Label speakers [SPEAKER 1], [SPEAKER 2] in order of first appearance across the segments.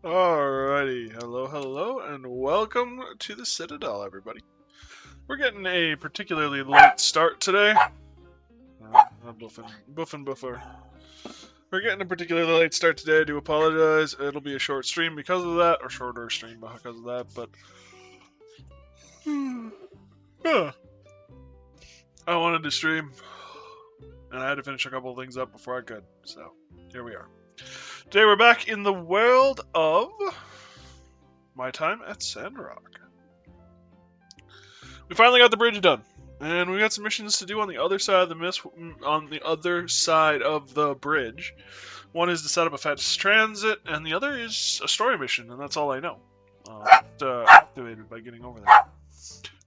[SPEAKER 1] Alrighty, hello, and welcome to the Citadel, everybody. We're getting a particularly late start today. Buffer. We're getting a particularly late start today. I do apologize. It'll be a short stream because of that, or shorter stream because of that, but yeah, I wanted to stream, and I had to finish a couple of things up before I could. So here we are. Today we're back in the world of my time at Sandrock. We finally got the bridge done, and we got some missions to do on the other side of the bridge. One is to set up a fast transit, and the other is a story mission, and that's all I know. Activated by getting over there.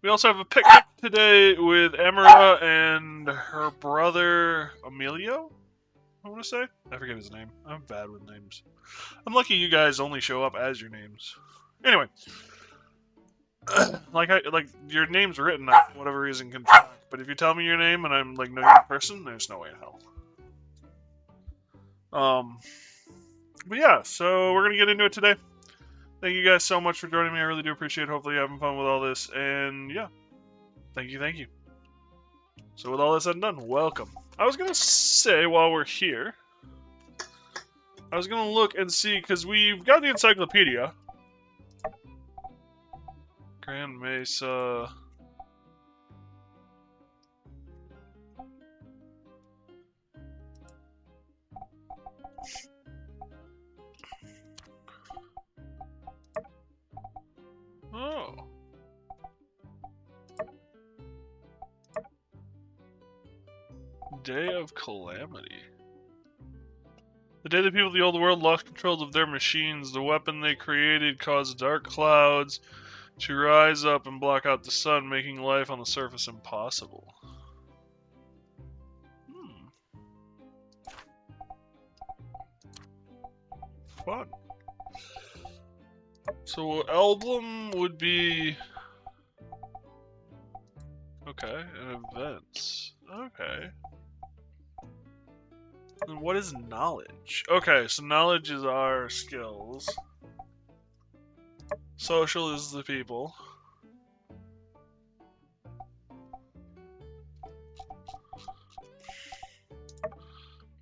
[SPEAKER 1] We also have a picnic today with Emira and her brother Emilio. I want to say. I forget his name. I'm bad with names. I'm lucky you guys only show up as your names. Anyway. like your name's written, I for whatever reason can track. But if you tell me your name and I'm like know your person, there's no way in hell. But yeah, so we're gonna get into it today. Thank you guys so much for joining me. I really do appreciate it. Hopefully you're having fun with all this, and yeah, thank you. So with all this said and done, welcome. I was gonna say while we're here, I was gonna look and see because we've got the encyclopedia. Grand Mesa. Oh. Day of Calamity. The day the people of the old world lost control of their machines, the weapon they created caused dark clouds to rise up and block out the sun, making life on the surface impossible. Fun. So album would be... Okay, and events. Okay. And what is knowledge? Okay, so knowledge is our skills. Social is the people.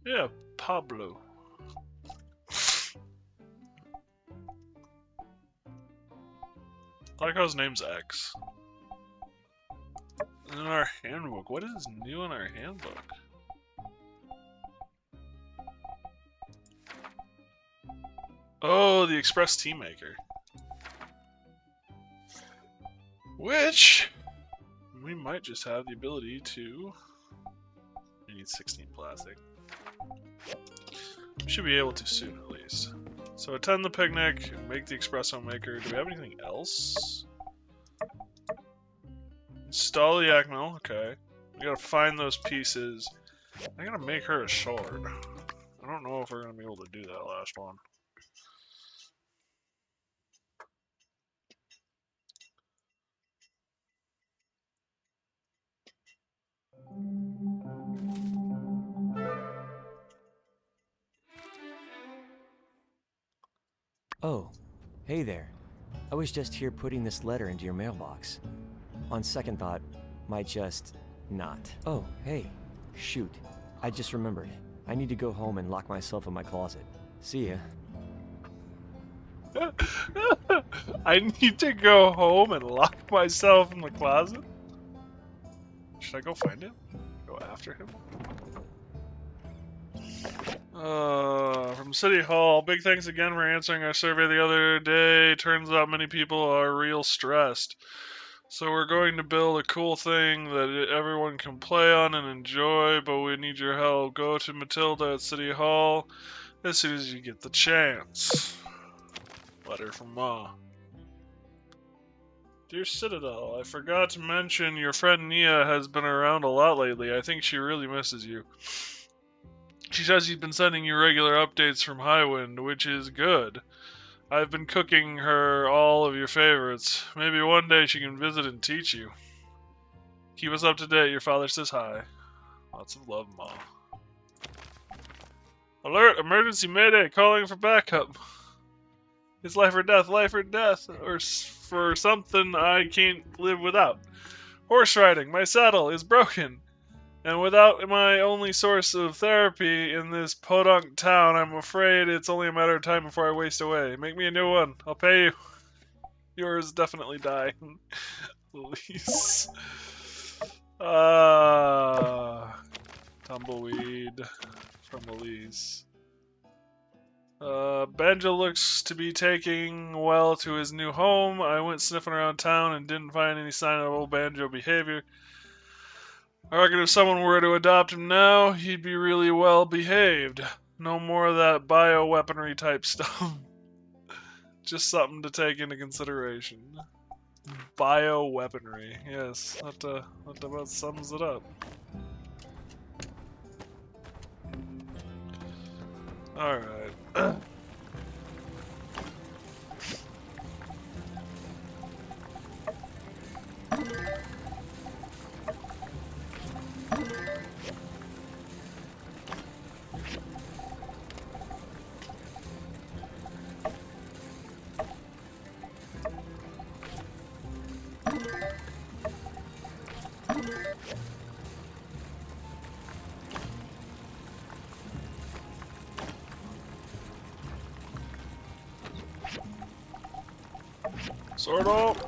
[SPEAKER 1] Yeah, Pablo. I like how his name's X. In our handbook, what is new in our handbook? Oh, the Express Tea Maker. Which, we might just have the ability to... We need 16 plastic. We should be able to soon, at least. So attend the picnic, make the espresso maker. Do we have anything else? Install the yak mill, okay. We gotta find those pieces. I gotta make her a sword. I don't know if we're gonna be able to do that last one.
[SPEAKER 2] Oh, hey there. I was just here putting this letter into your mailbox. On second thought, might just not. Oh, hey. Shoot. I just remembered. I need to go home and lock myself in my closet. See ya.
[SPEAKER 1] I need to go home and lock myself in the closet? Should I go find him? Go after him? From City Hall, big thanks again for answering our survey the other day. Turns out many people are real stressed. So we're going to build a cool thing that everyone can play on and enjoy, but we need your help. Go to Matilda at City Hall as soon as you get the chance. Letter from Ma. Dear Citadel, I forgot to mention your friend Nia has been around a lot lately. I think she really misses you. She says she's been sending you regular updates from Highwind, which is good. I've been cooking her all of your favorites. Maybe one day she can visit and teach you. Keep us up to date. Your father says hi. Lots of love, Ma. Alert! Emergency mayday! Calling for backup! It's life or death, or for something I can't live without. Horse riding, my saddle is broken. And without my only source of therapy in this podunk town, I'm afraid it's only a matter of time before I waste away. Make me a new one. I'll pay you. Yours definitely die. Elise. Tumbleweed from Elise. Banjo looks to be taking well to his new home. I went sniffing around town and didn't find any sign of old Banjo behavior. I reckon if someone were to adopt him now, he'd be really well behaved. No more of that bioweaponry type stuff. Just something to take into consideration. Bioweaponry. Yes, that about sums it up. Alright. Sort of.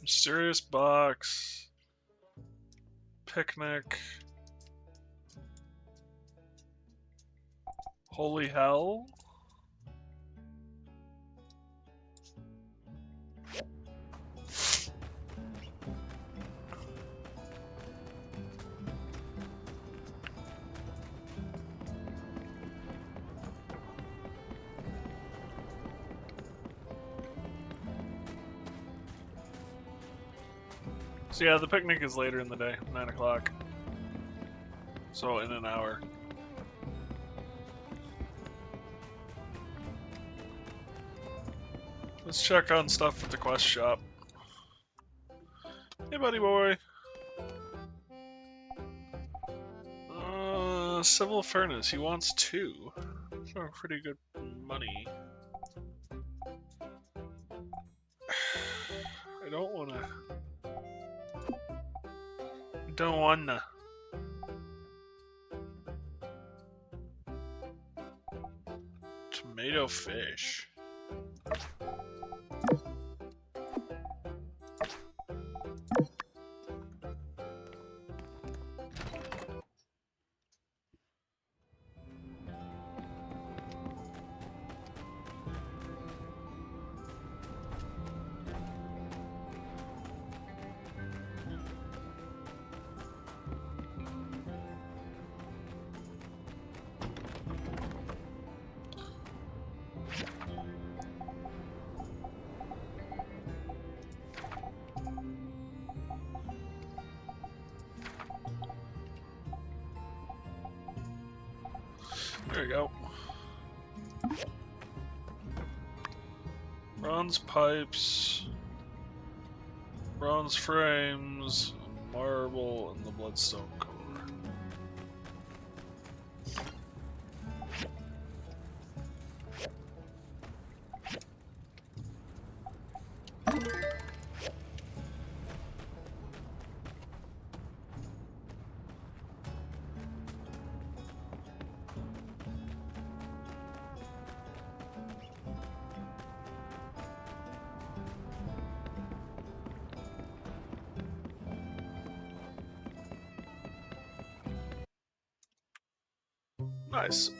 [SPEAKER 1] Mysterious box. Picnic. Holy hell. So yeah, the picnic is later in the day, 9 o'clock. So in an hour. Let's check on stuff at the quest shop. Hey buddy boy. Civil furnace, he wants 2. For pretty good money. I don't wanna. Tomato fish. There we go. Bronze pipes, bronze frames, marble, and the bloodstone core. Nice.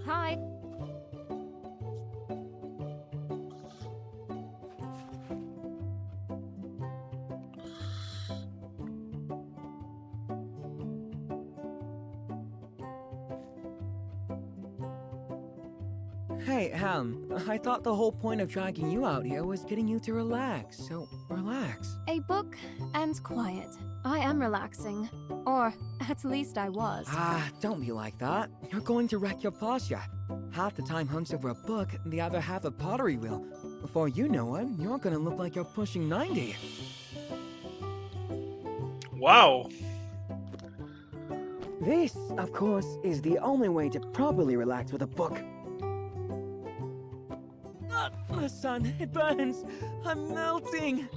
[SPEAKER 3] Hi.
[SPEAKER 2] Hey, I thought the whole point of dragging you out here was getting you to relax, so relax.
[SPEAKER 3] A book and quiet. I am relaxing. Or, at least I was.
[SPEAKER 2] Ah, don't be like that. You're going to wreck your posture. Half the time Hunt's over a book, the other half a pottery wheel. Before you know it, you're gonna look like you're pushing 90.
[SPEAKER 1] Wow.
[SPEAKER 2] This, of course, is the only way to properly relax with a book. The sun, it burns. I'm melting.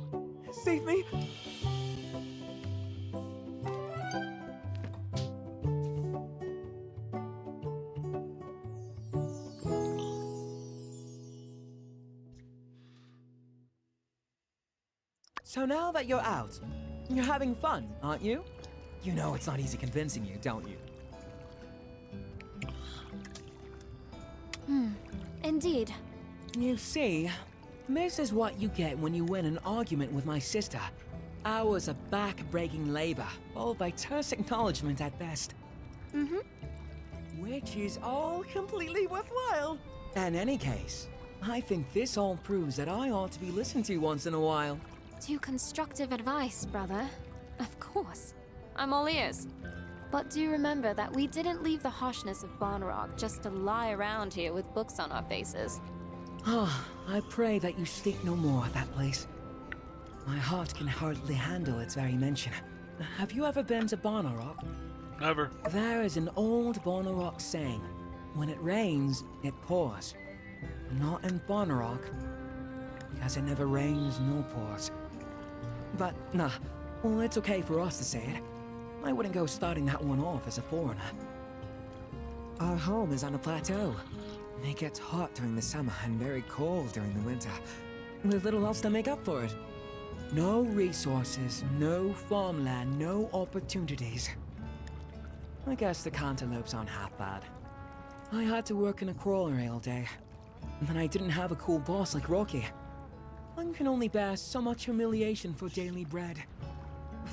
[SPEAKER 2] Save me. So now that you're out, you're having fun, aren't you? You know it's not easy convincing you, don't you?
[SPEAKER 3] Indeed.
[SPEAKER 2] You see, this is what you get when you win an argument with my sister. Hours of back-breaking labor, followed by terse acknowledgement at best. Which is all completely worthwhile. In any case, I think this all proves that I ought to be listened to once in a while.
[SPEAKER 3] To constructive advice, brother. Of course. I'm all ears. But do remember that we didn't leave the harshness of Barnarock just to lie around here with books on our faces.
[SPEAKER 2] Ah, I pray that you sleep no more at that place. My heart can hardly handle its very mention. Have you ever been to Barnarock?
[SPEAKER 1] Never.
[SPEAKER 2] There is an old Barnarock saying, when it rains, it pours. Not in Barnarock, because it never rains nor pours. But, nah, well, it's okay for us to say it. I wouldn't go starting that one off as a foreigner. Our home is on a plateau. It gets hot during the summer and very cold during the winter, with little else to make up for it. No resources, no farmland, no opportunities. I guess the cantaloupes aren't half bad. I had to work in a crawlery all day, and I didn't have a cool boss like Rocky. One can only bear so much humiliation for daily bread.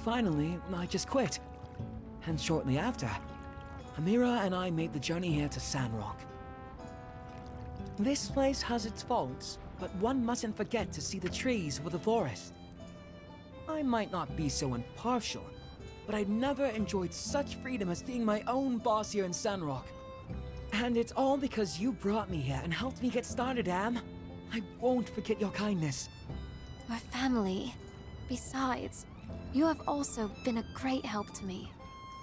[SPEAKER 2] Finally, I just quit. And shortly after, Amira and I made the journey here to Sandrock. This place has its faults, but one mustn't forget to see the trees for the forest. I might not be so impartial, but I've never enjoyed such freedom as being my own boss here in Sandrock. And it's all because you brought me here and helped me get started, Am. I won't forget your kindness.
[SPEAKER 3] We're family. Besides, you have also been a great help to me.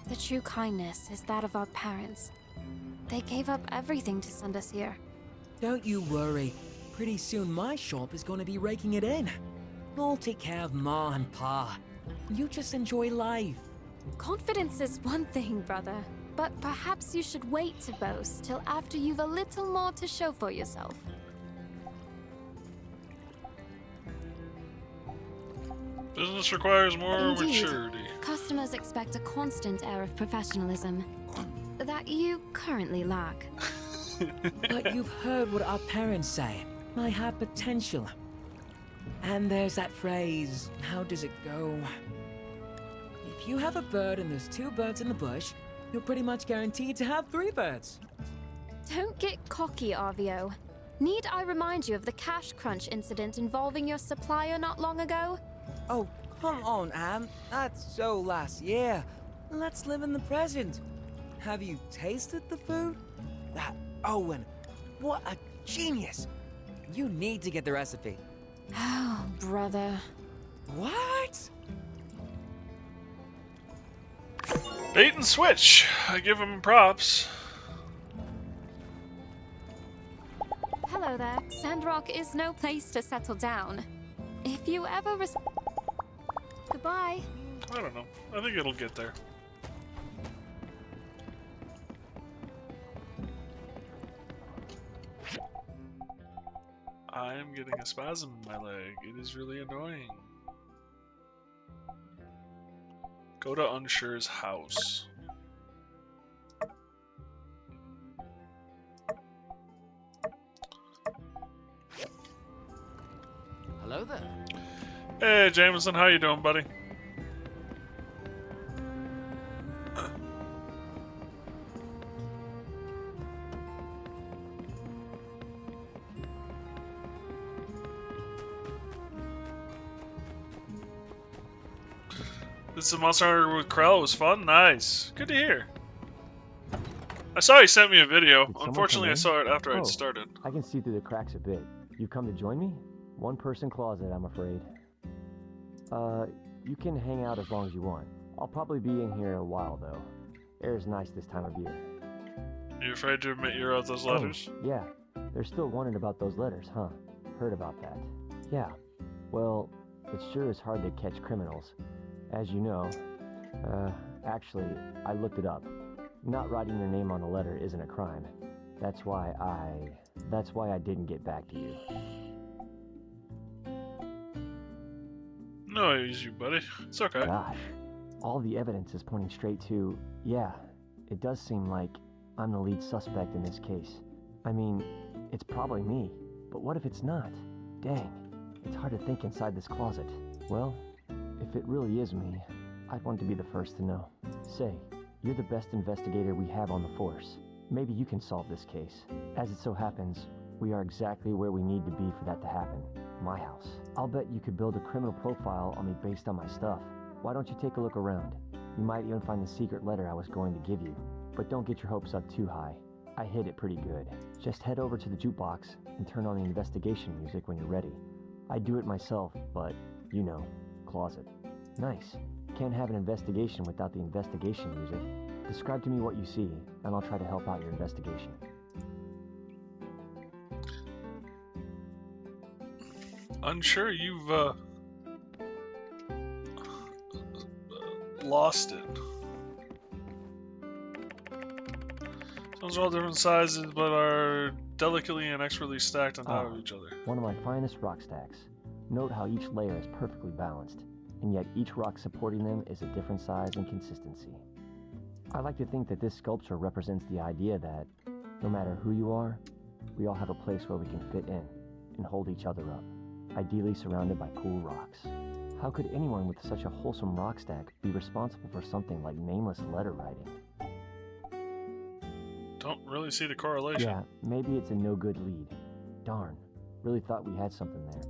[SPEAKER 3] The true kindness is that of our parents. They gave up everything to send us here.
[SPEAKER 2] Don't you worry. Pretty soon my shop is going to be raking it in. I'll take care of Ma and Pa. You just enjoy life.
[SPEAKER 3] Confidence is one thing, brother. But perhaps you should wait to boast till after you've a little more to show for yourself.
[SPEAKER 1] Business requires more
[SPEAKER 3] Indeed.
[SPEAKER 1] maturity.
[SPEAKER 3] Customers expect a constant air of professionalism that you currently lack.
[SPEAKER 2] But you've heard what our parents say. I have potential. And there's that phrase, how does it go? If you have a bird and there's 2 birds in the bush, you're pretty much guaranteed to have 3 birds.
[SPEAKER 3] Don't get cocky, Arvio. Need I remind you of the cash crunch incident involving your supplier not long ago?
[SPEAKER 2] Oh, come on, Am. That's so last year. Let's live in the present. Have you tasted the food? That Owen, what a genius. You need to get the recipe.
[SPEAKER 3] Oh, brother.
[SPEAKER 2] What?
[SPEAKER 1] Bait and switch. I give him props.
[SPEAKER 3] Hello there. Sandrock is no place to settle down. If you ever Goodbye.
[SPEAKER 1] I don't know. I think it'll get there. I'm getting a spasm in my leg. It is really annoying. Go to Unsure's house.
[SPEAKER 4] Hello there.
[SPEAKER 1] Hey, Jameson, how you doing, buddy? This is a Monster Hunter with Krell. It was fun. Nice. Good to hear. I saw he sent me a video.
[SPEAKER 2] Did someone
[SPEAKER 1] Unfortunately,
[SPEAKER 2] come
[SPEAKER 1] I
[SPEAKER 2] in?
[SPEAKER 1] saw it after
[SPEAKER 2] Oh.
[SPEAKER 1] I'd started.
[SPEAKER 2] I can see through the cracks a bit. You come to join me? One-person closet, I'm afraid. You can hang out as long as you want. I'll probably be in here a while, though. Air's nice this time of year.
[SPEAKER 1] You afraid to admit you wrote those letters?
[SPEAKER 2] Oh, yeah. They're still wondering about those letters, huh? Heard about that. Yeah. Well, it sure is hard to catch criminals. As you know. Actually, I looked it up. Not writing your name on a letter isn't a crime. That's why I didn't get back to you.
[SPEAKER 1] No, you, buddy. It's okay.
[SPEAKER 2] Gosh. All the evidence is pointing straight to... Yeah, it does seem like I'm the lead suspect in this case. I mean, it's probably me. But what if it's not? Dang. It's hard to think inside this closet. Well, if it really is me, I'd want to be the first to know. Say, you're the best investigator we have on the force. Maybe you can solve this case. As it so happens, we are exactly where we need to be for that to happen. My house. I'll bet you could build a criminal profile on me based on my stuff. Why don't you take a look around? You might even find the secret letter I was going to give you. But don't get your hopes up too high. I hid it pretty good. Just head over to the jukebox and turn on the investigation music when you're ready. I do it myself, but, you know, closet. Nice. Can't have an investigation without the investigation music. Describe to me what you see, and I'll try to help out your investigation.
[SPEAKER 1] Unsure you've, lost it. Stones are all different sizes, but are delicately and expertly stacked on top of each other.
[SPEAKER 2] One of my finest rock stacks. Note how each layer is perfectly balanced, and yet each rock supporting them is a different size and consistency. I like to think that this sculpture represents the idea that, no matter who you are, we all have a place where we can fit in and hold each other up, ideally surrounded by cool rocks. How could anyone with such a wholesome rock stack be responsible for something like nameless letter writing?
[SPEAKER 1] Don't really see the correlation.
[SPEAKER 2] Yeah, maybe it's a no-good lead. Darn, really thought we had something there.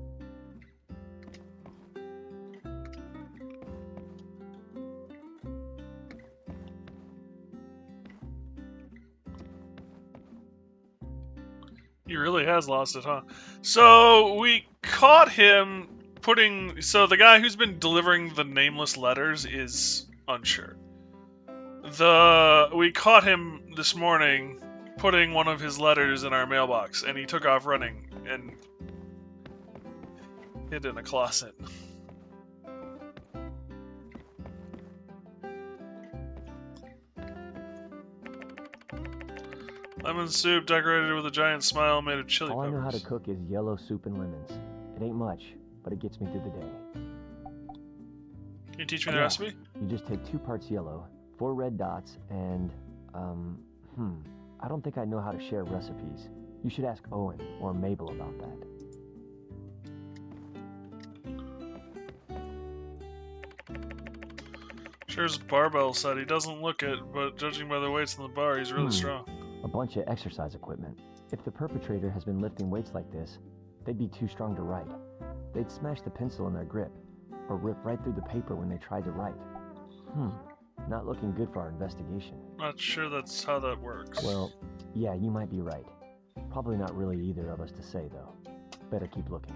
[SPEAKER 1] He really has lost it, huh? So we caught him putting... So the guy who's been delivering the nameless letters is unsure. We caught him this morning putting one of his letters in our mailbox, and he took off running and hid in a closet. Lemon soup decorated with a giant smile made of chili
[SPEAKER 2] All I
[SPEAKER 1] peppers.
[SPEAKER 2] know how to cook is yellow soup and lemons. It ain't much, but it gets me through the day.
[SPEAKER 1] Can you teach me the
[SPEAKER 2] Yeah.
[SPEAKER 1] recipe?
[SPEAKER 2] You just take 2 parts yellow, 4 red dots, and, I don't think I know how to share recipes. You should ask Owen or Mabel about that.
[SPEAKER 1] Sure as Barbell said, he doesn't look it, but judging by the weights in the bar, he's really strong.
[SPEAKER 2] A bunch of exercise equipment. If the perpetrator has been lifting weights like this, they'd be too strong to write. They'd smash the pencil in their grip, or rip right through the paper when they tried to write. Not looking good for our investigation.
[SPEAKER 1] Not sure that's how that works.
[SPEAKER 2] Well, yeah, you might be right. Probably not really either of us to say, though. Better keep looking.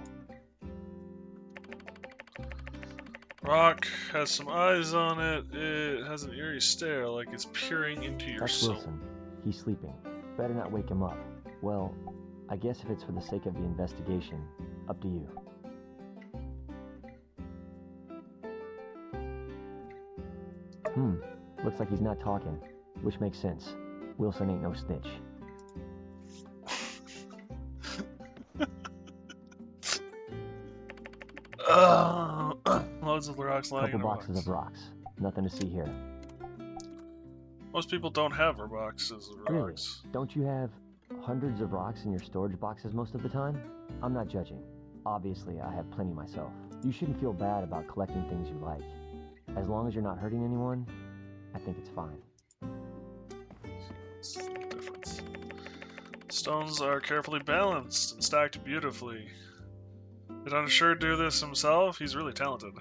[SPEAKER 1] Rock has some eyes on it. It has an eerie stare, like it's peering into your
[SPEAKER 2] That's
[SPEAKER 1] soul.
[SPEAKER 2] Wilson. He's sleeping. Better not wake him up. Well, I guess if it's for the sake of the investigation, up to you. Looks like he's not talking, which makes sense. Wilson ain't no snitch.
[SPEAKER 1] Loads of rocks lying
[SPEAKER 2] Couple
[SPEAKER 1] in a
[SPEAKER 2] boxes
[SPEAKER 1] box.
[SPEAKER 2] of rocks. Nothing to see here.
[SPEAKER 1] Most people don't have boxes of
[SPEAKER 2] Really?
[SPEAKER 1] rocks.
[SPEAKER 2] Don't you have hundreds of rocks in your storage boxes most of the time? I'm not judging. Obviously, I have plenty myself. You shouldn't feel bad about collecting things you like. As long as you're not hurting anyone, I think it's fine.
[SPEAKER 1] What's the difference? Stones are carefully balanced and stacked beautifully. Did Unsure do this himself? He's really talented.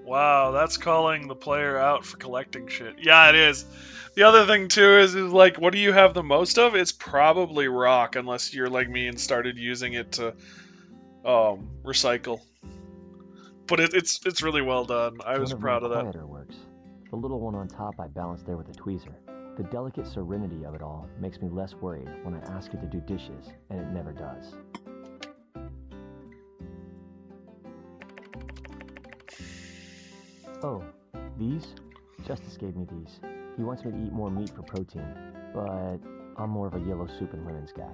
[SPEAKER 1] Wow, that's calling the player out for collecting shit. Yeah, it is. The other thing too is like, what do you have the most of? It's probably rock, unless you're like me and started using it to recycle. But it's really well done. I was
[SPEAKER 2] One of
[SPEAKER 1] proud
[SPEAKER 2] my
[SPEAKER 1] of that.
[SPEAKER 2] quieter works. The little one on top I balanced there with a tweezer. The delicate serenity of it all makes me less worried when I ask it to do dishes, and it never does. Oh, these? Justice gave me these. He wants me to eat more meat for protein, but I'm more of a yellow soup and lemons guy.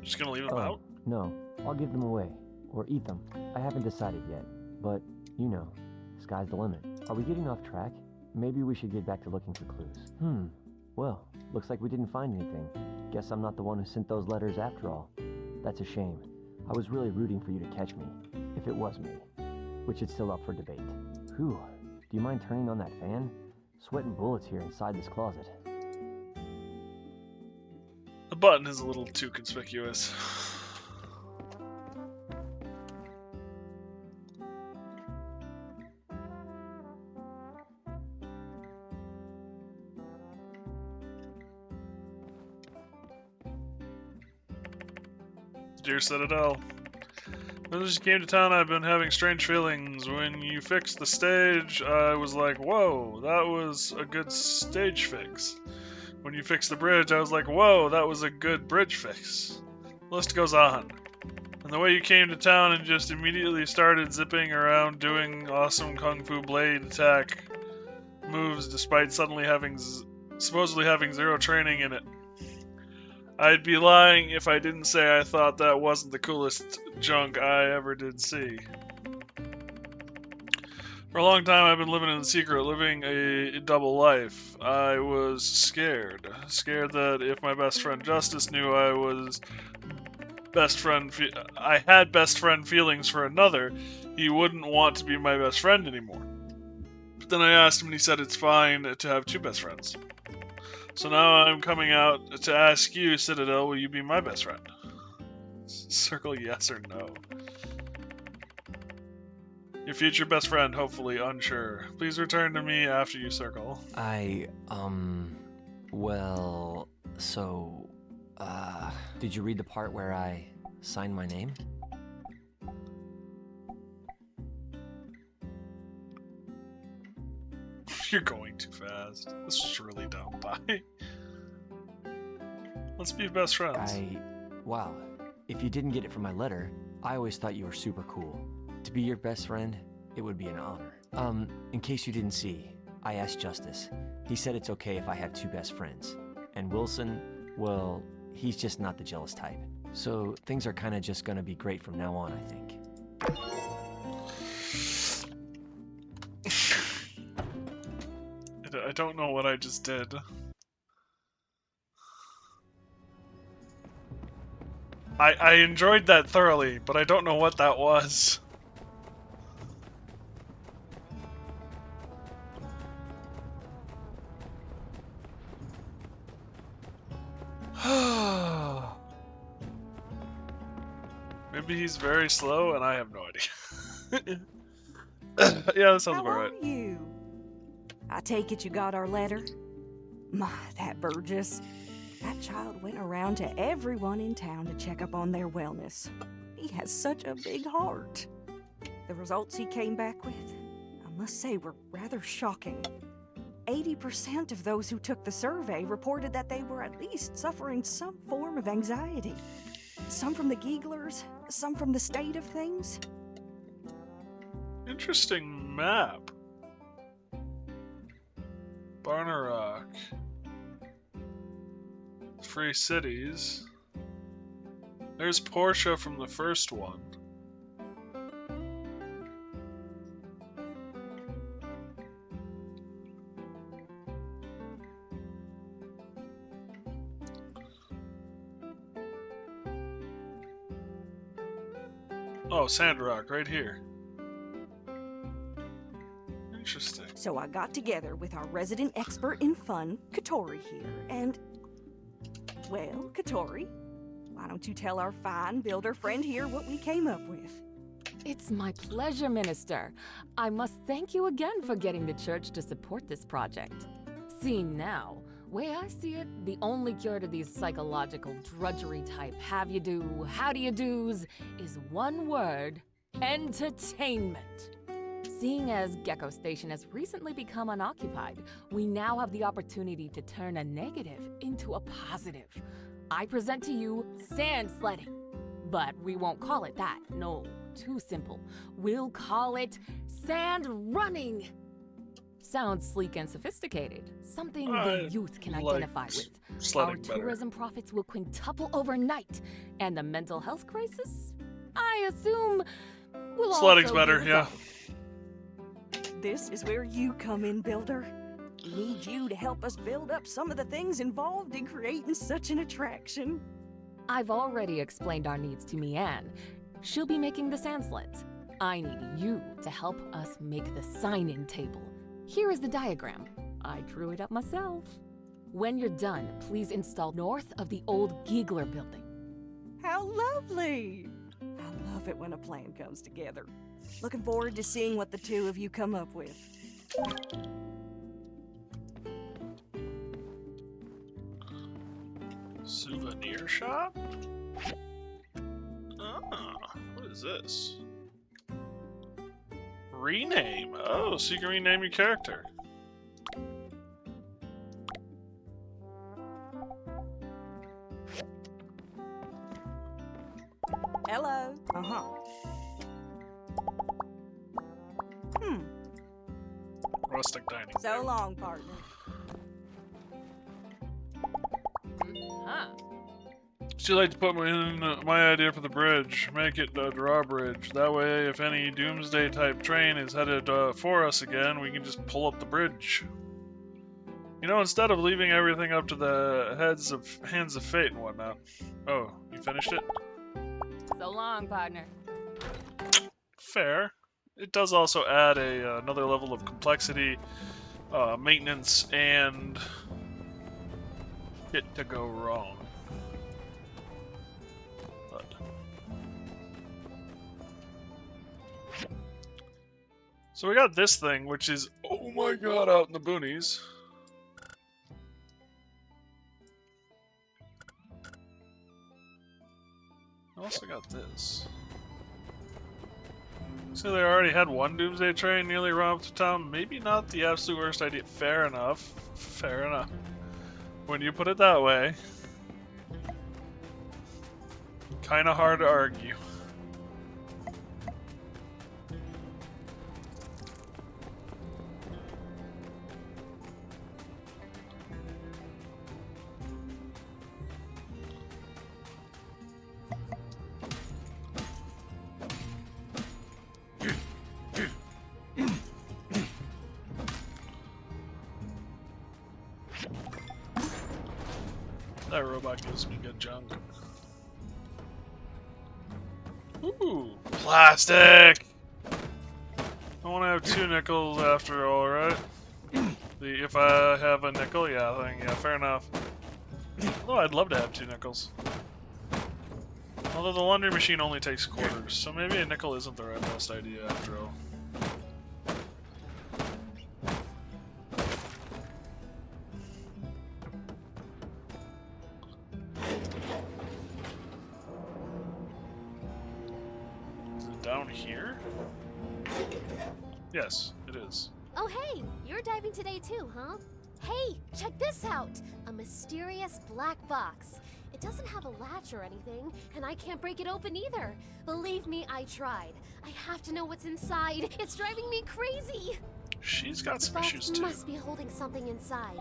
[SPEAKER 1] Just gonna leave them out?
[SPEAKER 2] No, I'll give them away. Or eat them. I haven't decided yet. But, you know, sky's the limit. Are we getting off track? Maybe we should get back to looking for clues. Well, looks like we didn't find anything. Guess I'm not the one who sent those letters after all. That's a shame. I was really rooting for you to catch me, if it was me. Which is still up for debate. Whew, do you mind turning on that fan? Sweating bullets here inside this closet.
[SPEAKER 1] The button is a little too conspicuous. Dear Citadel, since you came to town, I've been having strange feelings. When you fixed the stage, I was like, whoa, that was a good stage fix. When you fixed the bridge, I was like, whoa, that was a good bridge fix. The list goes on. And the way you came to town and just immediately started zipping around doing awesome kung fu blade attack moves despite suddenly supposedly having zero training in it. I'd be lying if I didn't say I thought that wasn't the coolest junk I ever did see. For a long time I've been living in secret, living a double life. I was scared. Scared that if my best friend Justice knew I had best friend feelings for another, he wouldn't want to be my best friend anymore. But then I asked him and he said it's fine to have two best friends. So now I'm coming out to ask you, Citadel, will you be my best friend? Circle yes or no. Your future best friend, hopefully unsure. Please return to me after you circle.
[SPEAKER 2] Well, so, did you read the part where I signed my name?
[SPEAKER 1] You're going too fast. This was really dumb. Bye. Let's be best friends.
[SPEAKER 2] Wow. If you didn't get it from my letter, I always thought you were super cool. To be your best friend, it would be an honor. In case you didn't see, I asked Justice. He said it's okay if I have two best friends. And Wilson, well, he's just not the jealous type. So things are kind of just gonna be great from now on, I think.
[SPEAKER 1] I don't know what I just did. I enjoyed that thoroughly, but I don't know what that was. Maybe he's very slow and I have no idea. Yeah, that sounds about right.
[SPEAKER 4] How are you? I take it you got our letter? My, that Burgess. That child went around to everyone in town to check up on their wellness. He has such a big heart. The results he came back with, I must say, were rather shocking. 80% of those who took the survey reported that they were at least suffering some form of anxiety. Some from the gigglers, some from the state of things.
[SPEAKER 1] Interesting map. Barnarock. Free cities. There's Portia from the first one. Oh, Sandrock, right here. Interesting.
[SPEAKER 4] So I got together with our resident expert in fun, Katori here, and... Well, Katori, why don't you tell our fine builder friend here what we came up with?
[SPEAKER 5] It's my pleasure, Minister. I must thank you again for getting the church to support this project. Seeing now, way I see it, the only cure to these psychological drudgery type have-you-do, how-do-you-do's is one word: entertainment. Seeing as Gecko Station has recently become unoccupied, we now have the opportunity to turn a negative into a positive. I present to you sand sledding. But we won't call it that. No, too simple. We'll call it sand running. Sounds sleek and sophisticated. Something the youth can identify with. Our tourism profits will quintuple overnight. And the mental health crisis, I assume, will
[SPEAKER 1] Sledding's
[SPEAKER 5] also
[SPEAKER 1] better,
[SPEAKER 5] be
[SPEAKER 1] yeah.
[SPEAKER 5] resolved.
[SPEAKER 4] This is where you come in, Builder. We need you to help us build up some of the things involved in creating such an attraction.
[SPEAKER 5] I've already explained our needs to Mianne. She'll be making the sand sleds. I need you to help us make the sign-in table. Here is the diagram. I drew it up myself. When you're done, please install north of the old Giegler building.
[SPEAKER 4] How lovely! I love it when a plan comes together. Looking forward to seeing what the two of you come up with.
[SPEAKER 1] Souvenir shop? Ah, what is this? Rename. Oh, so you can rename your character.
[SPEAKER 4] Hello.
[SPEAKER 1] Rustic dining.
[SPEAKER 4] So long, partner.
[SPEAKER 5] Huh.
[SPEAKER 1] She'd like to put in my idea for the bridge. Make it a drawbridge. That way, if any doomsday type train is headed for us again, we can just pull up the bridge. You know, instead of leaving everything up to the hands of fate and whatnot. Oh, you finished it?
[SPEAKER 5] So long, partner.
[SPEAKER 1] Fair. It does also add another level of complexity, maintenance, and it to go wrong. But so we got this thing, which is, oh my god, out in the boonies. I also got this. So they already had one doomsday train nearly run up to town. Maybe not the absolute worst idea. Fair enough. Fair enough. When you put it that way. Kinda hard to argue. That robot gives me good junk. Ooh, plastic! I want to have 2 nickels after all, right? If I have a nickel, yeah, fair enough. Although I'd love to have 2 nickels. Although the laundry machine only takes quarters, so maybe a nickel isn't the best idea after all. Down here? Yes, it is.
[SPEAKER 6] Oh hey, you're diving today too, huh? Hey, check this out! A mysterious black box. It doesn't have a latch or anything, and I can't break it open either. Believe me, I tried. I have to know what's inside. It's driving me crazy!
[SPEAKER 1] She's got some
[SPEAKER 6] The
[SPEAKER 1] issues
[SPEAKER 6] box
[SPEAKER 1] too.
[SPEAKER 6] must be holding something inside.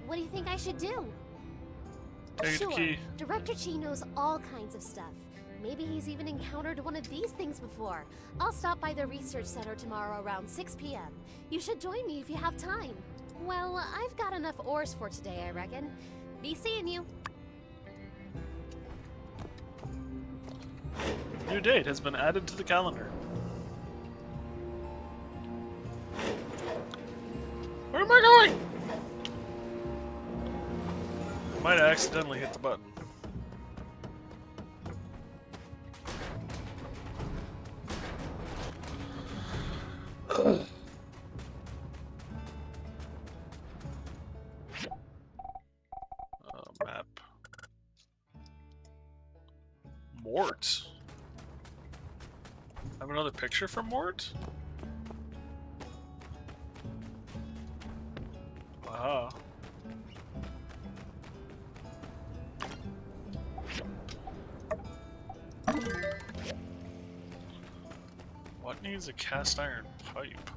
[SPEAKER 6] What do you think I should do?
[SPEAKER 1] Take the key.
[SPEAKER 6] Director Chi knows all kinds of stuff. Maybe he's even encountered one of these things before. I'll stop by the research center tomorrow around 6 p.m. You should join me if you have time. Well, I've got enough ores for today, I reckon. Be seeing you.
[SPEAKER 1] New date has been added to the calendar. Where am I going? I might accidentally hit the button. Map. Mort. Have another picture from Mort? Aha. What needs a cast iron pipe?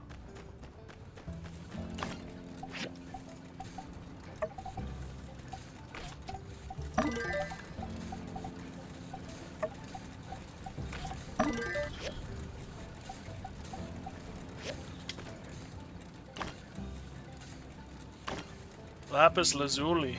[SPEAKER 1] Lapis lazuli.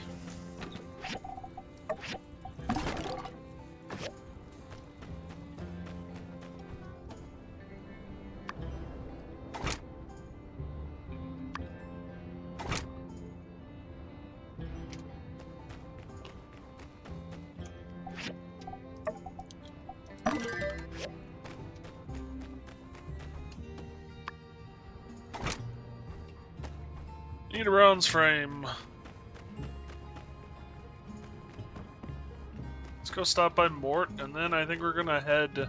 [SPEAKER 1] Need a bronze frame. Let's go stop by Mort, and then I think we're gonna head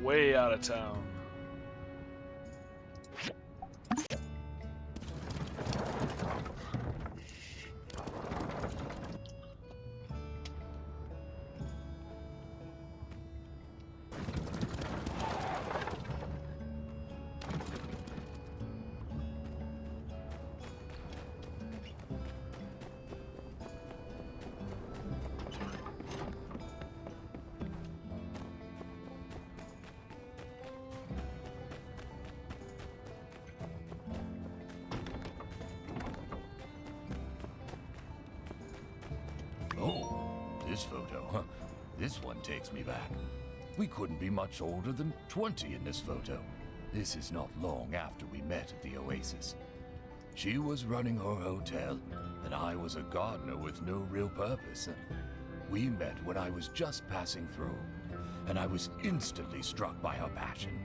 [SPEAKER 1] way out of town.
[SPEAKER 7] Oh, this photo, huh? This one takes me back. We couldn't be much older than 20 in this photo. This is not long after we met at the Oasis. She was running her hotel, and I was a gardener with no real purpose. We met when I was just passing through, and I was instantly struck by her passion.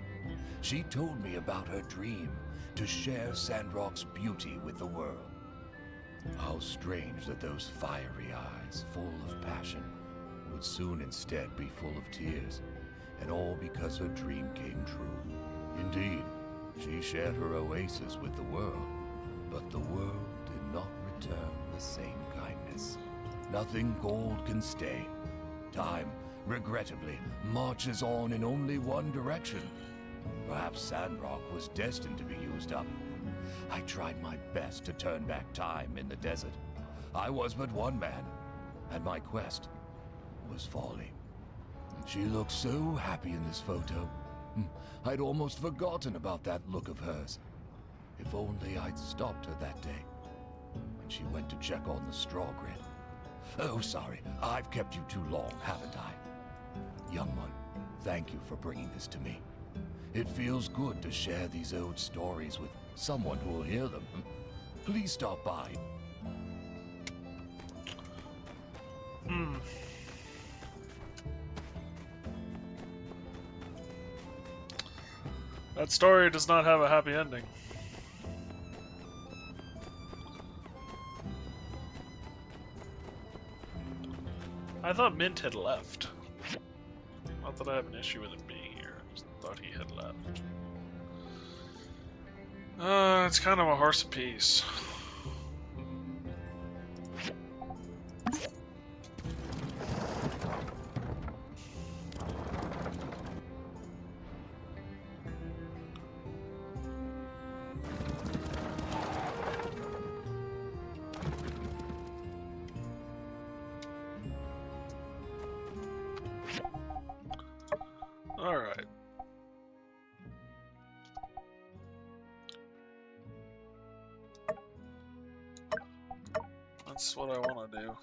[SPEAKER 7] She told me about her dream to share Sandrock's beauty with the world. How strange that those fiery eyes, full of passion, would soon instead be full of tears, and all because her dream came true. Indeed, she shared her oasis with the world, but the world did not return the same kindness. Nothing gold can stay. Time, regrettably, marches on in only one direction. Perhaps Sandrock was destined to be used up. I tried my best to turn back time in the desert. I was but one man, and my quest was folly. She looked so happy in this photo. I'd almost forgotten about that look of hers. If only I'd stopped her that day, when she went to check on the straw grid. Oh, sorry, I've kept you too long, haven't I? Young one, thank you for bringing this to me. It feels good to share these old stories with someone who will hear them. Please stop by.
[SPEAKER 1] That story does not have a happy ending. I thought Mint had left. Not that I have an issue with him being here, I just thought he had left. It's kind of a horse apiece. Alright. That's what I want to do.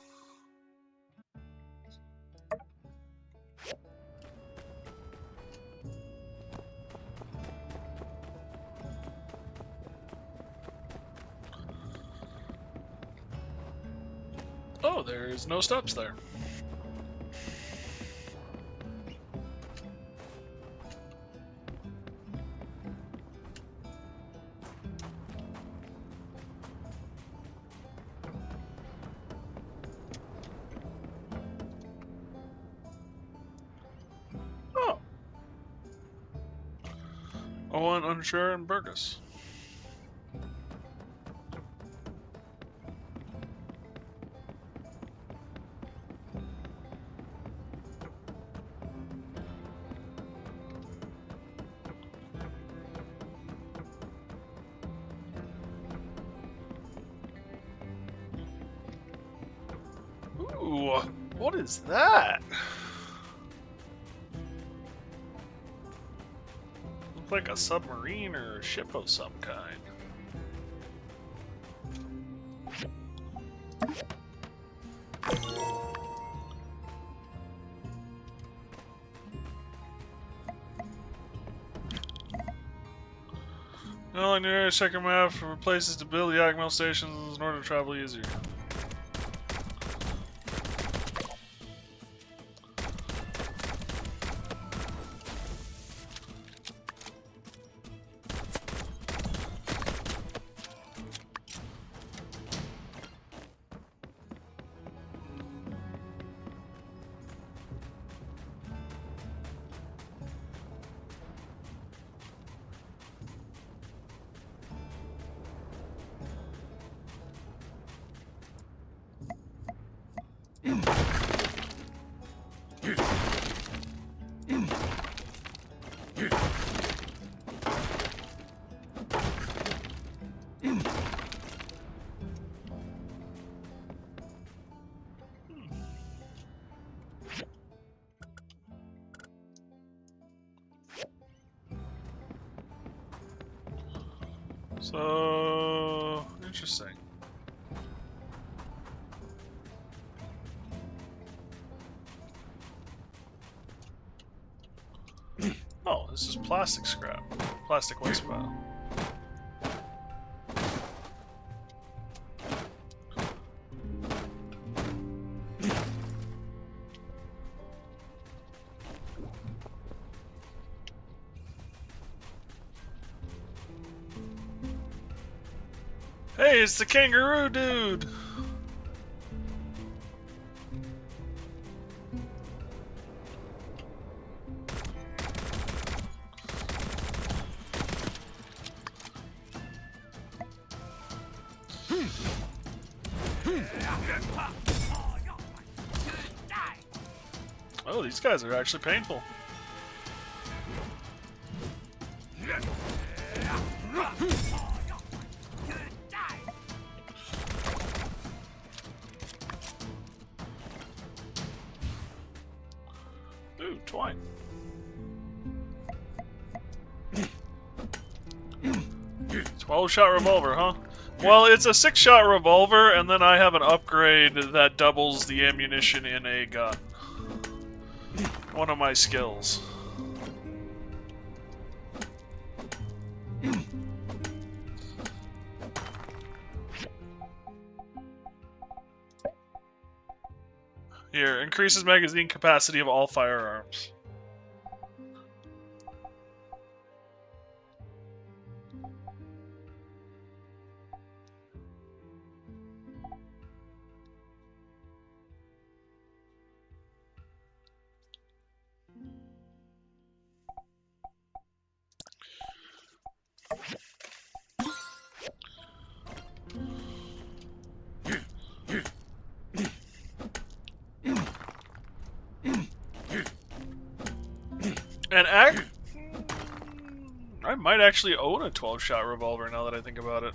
[SPEAKER 1] Oh, there's no steps there. Owen, Unsure, and Burgess. Ooh, what is that? Looks like a submarine or a ship of some kind. Well, I need to check a map for places to build yak mill stations in order to travel easier. So interesting. Oh, this is plastic scrap. Plastic waste pile. Hey, it's the kangaroo dude! Oh, these guys are actually painful. Ooh, twine. "12-shot revolver, huh? Well, it's a 6-shot revolver, and then I have an upgrade that doubles the ammunition in a gun. One of my skills. Here, increases magazine capacity of all firearms. And I might actually own a 12-shot revolver now that I think about it.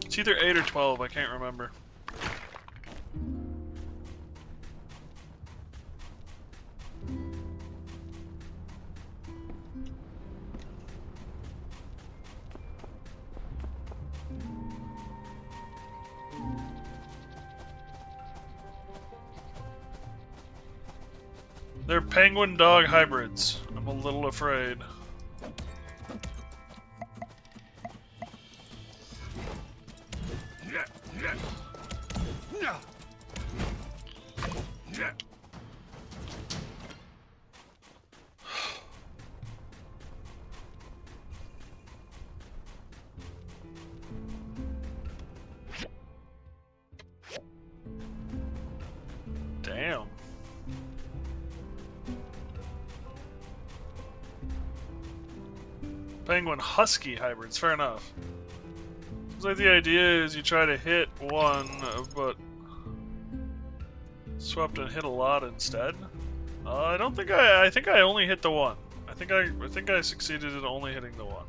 [SPEAKER 1] It's either 8 or 12, I can't remember. They're penguin dog hybrids. I'm a little afraid. penguin husky hybrids. Fair enough. Seems like the idea is you try to hit one, but swept and hit a lot instead. I don't think I think I only hit the one. I think I succeeded in only hitting the one.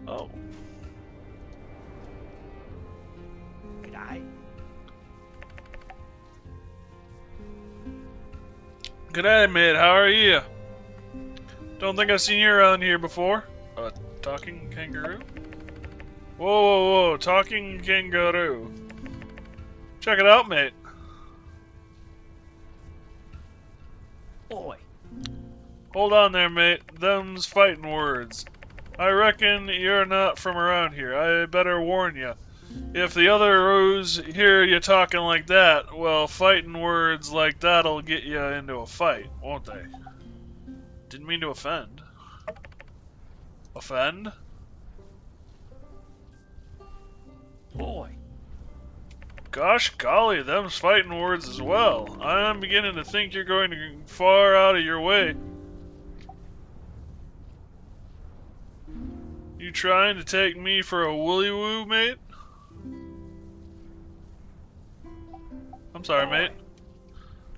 [SPEAKER 1] Oh.
[SPEAKER 2] G'day.
[SPEAKER 1] G'day, mate. How are you? Don't think I've seen you around here before. Talking kangaroo? Whoa, whoa, whoa. Talking kangaroo. Check it out, mate.
[SPEAKER 2] Oi.
[SPEAKER 1] Hold on there, mate. Them's fighting words. I reckon you're not from around here. I better warn you. If the other roos hear you talking like that, well, fighting words like that'll get you into a fight, won't they? Didn't mean to offend. Offend?
[SPEAKER 2] Oi.
[SPEAKER 1] Gosh golly, them's fighting words as well. I'm beginning to think you're going far out of your way. You trying to take me for a woolly-woo, mate? I'm sorry, mate.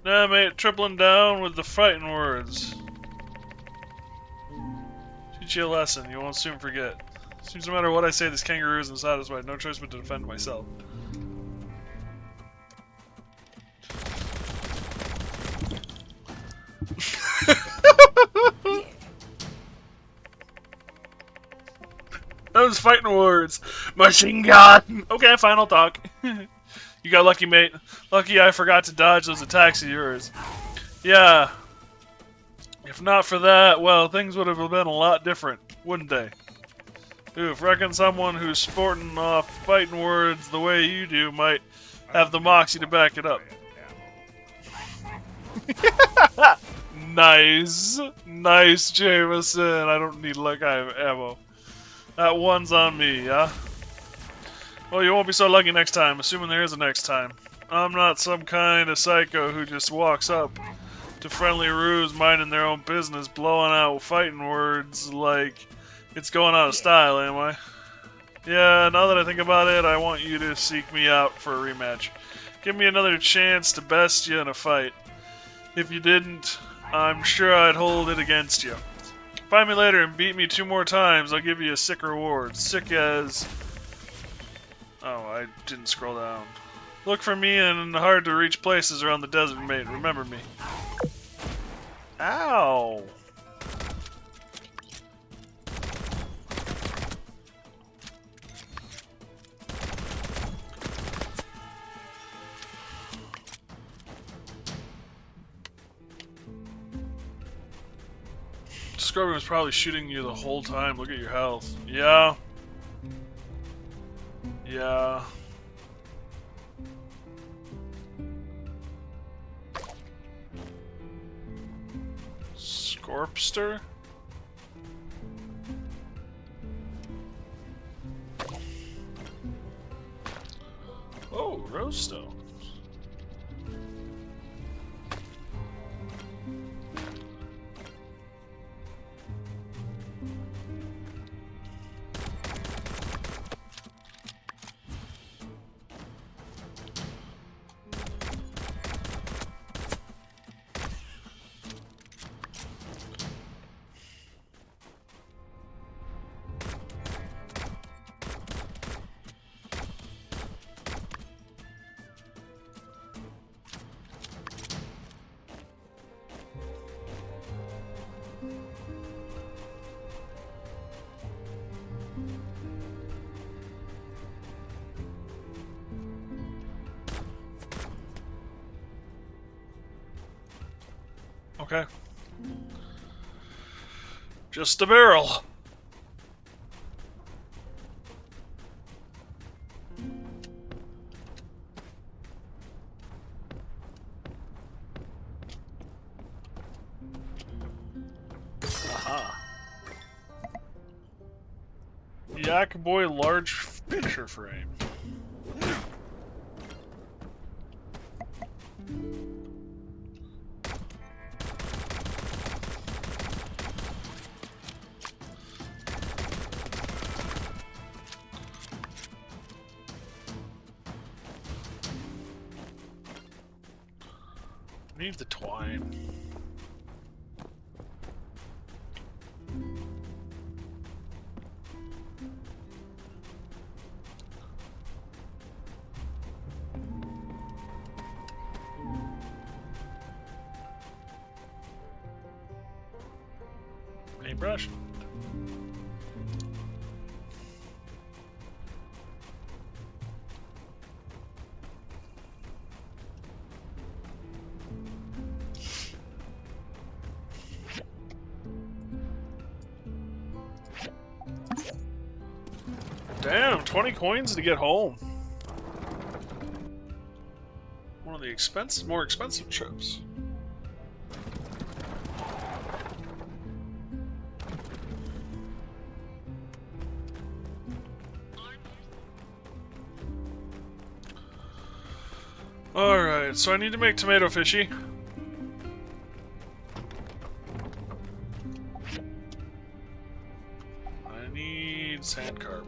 [SPEAKER 1] Nah, mate, tripling down with the fighting words. Teach you a lesson you won't soon forget. Seems no matter what I say, this kangaroo isn't satisfied. No choice but to defend myself. Those fighting words. Machine gun! Okay, fine, I'll talk. You got lucky, mate. Lucky I forgot to dodge those attacks of yours. Yeah. If not for that, well, things would have been a lot different, wouldn't they? Oof, reckon someone who's sporting off fighting words the way you do might have the moxie to back it up. Nice. Nice, Jameson. I don't need luck, I have ammo. That one's on me, yeah? Well, you won't be so lucky next time, assuming there is a next time. I'm not some kind of psycho who just walks up to friendly roos minding their own business, blowing out fighting words like it's going out of style, am I? Yeah, now that I think about it, I want you to seek me out for a rematch. Give me another chance to best you in a fight. If you didn't, I'm sure I'd hold it against you. Find me later and beat me 2 more times, I'll give you a sick reward. Sick as... Oh, I didn't scroll down. Look for me in hard-to-reach places around the desert, mate. Remember me. Ow! Scrubbing was probably shooting you the whole time. Look at your health. Yeah. Yeah. Scorpster? Oh, Rosestone. Okay. Just a barrel. Aha. Yak Boy large picture frame. Leave the twine. Paintbrush. Damn, 20 coins to get home. One of the more expensive trips. Alright, so I need to make tomato fishy. I need sand carp.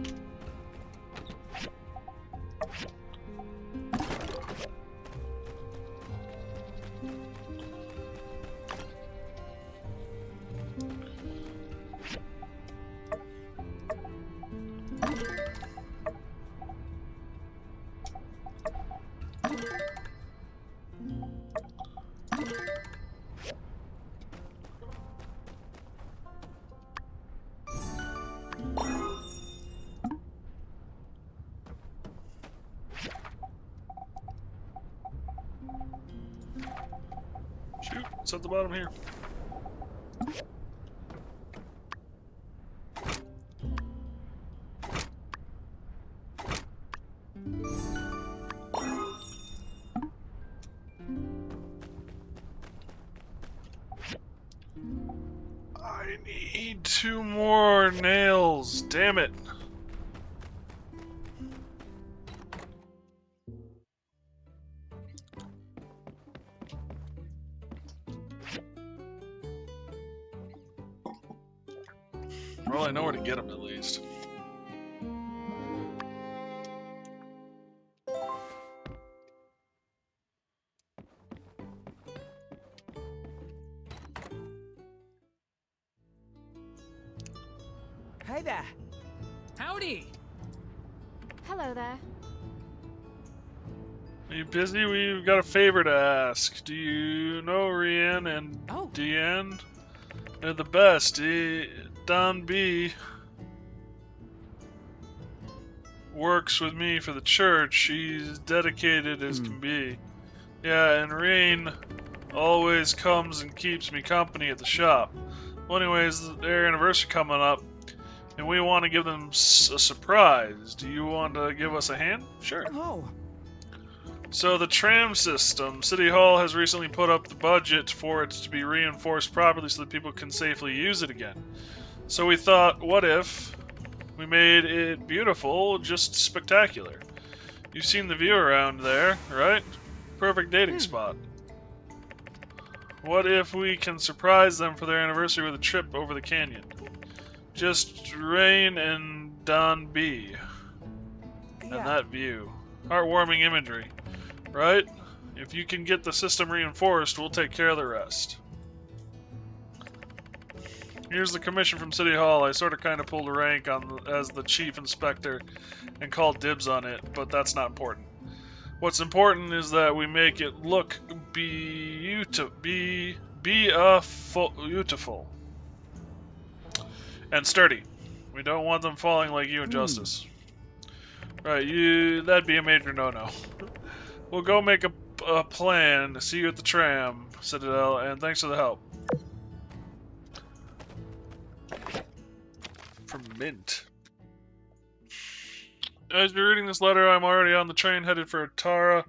[SPEAKER 1] Shoot, it's at the bottom here. I need 2 more nails, damn it. Well, I know where to get them at least.
[SPEAKER 8] Hey there. Howdy.
[SPEAKER 3] Hello there.
[SPEAKER 1] Are you busy? We've got a favor to ask. Do you know Rian and
[SPEAKER 8] Oh.
[SPEAKER 1] Deanne? They're the best. Don B works with me for the church. She's dedicated as can be. Yeah, and Rain always comes and keeps me company at the shop. Well, anyways, their anniversary coming up, and we want to give them a surprise. Do you want to give us a hand? Sure.
[SPEAKER 8] Oh.
[SPEAKER 1] So the tram system, City Hall has recently put up the budget for it to be reinforced properly so that people can safely use it again. So we thought, what if we made it beautiful, just spectacular? You've seen the view around there, right? Perfect dating spot. What if we can surprise them for their anniversary with a trip over the canyon? Just Rain and Don B. And that view. Heartwarming imagery. Right? If you can get the system reinforced, we'll take care of the rest. Here's the commission from City Hall. I sort of kind of pulled a rank as the chief inspector and called dibs on it, but that's not important. What's important is that we make it look beautiful and sturdy. We don't want them falling like you in Justice. Right, that'd be a major no-no. We'll go make a plan. See you at the tram, Citadel, and thanks for the help. From Mint. As you're reading this letter, I'm already on the train headed for Tara.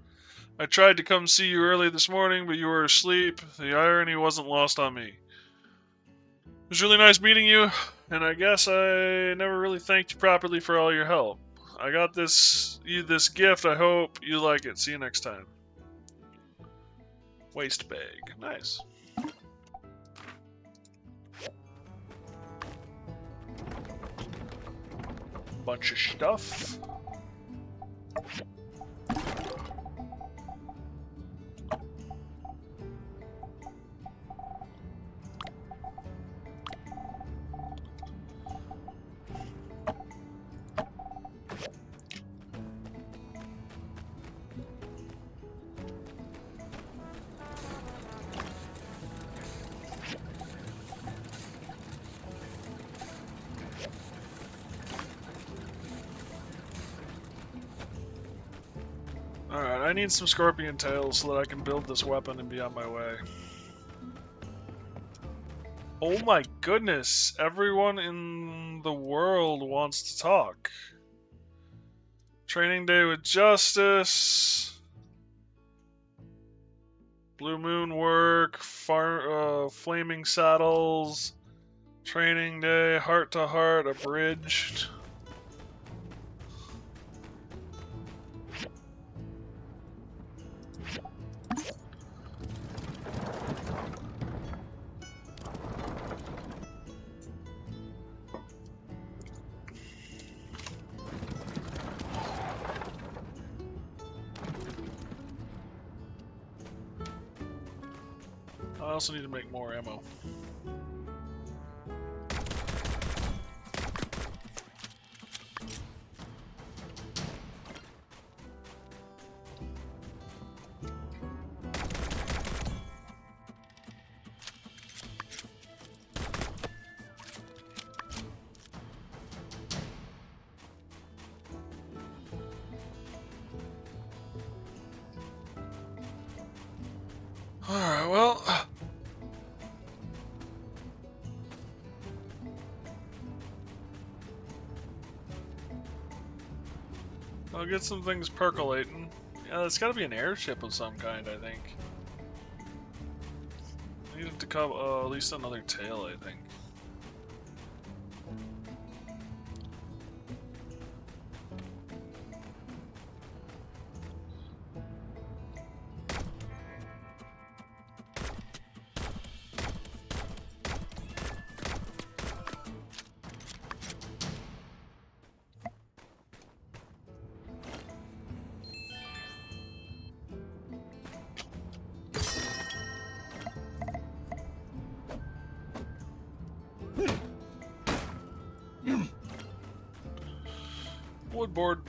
[SPEAKER 1] I tried to come see you early this morning, but you were asleep. The irony wasn't lost on me. It was really nice meeting you, and I guess I never really thanked you properly for all your help. I got you this gift. I hope you like it. See you next time. Waste bag. Nice. Bunch of stuff. need some scorpion tails so that I can build this weapon and be on my way. Oh my goodness, everyone in the world wants to talk. Training day with Justice. Blue Moon work, Flaming Saddles, Training Day, Heart to Heart, Abridged. I also need to make more ammo. Alright, well. I'll get some things percolating. Yeah, there's gotta be an airship of some kind, I think. I need it to come, at least another tail, I think. Woodboard.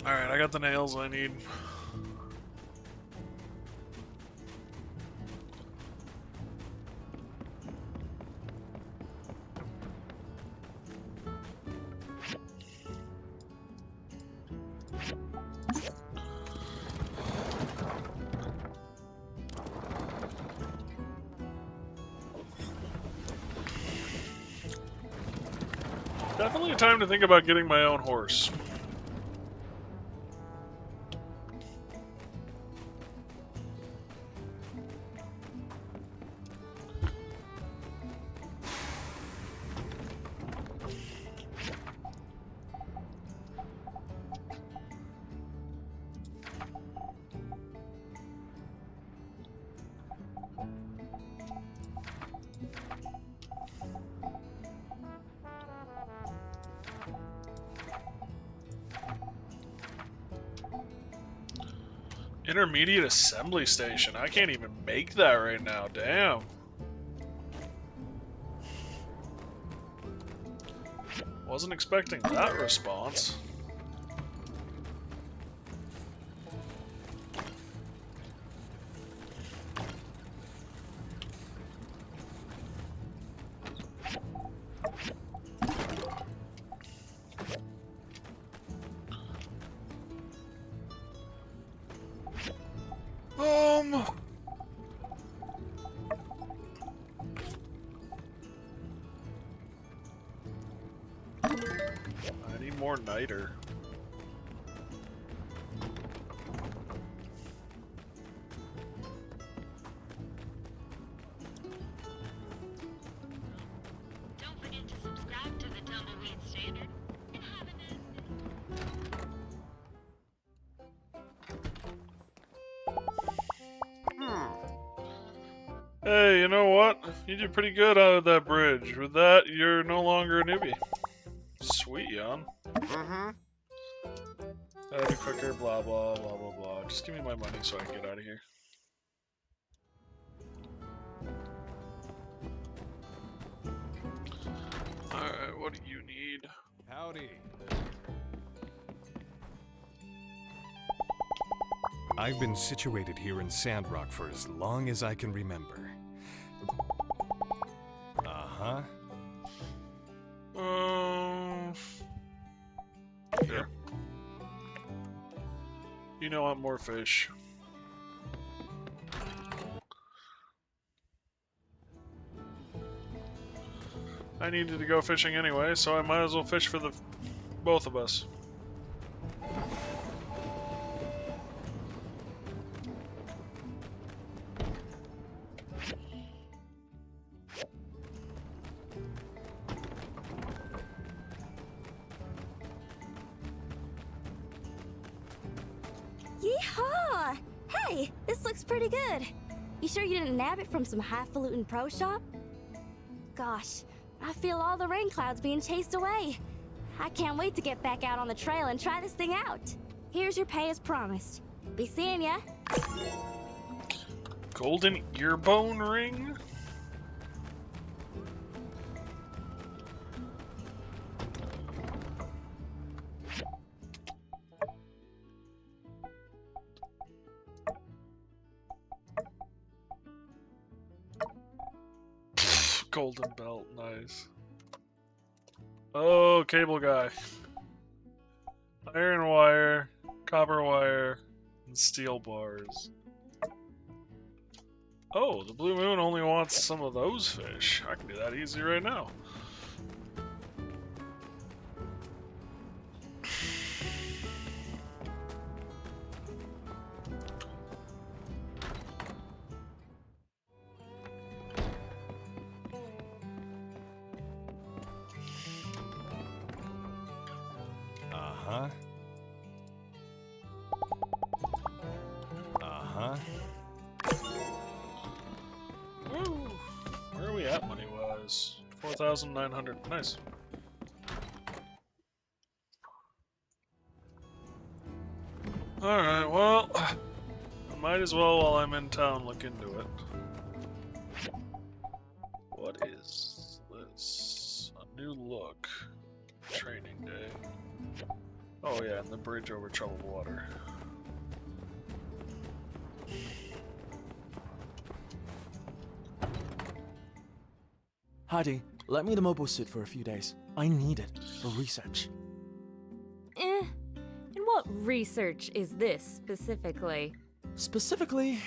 [SPEAKER 1] Alright, I got the nails I need. Definitely time to think about getting my own horse. Intermediate assembly station. I can't even make that right now. Damn. Wasn't expecting that response. I need more niter.
[SPEAKER 9] Don't forget to subscribe to the Tumbleweed Standard and have a nice
[SPEAKER 1] Hey, you know what? You did pretty good out of that bridge. With that, you're no longer a newbie. Sweet, Jan. That'd be quicker, blah, blah, blah, blah, blah. Just give me my money so I can get out of here. what do you need?
[SPEAKER 10] Howdy. I've been situated here in Sandrock for as long as I can remember. Uh-huh.
[SPEAKER 1] Here. You know I'm more fish. I needed to go fishing anyway, so I might as well fish for the both of us.
[SPEAKER 11] Yeehaw! Hey, this looks pretty good. You sure you didn't nab it from some highfalutin pro shop? Gosh, I feel all the rain clouds being chased away. I can't wait to get back out on the trail and try this thing out. Here's your pay as promised. Be seeing ya.
[SPEAKER 1] Golden earbone ring? Golden belt, nice. Oh, cable guy. Iron wire, copper wire, and steel bars. Oh, the Blue Moon only wants some of those fish. I can do that easy right now.
[SPEAKER 10] Uh-huh. Uh-huh.
[SPEAKER 1] Woo! Where are we at money-wise? 4,900. Nice. Alright, well, I might as well, while I'm in town, look into it. What is this? A new look. Training day. Oh yeah, and the bridge over troubled water.
[SPEAKER 12] Heidi, let me the mobile suit for a few days. I need it for research.
[SPEAKER 5] And what research is this specifically?
[SPEAKER 12] Specifically,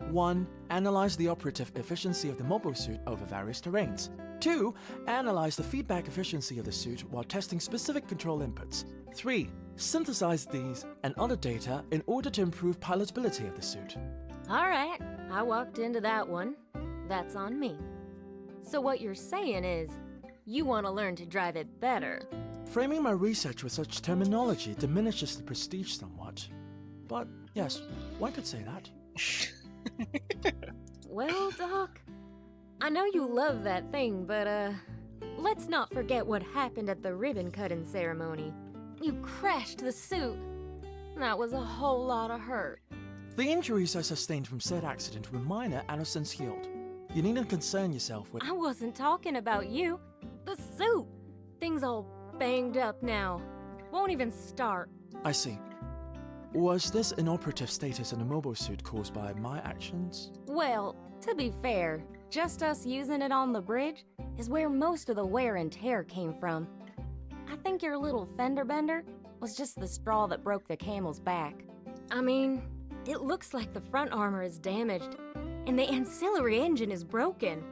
[SPEAKER 12] 1. Analyze the operative efficiency of the mobile suit over various terrains. 2. Analyze the feedback efficiency of the suit while testing specific control inputs. 3. Synthesize these and other data in order to improve pilotability of the suit.
[SPEAKER 5] All right, I walked into that one. That's on me. So what you're saying is, you want to learn to drive it better.
[SPEAKER 12] Framing my research with such terminology diminishes the prestige somewhat. But yes, one could say that.
[SPEAKER 5] Well, Doc, I know you love that thing, but let's not forget what happened at the ribbon-cutting ceremony. You crashed the suit. That was a whole lot of hurt.
[SPEAKER 12] The injuries I sustained from said accident were minor and have since healed. You needn't concern yourself with—
[SPEAKER 5] I wasn't talking about you. The suit. Thing's all banged up now. Won't even start.
[SPEAKER 12] I see. Was this inoperative status in the mobile suit caused by my actions?
[SPEAKER 5] Well, to be fair, just us using it on the bridge is where most of the wear and tear came from. I think your little fender bender was just the straw that broke the camel's back. I mean, it looks like the front armor is damaged, and the ancillary engine is broken.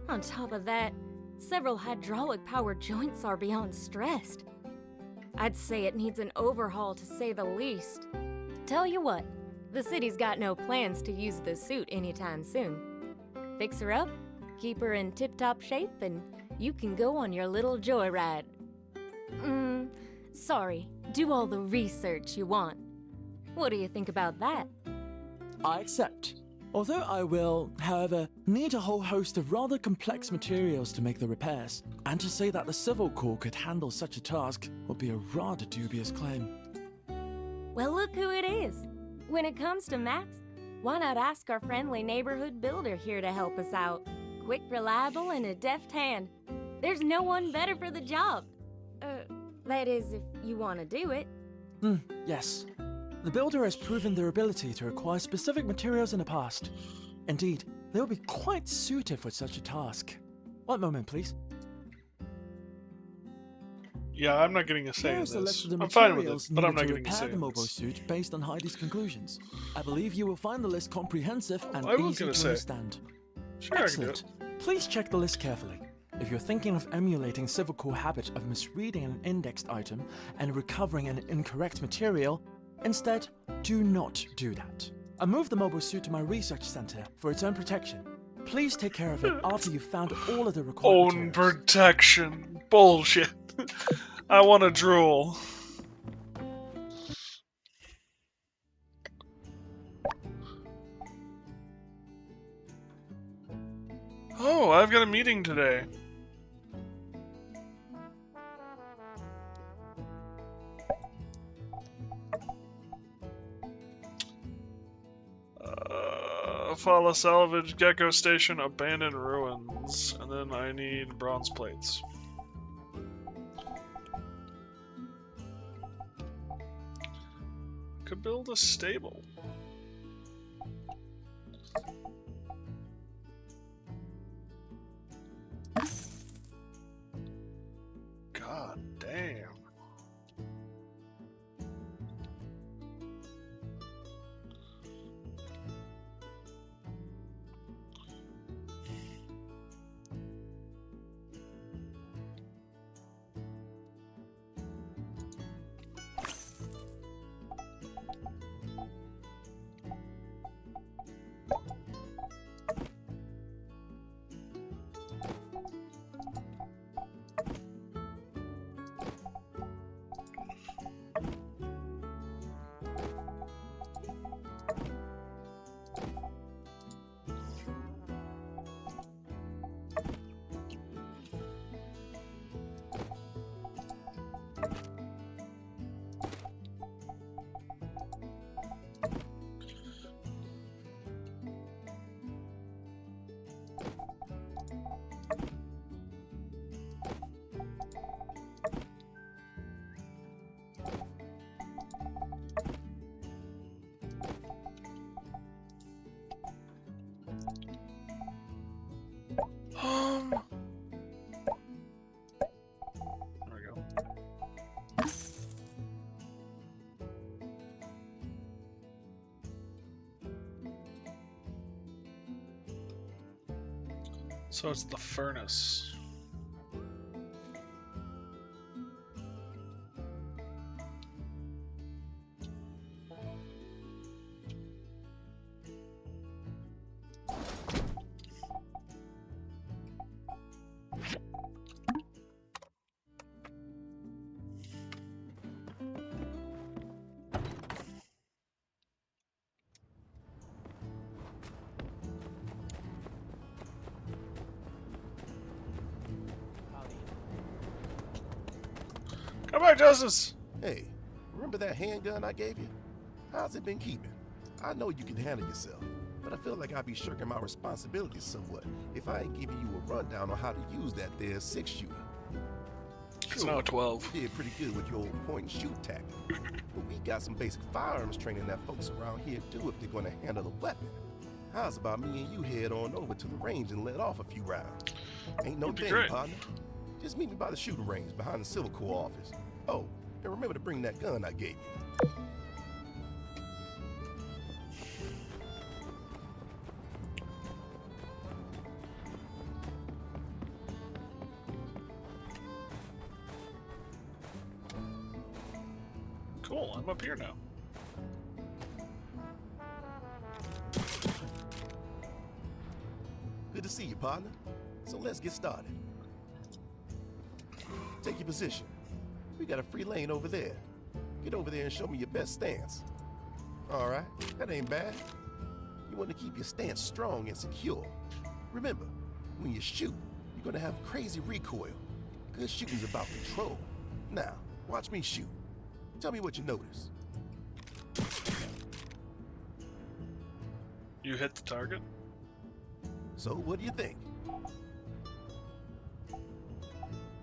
[SPEAKER 5] On top of that, several hydraulic-powered joints are beyond stressed. I'd say it needs an overhaul to say the least. Tell you what, the city's got no plans to use the suit anytime soon. Fix her up, keep her in tip-top shape, and you can go on your little joyride. Sorry, do all the research you want. What do you think about that?
[SPEAKER 12] I accept. Although I will, however, need a whole host of rather complex materials to make the repairs, and to say that the Civil Corps could handle such a task would be a rather dubious claim.
[SPEAKER 5] Well, look who it is. When it comes to mats, why not ask our friendly neighborhood builder here to help us out? Quick, reliable, and a deft hand.
[SPEAKER 11] There's no one better for the job. That is, if you want to do it.
[SPEAKER 12] Yes. The builder has proven their ability to acquire specific materials in the past. Indeed, they will be quite suited for such a task. One moment, please.
[SPEAKER 1] Yeah, I'm not getting a say in
[SPEAKER 12] Here's the list
[SPEAKER 1] this.
[SPEAKER 12] of the
[SPEAKER 1] I'm fine with it,
[SPEAKER 12] materials
[SPEAKER 1] but I'm
[SPEAKER 12] needed
[SPEAKER 1] not
[SPEAKER 12] to
[SPEAKER 1] getting a
[SPEAKER 12] repair
[SPEAKER 1] say
[SPEAKER 12] the
[SPEAKER 1] in
[SPEAKER 12] mobile
[SPEAKER 1] this.
[SPEAKER 12] suit based on Heidi's conclusions. I believe you will find the list comprehensive and
[SPEAKER 1] I was
[SPEAKER 12] easy
[SPEAKER 1] gonna
[SPEAKER 12] to
[SPEAKER 1] say.
[SPEAKER 12] understand.
[SPEAKER 1] Sure, I can do
[SPEAKER 12] Excellent.
[SPEAKER 1] it.
[SPEAKER 12] Please check the list carefully. If you're thinking of emulating Civil Core habit of misreading an indexed item and recovering an incorrect material, instead, do not do that. I moved the mobile suit to my research center for its own protection. Please take care of it after you've found all of the required
[SPEAKER 1] Own
[SPEAKER 12] materials.
[SPEAKER 1] protection. Bullshit. I want to drool. Oh, I've got a meeting today. Fala salvage, Gecko Station, abandoned ruins, and then I need bronze plates. Could build a stable. God damn. There we go. So it's the furnace. Come back, Justice!
[SPEAKER 13] Hey, remember that handgun I gave you? How's it been keeping? I know you can handle yourself, but I feel like I'd be shirking my responsibilities somewhat if I ain't giving you a rundown on how to use that there 6-shooter.
[SPEAKER 1] It's now 12.
[SPEAKER 13] You did pretty good with your old point and shoot tactic, but we got some basic firearms training that folks around here do if they're gonna handle a weapon. How's about me and you head on over to the range and let off a few rounds? Ain't no thing, partner. Just meet me by the shooting range behind the Civil Corps office. Oh, and remember to bring that gun I gave you.
[SPEAKER 1] Cool, I'm up here now.
[SPEAKER 13] Good to see you, partner. So let's get started. Take your position. We got a free lane over there. Get over there and show me your best stance. All right, that ain't bad. You want to keep your stance strong and secure. Remember, when you shoot, you're gonna have crazy recoil. Good shooting's about control. Now, watch me shoot. Tell me what you notice.
[SPEAKER 1] You hit the target?
[SPEAKER 13] So, what do you think?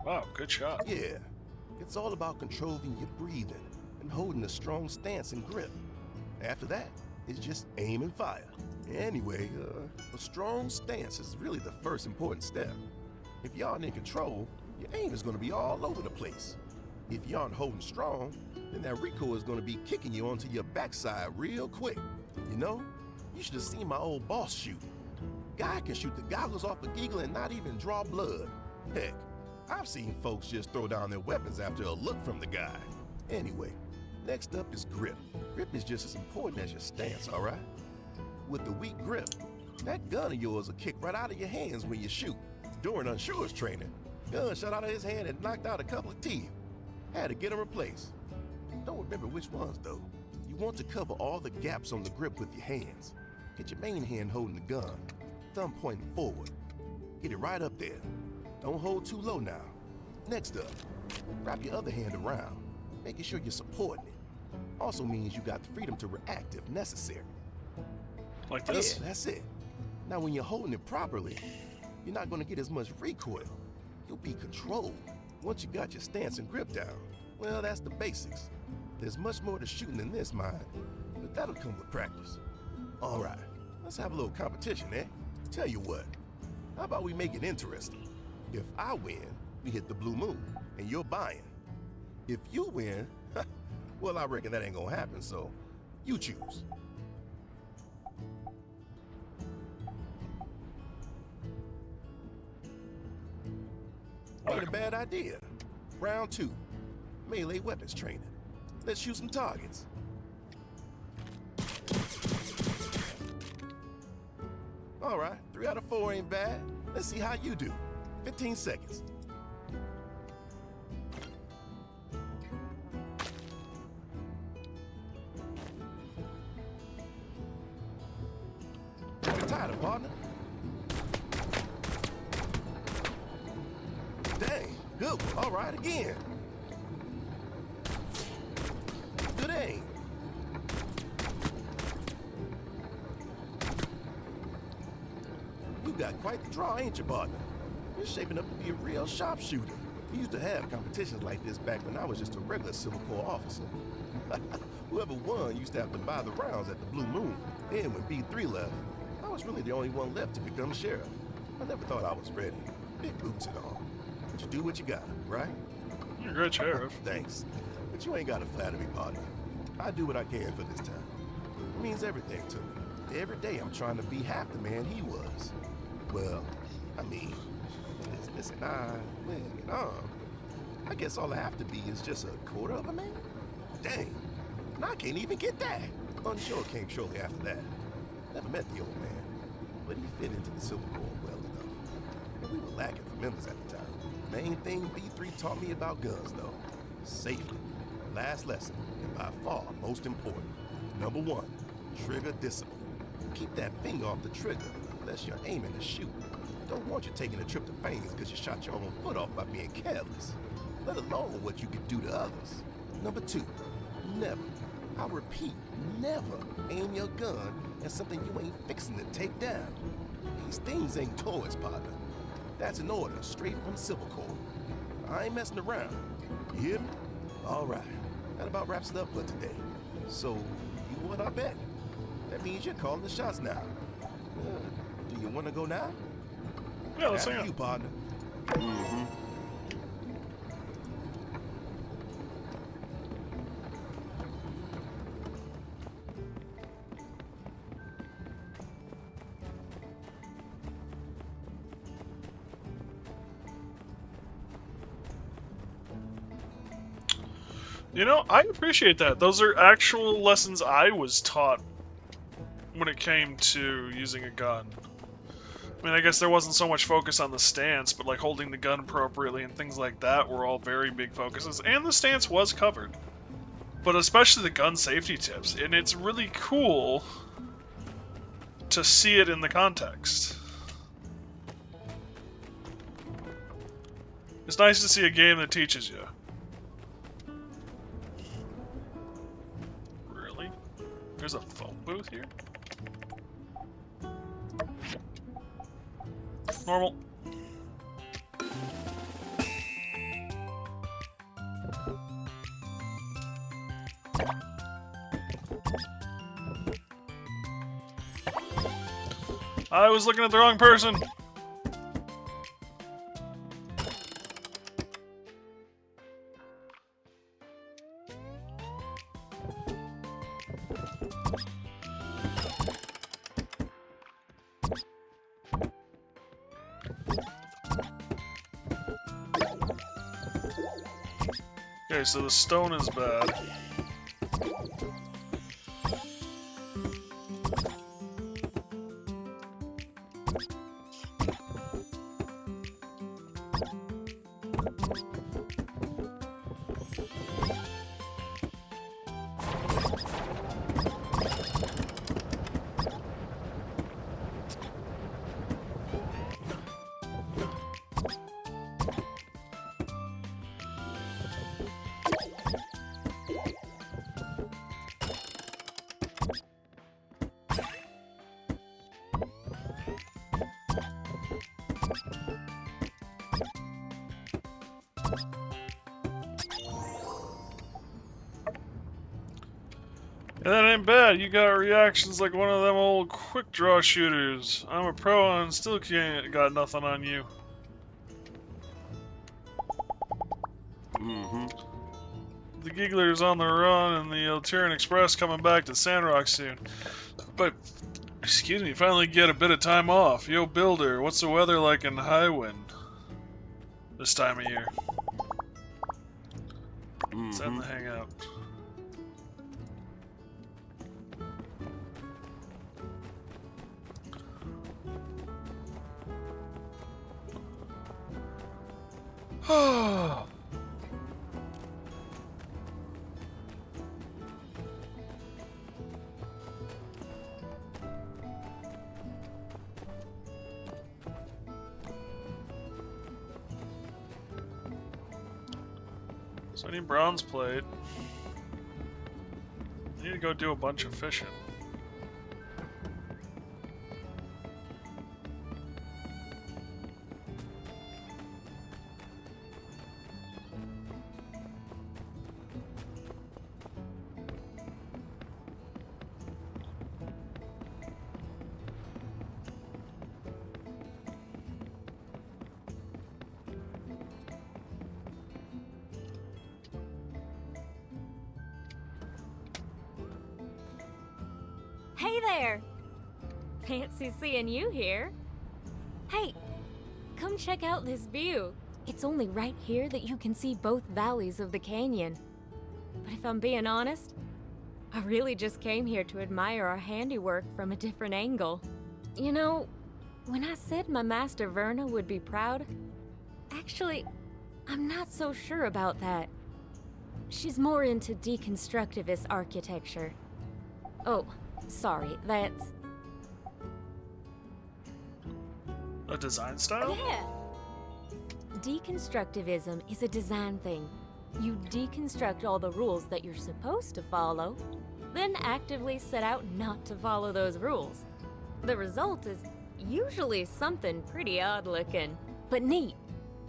[SPEAKER 1] Wow, good shot.
[SPEAKER 13] Yeah, it's all about controlling your breathing and holding a strong stance and grip. After that, it's just aim and fire. Anyway, a strong stance is really the first important step. If you aren't in control, your aim is going to be all over the place. If you aren't holding strong, then that recoil is going to be kicking you onto your backside real quick. You know, you should have seen my old boss shoot. Guy can shoot the goggles off a giggle and not even draw blood. Heck, I've seen folks just throw down their weapons after a look from the guy. Anyway, next up is grip. Grip is just as important as your stance, all right? With the weak grip, that gun of yours will kick right out of your hands when you shoot. During Unsure's training, gun shot out of his hand and knocked out a couple of teeth. Had to get them replaced. Don't remember which ones, though. You want to cover all the gaps on the grip with your hands. Get your main hand holding the gun, thumb pointing forward. Get it right up there. Don't hold too low now. Next up, wrap your other hand around, making sure you're supporting it. Also means you got the freedom to react if necessary.
[SPEAKER 1] Like this?
[SPEAKER 13] Yeah, that's it. Now when you're holding it properly, you're not going to get as much recoil. You'll be controlled. Once you got your stance and grip down, well, that's the basics. There's much more to shooting than this, mind, but that'll come with practice. All right, let's have a little competition, eh? Tell you what, how about we make it interesting? If I win, we hit the blue moon, and you're buying. If you win, well, I reckon that ain't gonna happen, so you choose. Ain't a bad idea. Round 2, melee weapons training. Let's shoot some targets. All right, 3 out of 4 ain't bad. Let's see how you do. 15 seconds. You're tired, partner. Dang, good one. All right, again. Good aim. You got quite the draw, ain't you, partner? You're shaping up to be a real sharpshooter. We used to have competitions like this back when I was just a regular Civil Corps officer. Whoever won used to have to buy the rounds at the Blue Moon. Then when B3 left, I was really the only one left to become sheriff. I never thought I was ready. Big boots and all. But you do what you got, right?
[SPEAKER 1] You're a great sheriff.
[SPEAKER 13] Thanks. But you ain't got to flatter me, partner. I do what I can for this town. It means everything to me. Every day I'm trying to be half the man he was. Well, I mean, with this missing eye, leg, and arm, I guess all I have to be is just a quarter of a man? Dang, and I can't even get that. Unsure came shortly after that. Never met the old man, but he fit into the Civil Corps well enough. And we were lacking for members at the time. Main thing B3 taught me about guns, though. Safety. Last lesson, and by far most important. Number 1, trigger discipline. Keep that finger off the trigger unless you're aiming to shoot. Don't want you taking a trip to Fanes because you shot your own foot off by being careless, let alone what you could do to others. Number 2, never, I repeat, never aim your gun at something you ain't fixing to take down. These things ain't toys, partner. That's an order straight from Civil Corps. I ain't messing around. You hear me? All right, that about wraps it up for today. So, you won, I bet. That means you're calling the shots now. Do you want to go now?
[SPEAKER 1] Yeah, let's hang
[SPEAKER 13] After
[SPEAKER 1] out.
[SPEAKER 13] you, partner.
[SPEAKER 1] You know, I appreciate that. Those are actual lessons I was taught when it came to using a gun. I mean, I guess there wasn't so much focus on the stance, but like holding the gun appropriately and things like that were all very big focuses. And the stance was covered. But especially the gun safety tips. And it's really cool to see it in the context. It's nice to see a game that teaches you. Really? There's a phone booth here? Normal. I was looking at the wrong person. Okay, so the stone is bad. Yeah, that ain't bad. You got reactions like one of them old quick draw shooters. I'm a pro and still can't got nothing on you. The Giggler's on the run and the Elturan Express coming back to Sandrock soon. But, excuse me, finally get a bit of time off. Yo, Builder, what's the weather like in Highwind this time of year? Let's end the hangout. So I need bronze plate. I need to go do a bunch of fishing.
[SPEAKER 5] Hey there! Fancy seeing you here. Hey, come check out this view. It's only right here that you can see both valleys of the canyon. But if I'm being honest, I really just came here to admire our handiwork from a different angle. You know, when I said my master Verna would be proud, actually, I'm not so sure about that. She's more into deconstructivist architecture. Oh, sorry, that's...
[SPEAKER 1] A design style?
[SPEAKER 5] Yeah! Deconstructivism is a design thing. You deconstruct all the rules that you're supposed to follow, then actively set out not to follow those rules. The result is usually something pretty odd looking, but neat.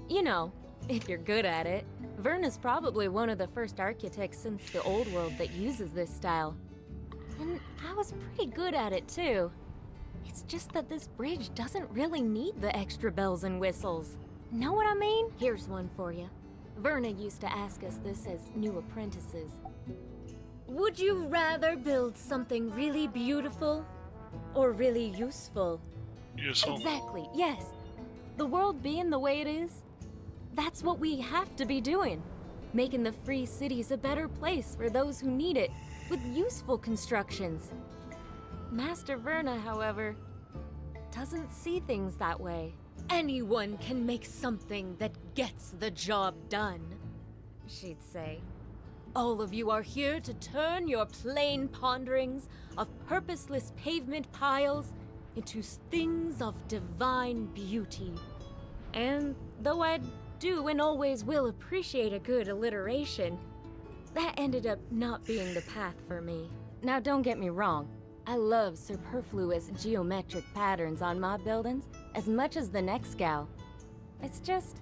[SPEAKER 5] You know, if you're good at it. Verna's probably one of the first architects since the Old World that uses this style. And I was pretty good at it too. It's just that this bridge doesn't really need the extra bells and whistles. Know what I mean? Here's one for you. Verna used to ask us this as new apprentices. Would you rather build something really beautiful or really useful?
[SPEAKER 1] Useful.
[SPEAKER 5] Exactly, yes. The world being the way it is, that's what we have to be doing. Making the free cities a better place for those who need it, with useful constructions. Master Verna, however, doesn't see things that way. Anyone can make something that gets the job done, she'd say. All of you are here to turn your plain ponderings of purposeless pavement piles into things of divine beauty. And though I do and always will appreciate a good alliteration, that ended up not being the path for me. Now don't get me wrong, I love superfluous geometric patterns on my buildings as much as the next gal. It's just,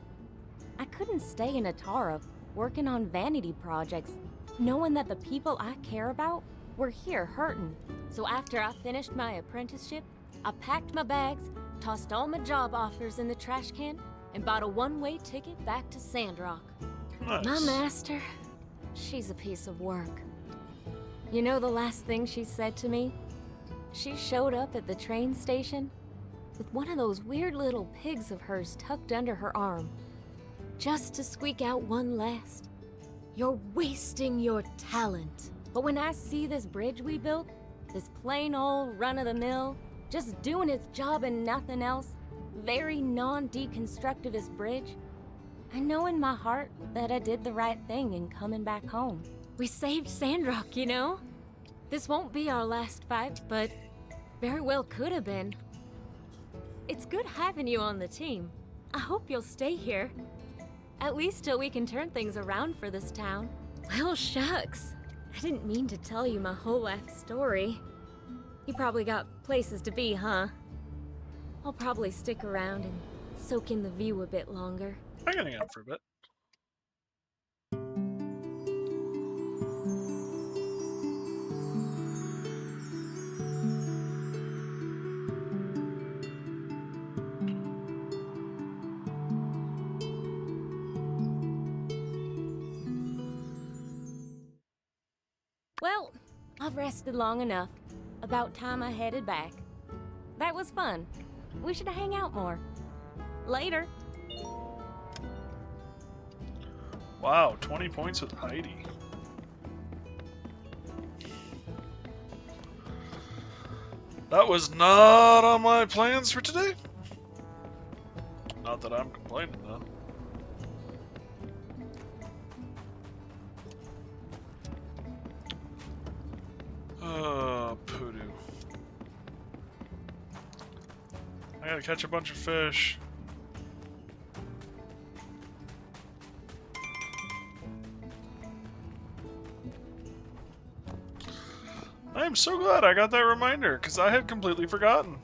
[SPEAKER 5] I couldn't stay in Atara working on vanity projects knowing that the people I care about were here hurting. So after I finished my apprenticeship, I packed my bags, tossed all my job offers in the trash can, and bought a one-way ticket back to Sandrock.
[SPEAKER 1] Nice.
[SPEAKER 5] My master, she's a piece of work. You know the last thing she said to me? She showed up at the train station with one of those weird little pigs of hers tucked under her arm, just to squeak out one last, "You're wasting your talent." But when I see this bridge we built, this plain old run-of-the-mill, just doing its job and nothing else, very non-deconstructivist bridge, I know in my heart that I did the right thing in coming back home. We saved Sandrock, you know? This won't be our last fight, but very well could have been. It's good having you on the team. I hope you'll stay here. At least till we can turn things around for this town. Well, shucks. I didn't mean to tell you my whole life story. You probably got places to be, huh? I'll probably stick around and soak in the view a bit longer.
[SPEAKER 1] I'm gonna hang out for a bit.
[SPEAKER 5] Well, I've rested long enough. About time I headed back. That was fun. We should hang out more. Later.
[SPEAKER 1] Wow, 20 points with Heidi. That was not on my plans for today. Not that I'm complaining, though. Oh, poodoo. I gotta catch a bunch of fish. I am so glad I got that reminder, because I had completely forgotten.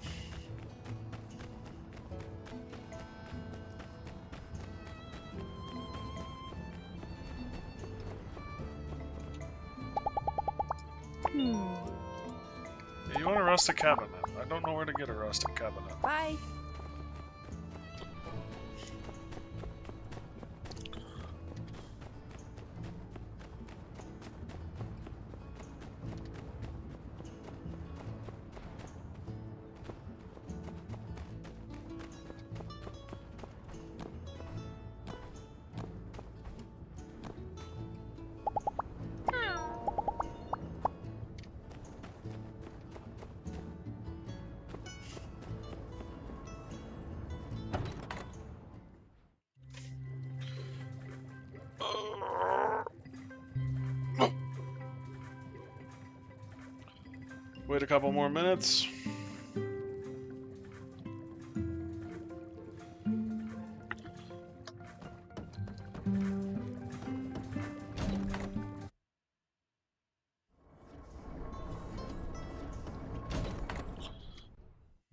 [SPEAKER 1] Yeah, you want a rustic cabinet. I don't know where to get a rustic cabinet.
[SPEAKER 4] Bye.
[SPEAKER 1] Wait a couple more minutes.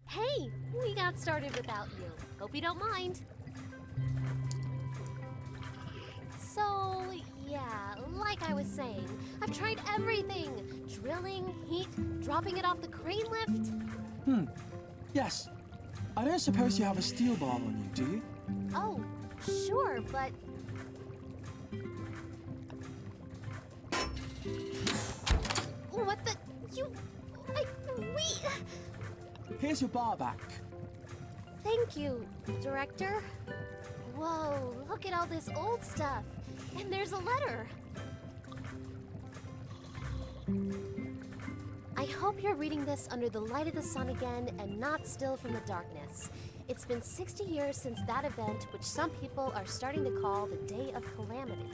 [SPEAKER 6] Hey, we got started without you. Hope you don't mind. So, yeah, like I was saying, I've tried everything. Drilling, heat, dropping it off the crane lift.
[SPEAKER 12] Yes. I don't suppose you have a steel ball on you, do you?
[SPEAKER 6] Oh, sure, but... What the...
[SPEAKER 12] Here's your bar back.
[SPEAKER 6] Thank you, Director. Whoa, look at all this old stuff. And there's a letter. I hope you're reading this under the light of the sun again and not still from the darkness. It's been 60 years since that event, which some people are starting to call the Day of Calamity.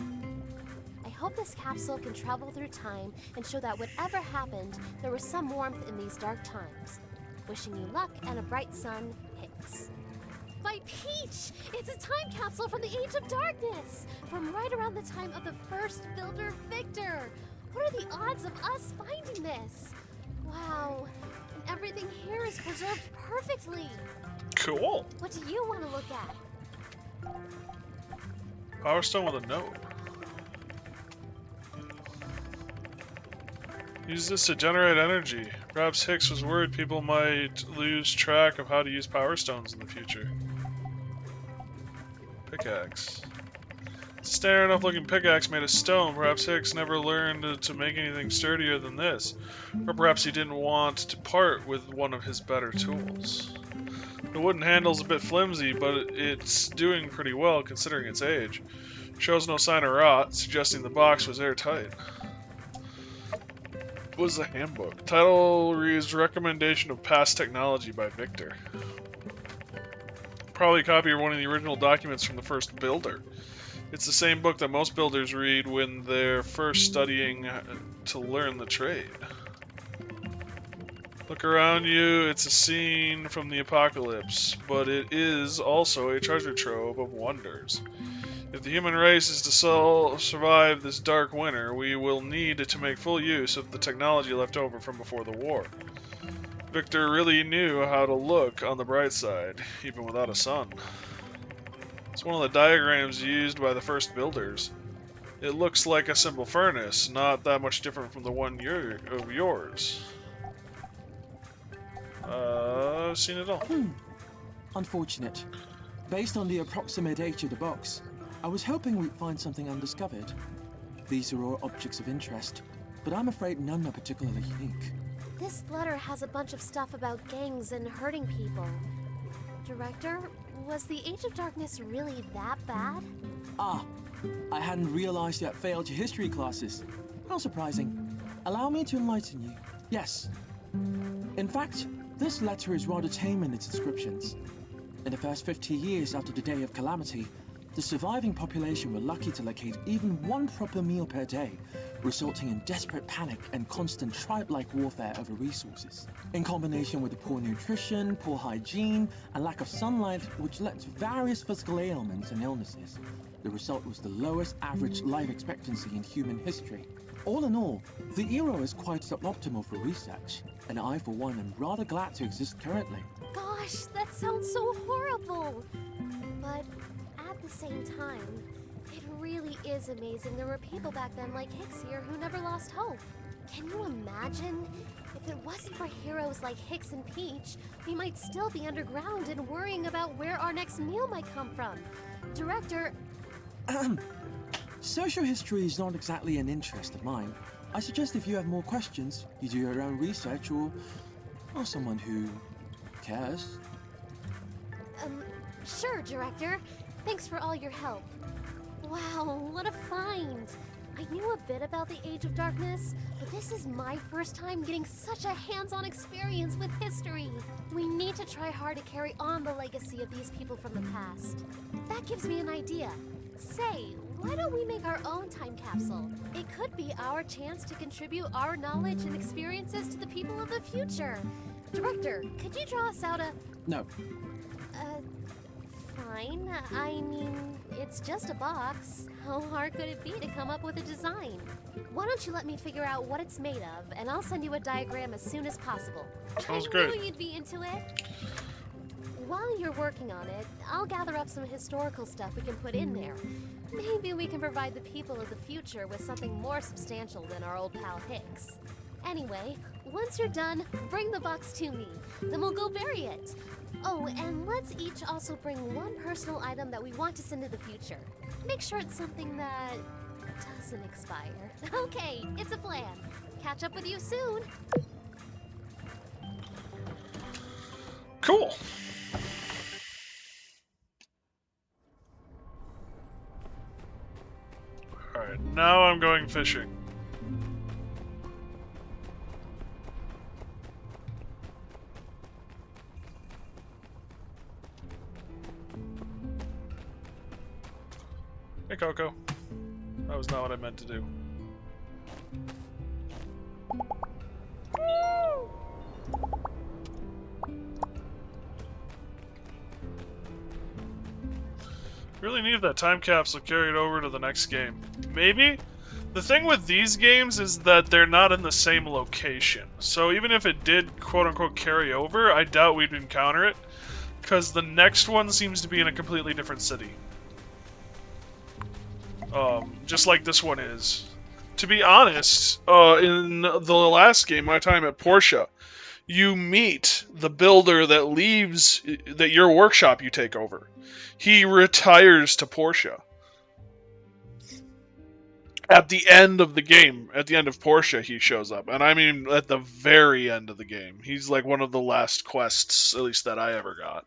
[SPEAKER 6] I hope this capsule can travel through time and show that whatever happened, there was some warmth in these dark times. Wishing you luck and a bright sun, Hicks. My Peach! It's a time capsule from the Age of Darkness! From right around the time of the first builder, Victor! What are the odds of us finding this? Wow, and everything here is preserved perfectly!
[SPEAKER 1] Cool.
[SPEAKER 6] What do you want to look at?
[SPEAKER 1] Power Stone with a note. Use this to generate energy. Perhaps Hicks was worried people might lose track of how to use power stones in the future. Pickaxe. Standard enough looking pickaxe made of stone. Perhaps Hicks never learned to make anything sturdier than this. Or perhaps he didn't want to part with one of his better tools. The wooden handle's a bit flimsy, but it's doing pretty well considering its age. Shows no sign of rot, suggesting the box was airtight. What was the handbook? Title reads Recommendation of Past Technology by Victor. Probably a copy of one of the original documents from the first builder. It's the same book that most builders read when they're first studying to learn the trade. Look around you, it's a scene from the apocalypse, but it is also a treasure trove of wonders. If the human race is to survive this dark winter, we will need to make full use of the technology left over from before the war. Victor really knew how to look on the bright side, even without a sun. It's one of the diagrams used by the first builders. It looks like a simple furnace, not that much different from the one of yours. I've seen it all.
[SPEAKER 12] Unfortunate. Based on the approximate age of the box, I was hoping we'd find something undiscovered. These are all objects of interest, but I'm afraid none are particularly unique.
[SPEAKER 6] This letter has a bunch of stuff about gangs and hurting people. Director, was the Age of Darkness really that bad?
[SPEAKER 12] Ah, I hadn't realized you had failed your history classes. How surprising. Allow me to enlighten you. Yes. In fact, this letter is rather tame in its descriptions. In the first 50 years after the Day of Calamity, the surviving population were lucky to locate even one proper meal per day, resulting in desperate panic and constant tribe-like warfare over resources. In combination with the poor nutrition, poor hygiene, and lack of sunlight, which led to various physical ailments and illnesses, the result was the lowest average life expectancy in human history. All in all, the era is quite suboptimal for research, and I, for one, am rather glad to exist currently.
[SPEAKER 6] Gosh, that sounds so horrible! But at the same time, it really is amazing there were people back then like Hicks here who never lost hope. Can you imagine? If it wasn't for heroes like Hicks and Peach, we might still be underground and worrying about where our next meal might come from. Director...
[SPEAKER 12] Social history is not exactly an interest of mine. I suggest if you have more questions, you do your own research or someone who cares.
[SPEAKER 6] Sure, Director. Thanks for all your help. Wow, what a find! I knew a bit about the Age of Darkness, but this is my first time getting such a hands-on experience with history. We need to try hard to carry on the legacy of these people from the past. That gives me an idea. Say, why don't we make our own time capsule? It could be our chance to contribute our knowledge and experiences to the people of the future. Director, could you draw us out a...
[SPEAKER 12] No.
[SPEAKER 6] Fine. I mean, it's just a box. How hard could it be to come up with a design? Why don't you let me figure out what it's made of, and I'll send you a diagram as soon as possible.
[SPEAKER 1] Sounds
[SPEAKER 6] I
[SPEAKER 1] great.
[SPEAKER 6] knew you'd be into it. While you're working on it, I'll gather up some historical stuff we can put in there. Maybe we can provide the people of the future with something more substantial than our old pal Hicks. Anyway, once you're done, bring the box to me. Then we'll go bury it. Oh, and let's each also bring one personal item that we want to send to the future. Make sure it's something that doesn't expire. Okay, it's a plan. Catch up with you soon.
[SPEAKER 1] Cool. Alright, now I'm going fishing. Hey, Coco. That was not what I meant to do. Really need that time capsule carried over to the next game. Maybe? The thing with these games is that they're not in the same location. So even if it did quote-unquote carry over, I doubt we'd encounter it. Because the next one seems to be in a completely different city. Just like this one is. to be honest, in the last game, my time at Porsche, you meet the builder that your workshop you take over. He retires to Porsche. At the end of the game, at the end of Porsche, he shows up. And I mean at the very end of the game. He's like one of the last quests, at least that I ever got.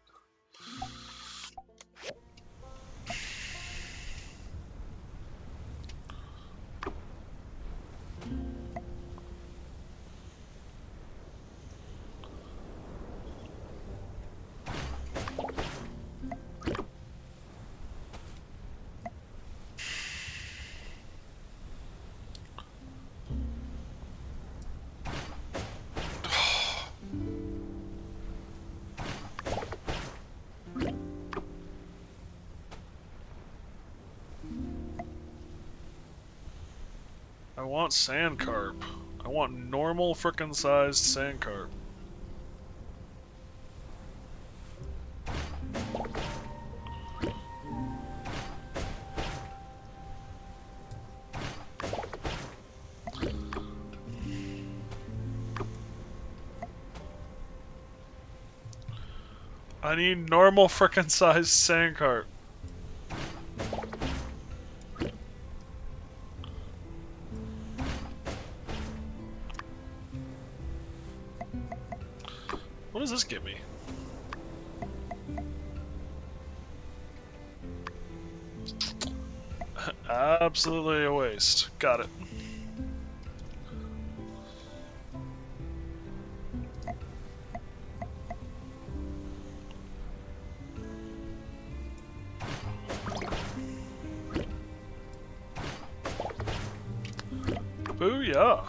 [SPEAKER 1] I want sand carp. I want normal frickin' sized sand carp. I need normal frickin' sized sand carp. What does this give me? Absolutely a waste. Got it. Booyah!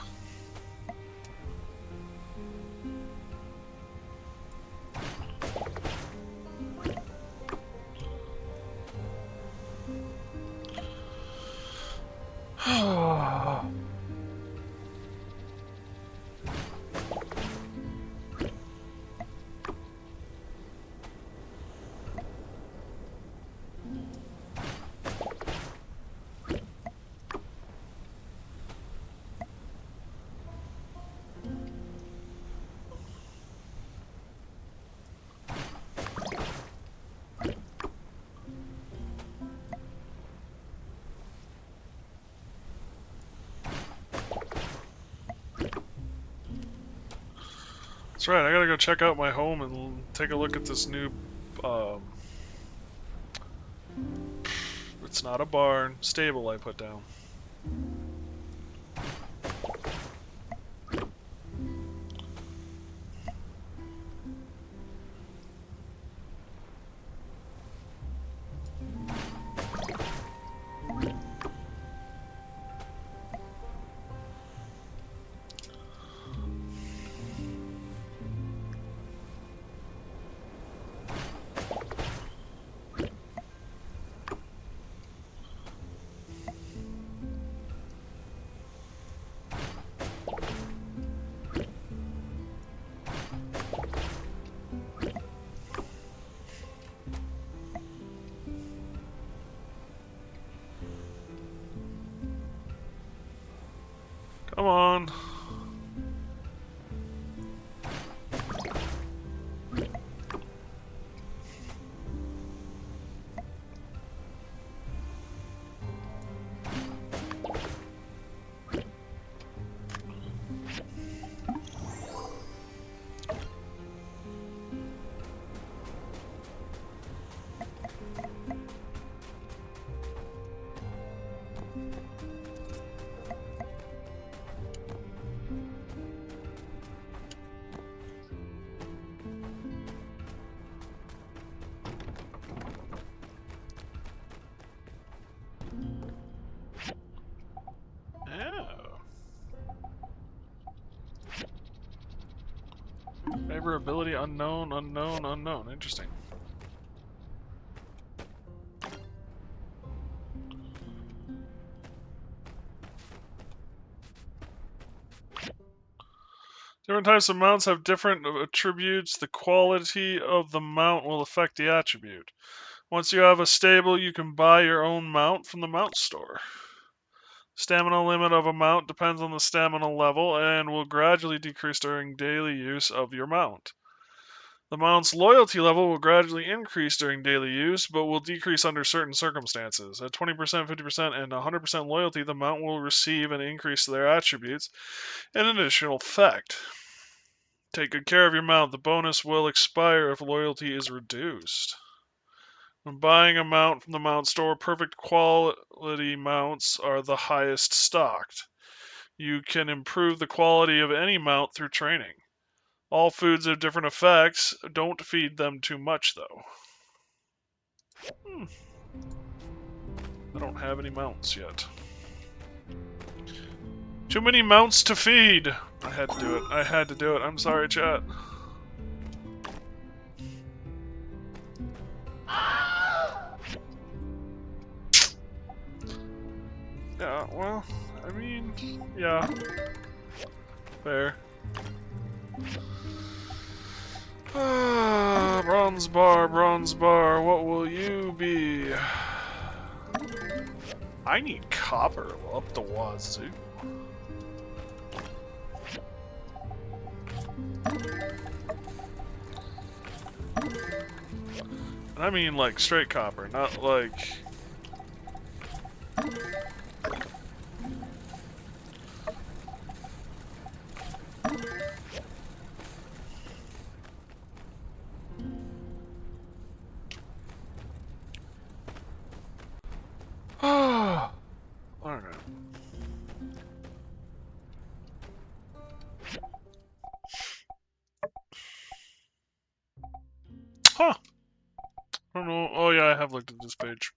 [SPEAKER 1] That's right, I gotta go check out my home and take a look at this new, it's not a barn, stable I put down. Come on. Favorability unknown, unknown, unknown. Interesting. Different types of mounts have different attributes. The quality of the mount will affect the attribute. Once you have a stable, you can buy your own mount from the mount store. Stamina limit of a mount depends on the stamina level and will gradually decrease during daily use of your mount. The mount's loyalty level will gradually increase during daily use, but will decrease under certain circumstances. At 20%, 50%, and 100% loyalty, the mount will receive an increase to their attributes and an additional effect. Take good care of your mount. The bonus will expire if loyalty is reduced. When buying a mount from the mount store, perfect quality mounts are the highest stocked. You can improve the quality of any mount through training. All foods have different effects. Don't feed them too much, though. I don't have any mounts yet. Too many mounts to feed! I had to do it. I had to do it. I'm sorry, chat. Yeah, well, I mean, yeah. Fair. Bronze bar, what will you be? I need copper up the wazoo. And I mean like straight copper, not like... Alright. Huh. I don't know. Oh yeah, I have looked at this page.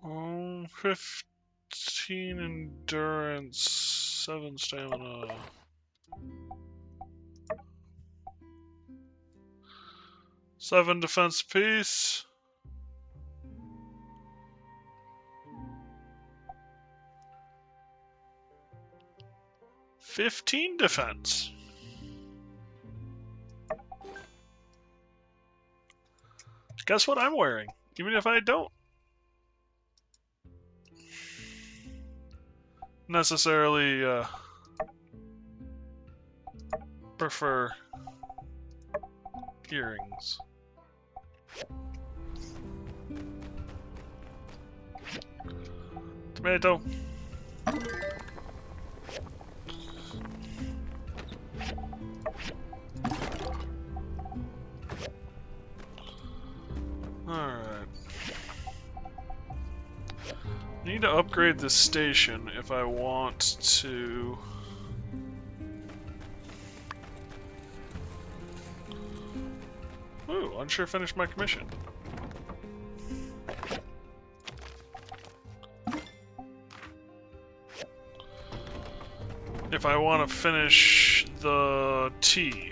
[SPEAKER 1] Oh, 15 endurance, 7 stamina. Seven defense piece. 15 defense. Guess what I'm wearing, even if I don't necessarily prefer earrings. Tomato. Alright. I need to upgrade this station if I want to... Ooh, unsure finished my commission. If I want to finish the T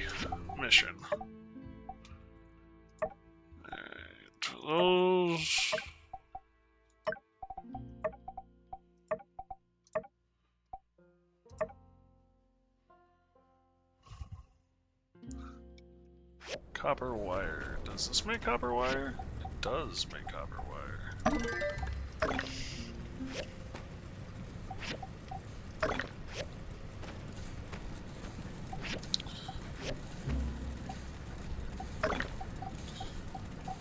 [SPEAKER 1] mission. Alright, those... Copper wire. Does this make copper wire? It does make copper wire.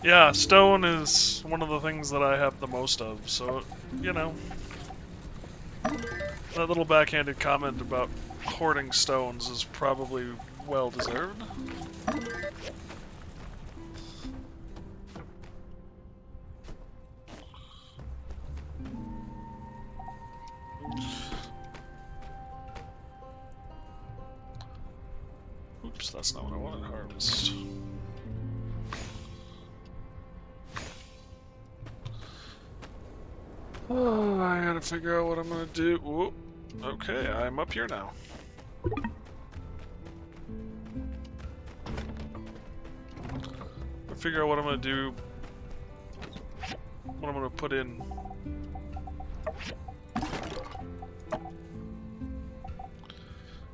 [SPEAKER 1] Yeah, stone is one of the things that I have the most of, so, you know. That little backhanded comment about hoarding stones is probably well deserved. Oops, that's not what I wanted to harvest. Oh, I gotta figure out what I'm gonna do. Whoop. Okay, I'm up here now. I figure out what I'm gonna do. What I'm gonna put in.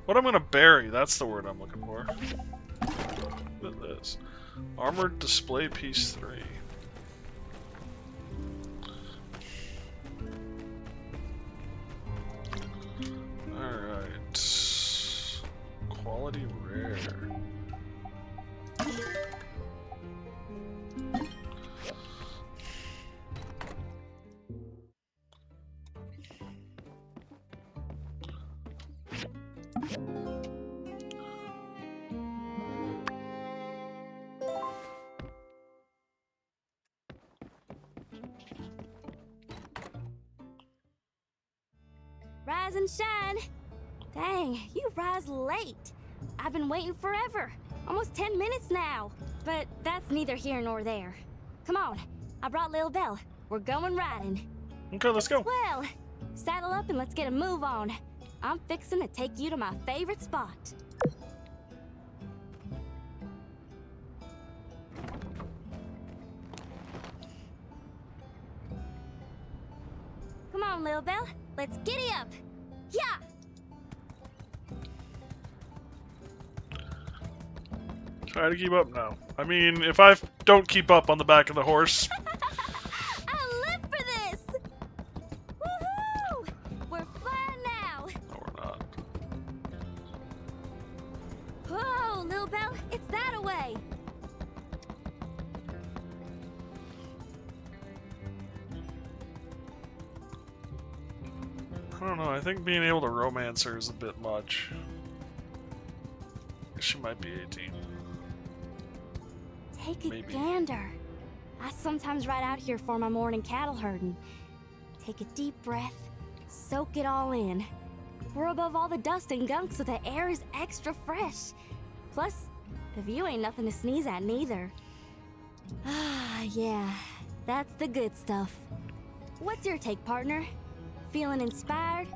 [SPEAKER 1] What I'm gonna bury, that's the word I'm looking for. Look at this. Armored display piece 3.
[SPEAKER 11] Rise and shine. Dang, you rise late. I've been waiting forever. Almost 10 minutes now. But that's neither here nor there. Come on, I brought Lil Belle. We're going riding.
[SPEAKER 1] Okay, let's go.
[SPEAKER 11] Well, saddle up and let's get a move on. I'm fixing to take you to my favorite spot. Come on, Lil Belle. Let's giddy up. Yeah!
[SPEAKER 1] Try to keep up now. I mean, if I don't keep up on the back of the horse...
[SPEAKER 11] I live for this! Woohoo! We're flying now!
[SPEAKER 1] No, we're not.
[SPEAKER 11] Whoa, Lil Belle, it's that away!
[SPEAKER 1] I don't know, I think being able to romance her is a bit much. She might be 18.
[SPEAKER 11] Take a
[SPEAKER 1] Maybe.
[SPEAKER 11] gander. I sometimes ride out here for my morning cattle herding. Take a deep breath, soak it all in. We're above all the dust and gunk, so the air is extra fresh. Plus, the view ain't nothing to sneeze at neither. Ah, yeah, that's the good stuff. What's your take, partner? Feeling inspired?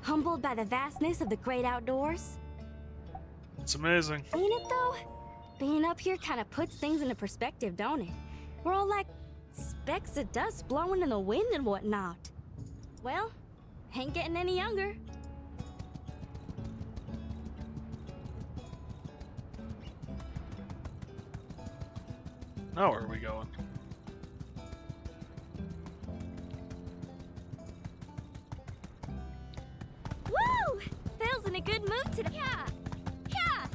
[SPEAKER 11] Humbled by the vastness of the great outdoors?
[SPEAKER 1] It's amazing.
[SPEAKER 11] Ain't it though? Being up here kind of puts things into perspective, don't it? We're all like specks of dust blowing in the wind and whatnot. Well, ain't getting any younger.
[SPEAKER 1] Now where are we going?
[SPEAKER 11] Woo! Phil's in a good mood today. Yeah! Yeah!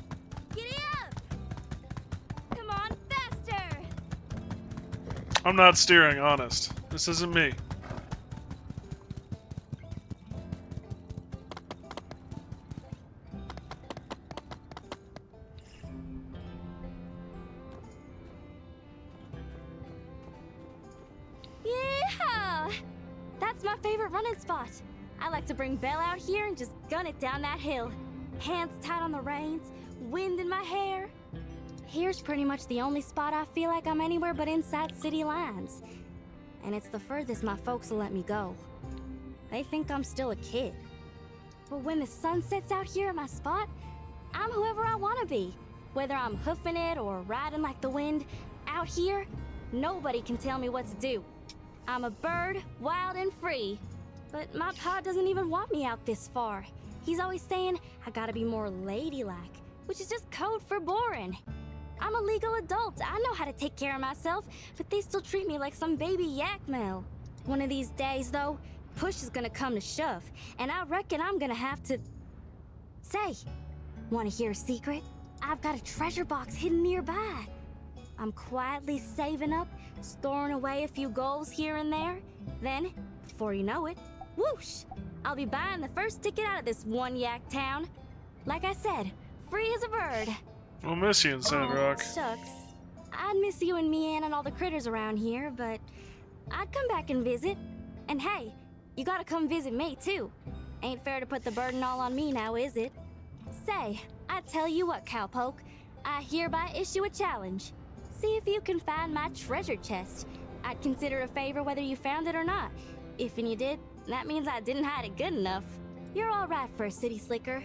[SPEAKER 11] Giddy up! Come on, faster!
[SPEAKER 1] I'm not steering, honest. This isn't me.
[SPEAKER 11] Yeah! That's my favorite running spot. I like to bring Belle out here and just gun it down that hill. Hands tight on the reins, wind in my hair. Here's pretty much the only spot I feel like I'm anywhere but inside city lines. And it's the furthest my folks will let me go. They think I'm still a kid. But when the sun sets out here at my spot, I'm whoever I want to be. Whether I'm hoofing it or riding like the wind, out here, nobody can tell me what to do. I'm a bird, wild and free. But my pa doesn't even want me out this far. He's always saying I gotta be more ladylike, which is just code for boring. I'm a legal adult. I know how to take care of myself, but they still treat me like some baby yak male. One of these days, though, push is gonna come to shove, and I reckon I'm gonna have to... Say, wanna hear a secret? I've got a treasure box hidden nearby. I'm quietly saving up, storing away a few goals here and there. Then, before you know it, whoosh! I'll be buying the first ticket out of this one yak town. Like I said, free as a bird.
[SPEAKER 1] We'll miss you in Sandrock.
[SPEAKER 11] Oh, shucks. I'd miss you and me and all the critters around here, but I'd come back and visit. And hey, you gotta come visit me too. Ain't fair to put the burden all on me now, is it? Say, I tell you what, cowpoke. I hereby issue a challenge. See if you can find my treasure chest. I'd consider a favor whether you found it or not. If and you did, that means I didn't hide it good enough. You're all right for a city slicker.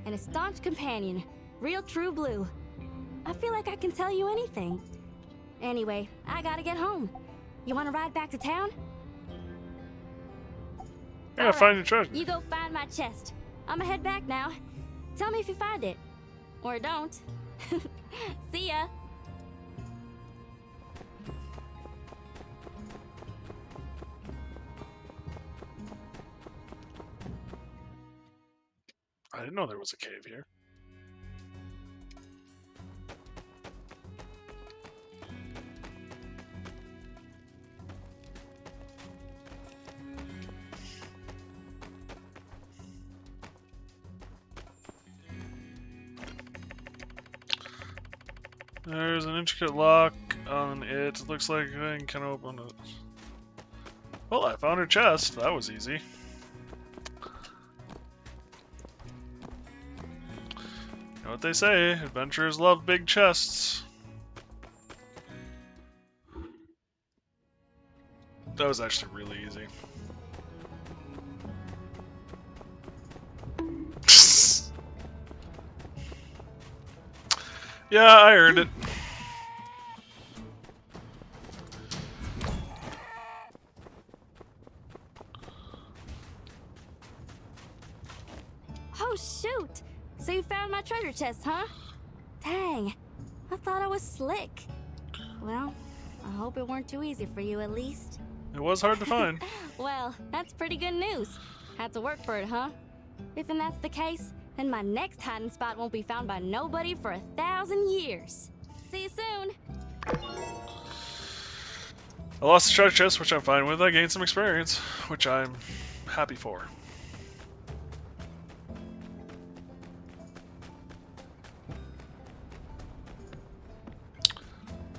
[SPEAKER 11] And a staunch companion. Real true blue. I feel like I can tell you anything. Anyway, I gotta get home. You wanna ride back to town?
[SPEAKER 1] Yeah, find your treasure.
[SPEAKER 11] You go find my chest. I'ma head back now. Tell me if you find it. Or don't. See ya.
[SPEAKER 1] I didn't know there was a cave here. There's an intricate lock on it. Looks like I can open it. Well, I found her chest. That was easy. what they say. Adventurers love big chests. That was actually really easy. Yeah, I earned it.
[SPEAKER 11] Oh, shoot! So you found my treasure chest, huh? Dang, I thought I was slick. Well, I hope it weren't too easy for you at least.
[SPEAKER 1] It was hard to find.
[SPEAKER 11] Well, that's pretty good news. Had to work for it, huh? If that's the case, then my next hiding spot won't be found by nobody for 1,000 years. See you soon.
[SPEAKER 1] I lost the treasure chest, which I'm fine with. I gained some experience, which I'm happy for.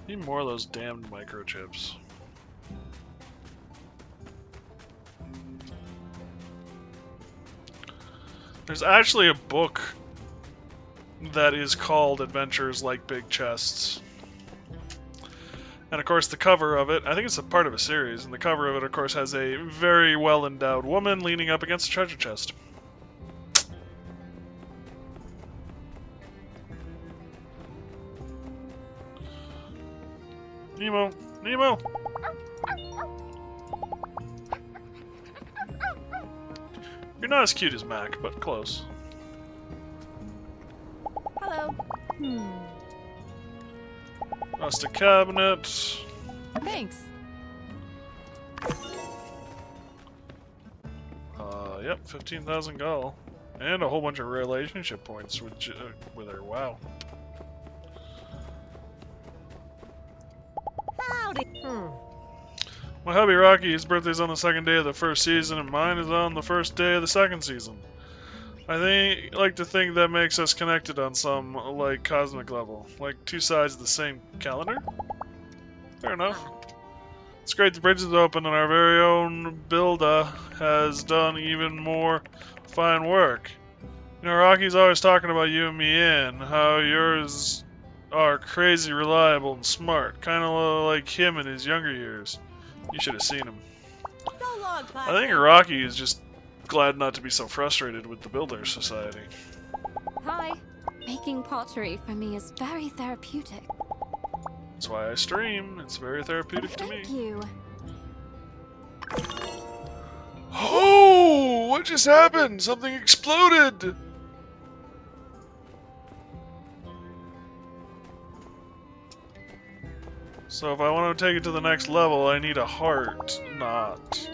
[SPEAKER 1] Need more of those damned microchips. There's actually a book that is called Adventures Like Big Chests. And of course the cover of it, I think it's a part of a series, and the cover of it of course has a very well endowed woman leaning up against a treasure chest. Nemo! Nemo! You're not as cute as Mac, but close.
[SPEAKER 5] Hello.
[SPEAKER 1] Rustic cabinet.
[SPEAKER 5] Thanks.
[SPEAKER 1] Yep, 15,000 gall. And a whole bunch of relationship points with her. Wow.
[SPEAKER 5] Howdy.
[SPEAKER 1] My hubby Rocky, his birthday's on the second day of the first season, and mine is on the first day of the second season. I like to think that makes us connected on some, like, cosmic level. Like, two sides of the same calendar? Fair enough. It's great the bridge is open and our very own Bilda has done even more fine work. You know, Rocky's always talking about you and me and how yours are crazy reliable and smart. Kind of like him in his younger years. You should have seen him.
[SPEAKER 5] So long,
[SPEAKER 1] I think Rocky is just glad not to be so frustrated with the Builder Society.
[SPEAKER 3] Hi. Making pottery for me is very therapeutic.
[SPEAKER 1] That's why I stream. It's very therapeutic to me.
[SPEAKER 3] Thank you.
[SPEAKER 1] Oh! What just happened? Something exploded! So if I want to take it to the next level, I need a heart knot.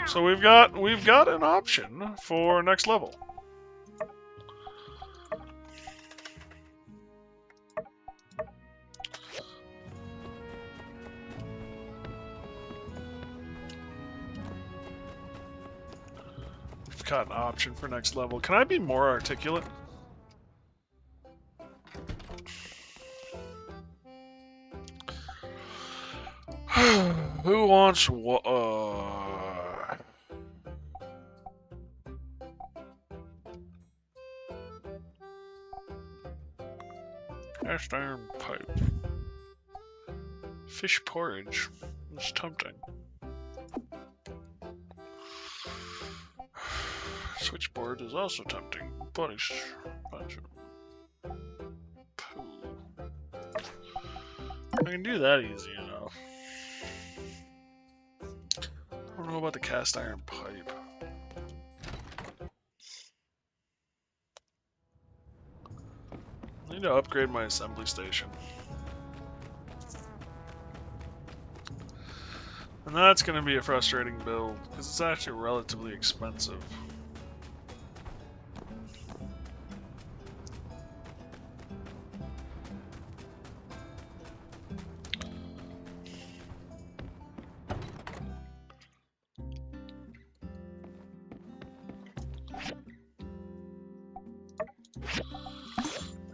[SPEAKER 1] So we've got an option for next level. We've got an option for next level. Can I be more articulate? Who wants what? Cast iron pipe. Fish porridge. It's tempting. Switchboard is also tempting. Punish. Poo. I can do that easy enough. I don't know about the cast iron pipe. I need to upgrade my assembly station. And that's going to be a frustrating build, because it's actually relatively expensive.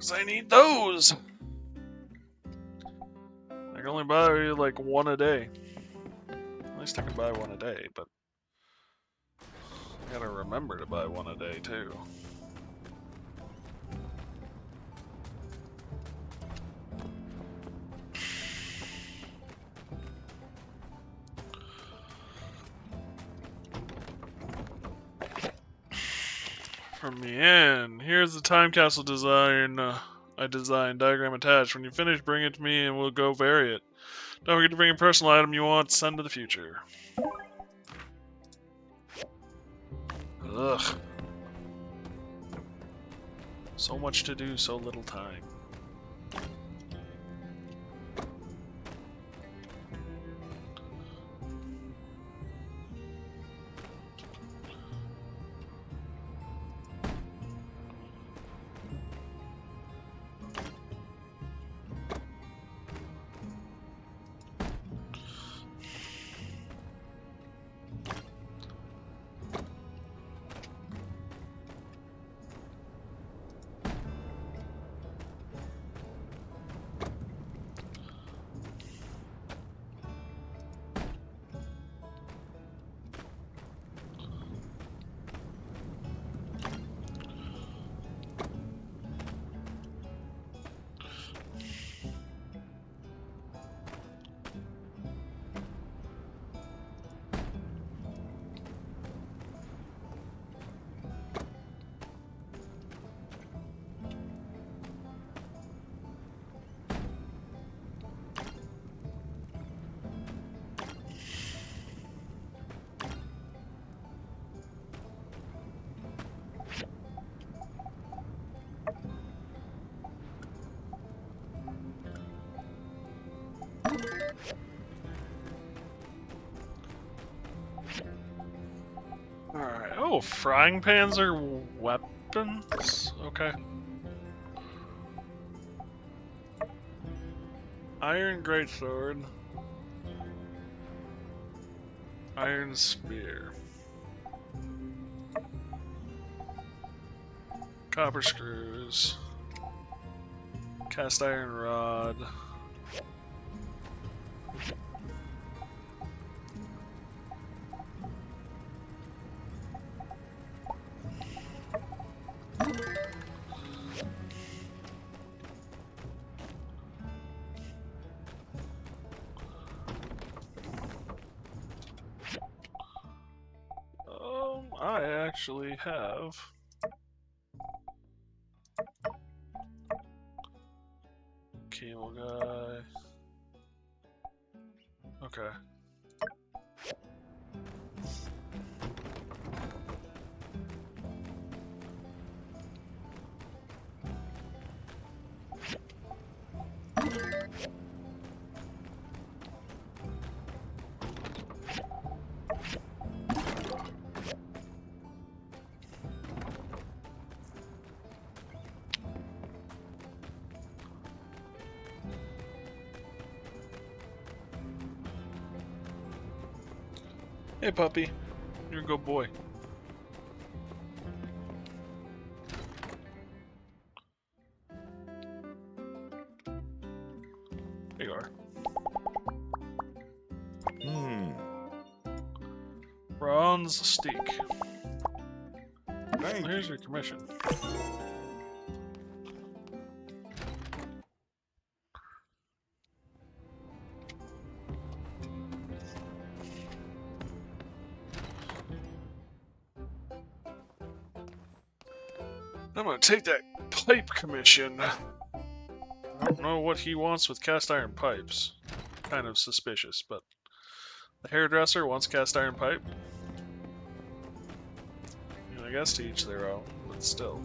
[SPEAKER 1] I need those! I can only buy like one a day. At least I can buy one a day, but I gotta remember to buy one a day too. From Mian. Here's the time capsule design I designed. Diagram attached. When you finish, bring it to me and we'll go vary it. Don't forget to bring a personal item you want to send to the future. Ugh. So much to do, so little time. Alright. Oh, frying pans are weapons? Okay. Iron greatsword. Iron spear. Copper screws. Cast iron rod. I actually have cable guy. Okay. Hey puppy, you're a good boy. There you are. Bronze steak. Here's your commission. I'm gonna take that pipe commission. I don't know what he wants with cast iron pipes. Kind of suspicious, but the hairdresser wants cast iron pipe. I mean, I guess to each their own, but still.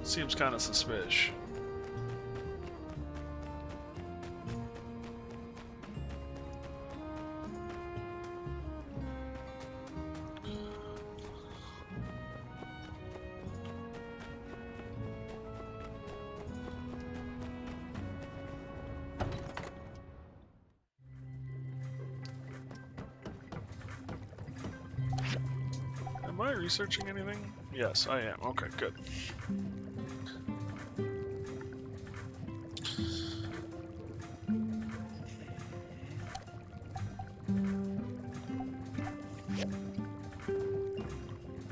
[SPEAKER 1] Seems kind of suspicious. Am I researching anything? Yes, I am. Okay, good.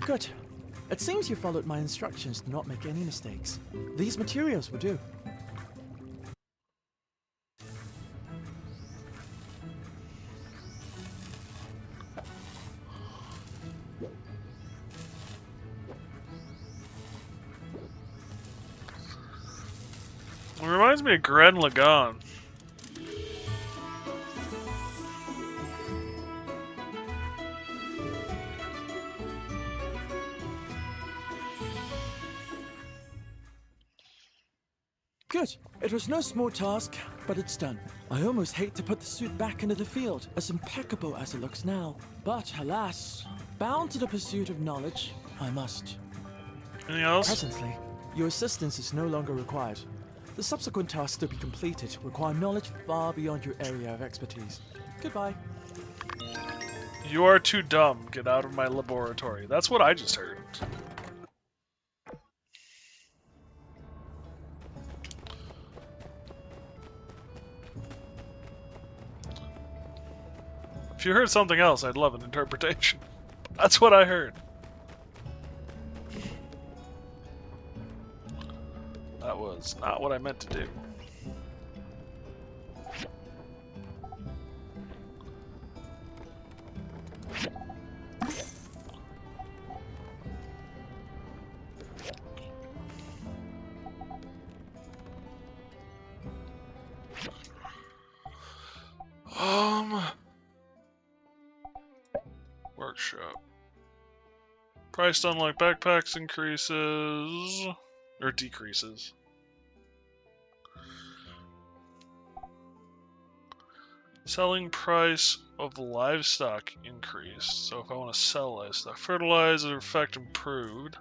[SPEAKER 12] Good. It seems you followed my instructions to not make any mistakes. These materials will do.
[SPEAKER 1] reminds me of Gren Lagann.
[SPEAKER 12] Good. It was no small task, but it's done. I almost hate to put the suit back into the field, as impeccable as it looks now. But alas, bound to the pursuit of knowledge, I must.
[SPEAKER 1] Anything else?
[SPEAKER 12] Presently, your assistance is no longer required. The subsequent tasks to be completed require knowledge far beyond your area of expertise. Goodbye.
[SPEAKER 1] You are too dumb. Get out of my laboratory. That's what I just heard. If you heard something else, I'd love an interpretation. That's what I heard. That was not what I meant to do. Workshop. Price to unlock backpacks increases or decreases. Selling price of livestock increased. So if I want to sell livestock, fertilizer effect improved.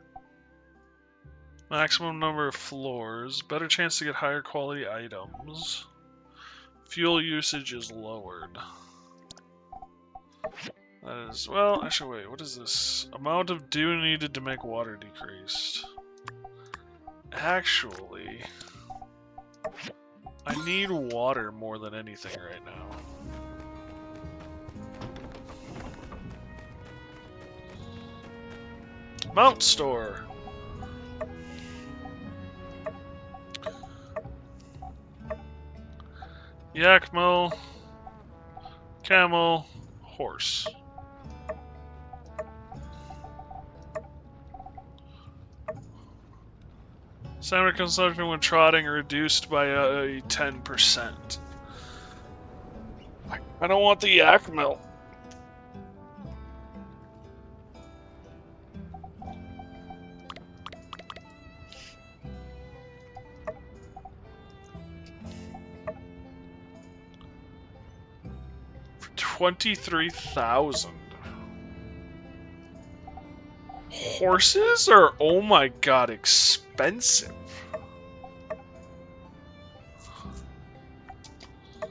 [SPEAKER 1] Maximum number of floors. Better chance to get higher quality items. Fuel usage is lowered. That is, well, actually, wait, what is this? Amount of dew needed to make water decreased. Actually, I need water more than anything right now. Mount store. Yak mill, camel, horse. Stamina consumption when trotting reduced by 10%. I don't want the yak mill. For 23,000. Horses are, oh my god, expensive. I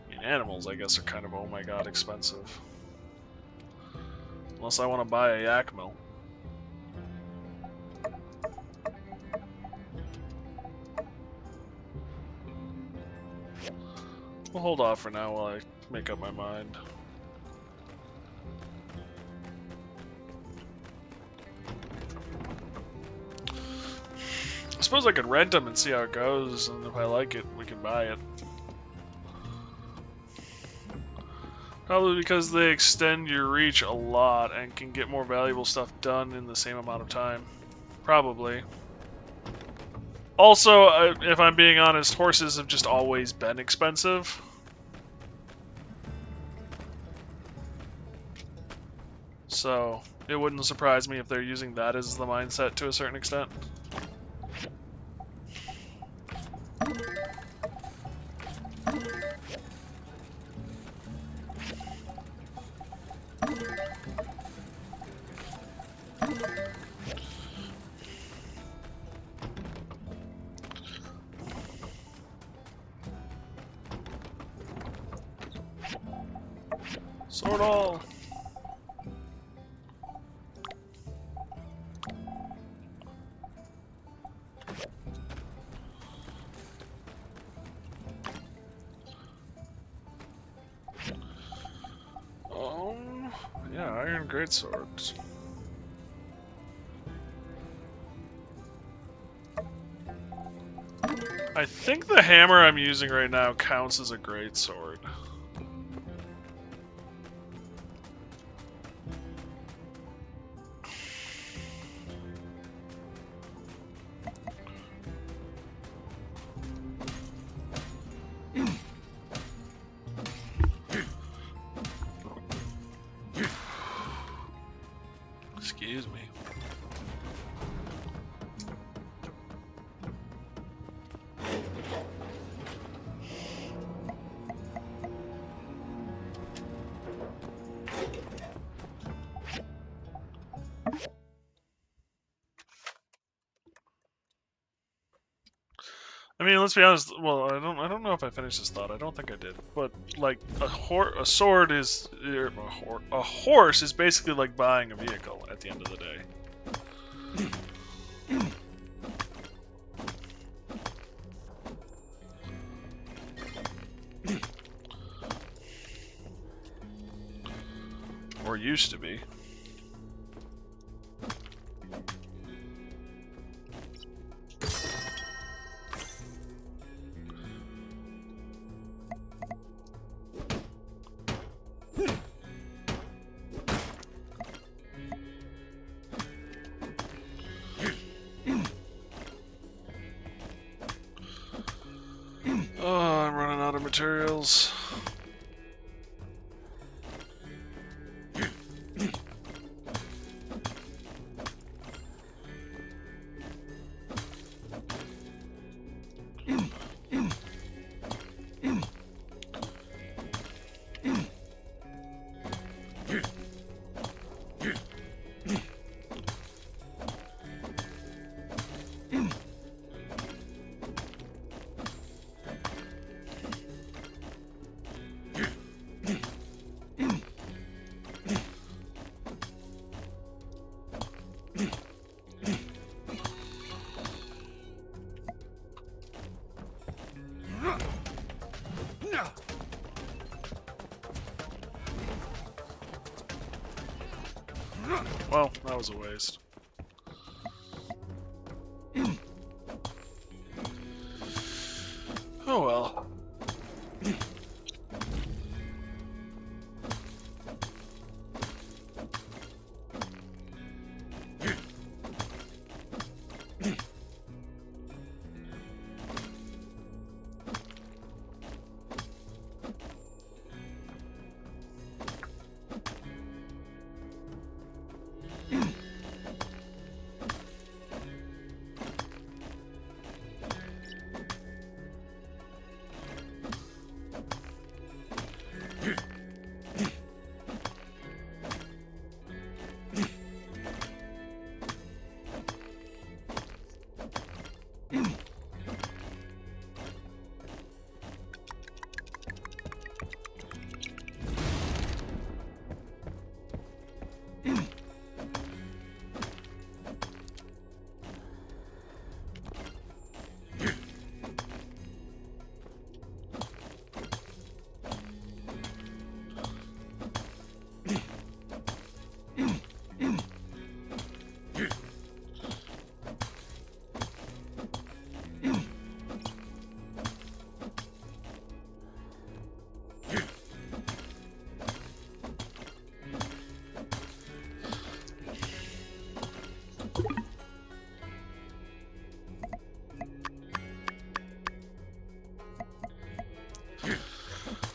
[SPEAKER 1] mean, animals, I guess, are kind of, oh my god, expensive. Unless I want to buy a yak mill. We'll hold off for now while I make up my mind. I suppose I could rent them and see how it goes, and if I like it, we can buy it. Probably because they extend your reach a lot and can get more valuable stuff done in the same amount of time. Probably. Also, if I'm being honest, horses have just always been expensive. So, it wouldn't surprise me if they're using that as the mindset to a certain extent. Sword all. Yeah, iron greatswords. I think the hammer I'm using right now counts as a greatsword. mean, let's be honest. Well, I don't know if I finished this thought. I don't think I did. But like a sword is a horse is basically like buying a vehicle at the end of the day. Or used to be. Oh, I'm running out of materials. Well, that was a waste. Oh well.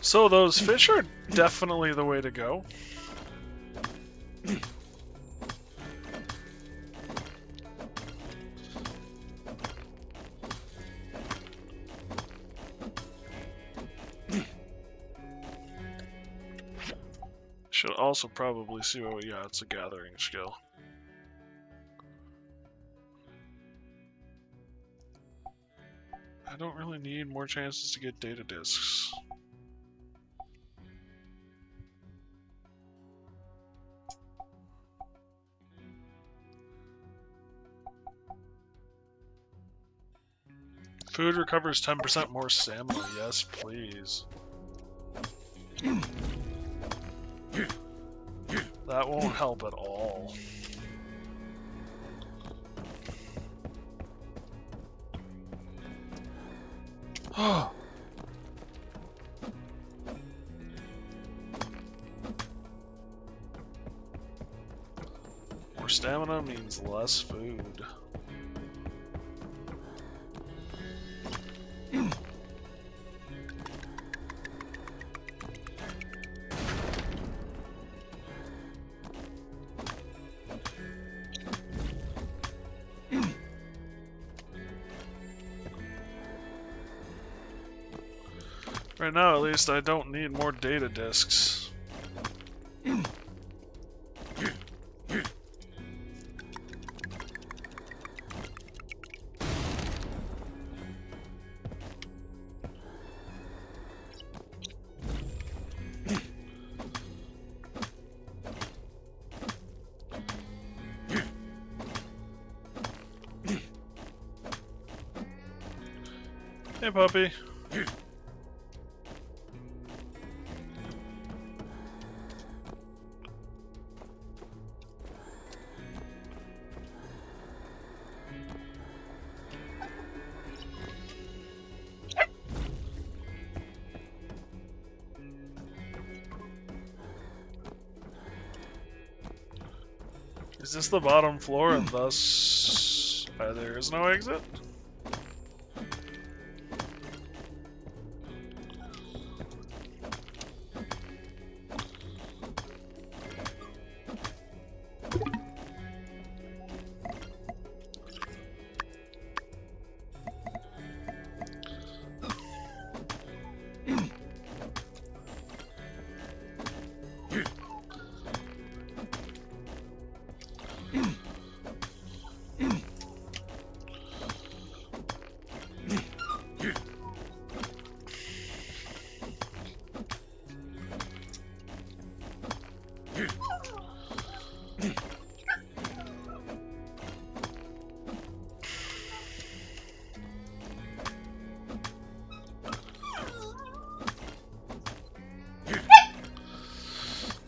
[SPEAKER 1] So those fish are definitely the way to go. Should also probably see what, yeah, it's a gathering skill. I don't really need more chances to get data discs. Food recovers 10% more stamina. Yes, please. That won't help at all. More stamina means less food. Right now, at least, I don't need more data discs. Hey, puppy. Is this the bottom floor and thus there is no exit?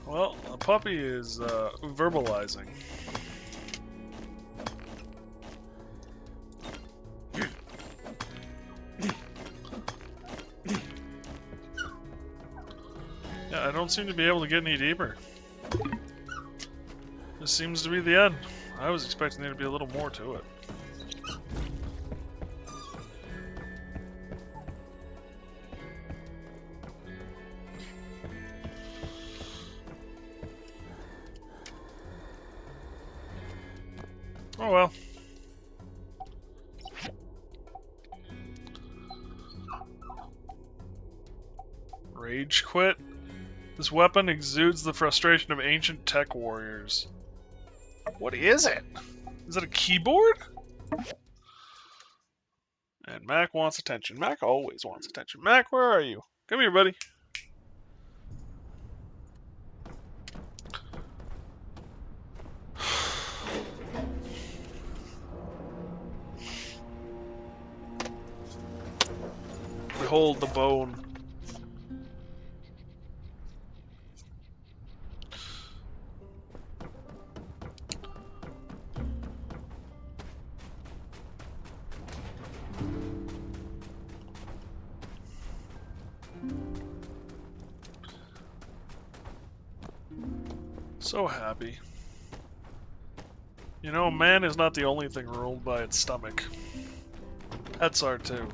[SPEAKER 1] Well, the puppy is verbalizing. Yeah, I don't seem to be able to get any deeper. This seems to be the end. I was expecting there to be a little more to it. Oh well. Rage quit. This weapon exudes the frustration of ancient tech warriors. What is it? Is it a keyboard? And Mac wants attention. Mac always wants attention. Mac, where are you? Come here, buddy. Behold the bone. So happy. You know, man is not the only thing ruled by its stomach. Pets are too.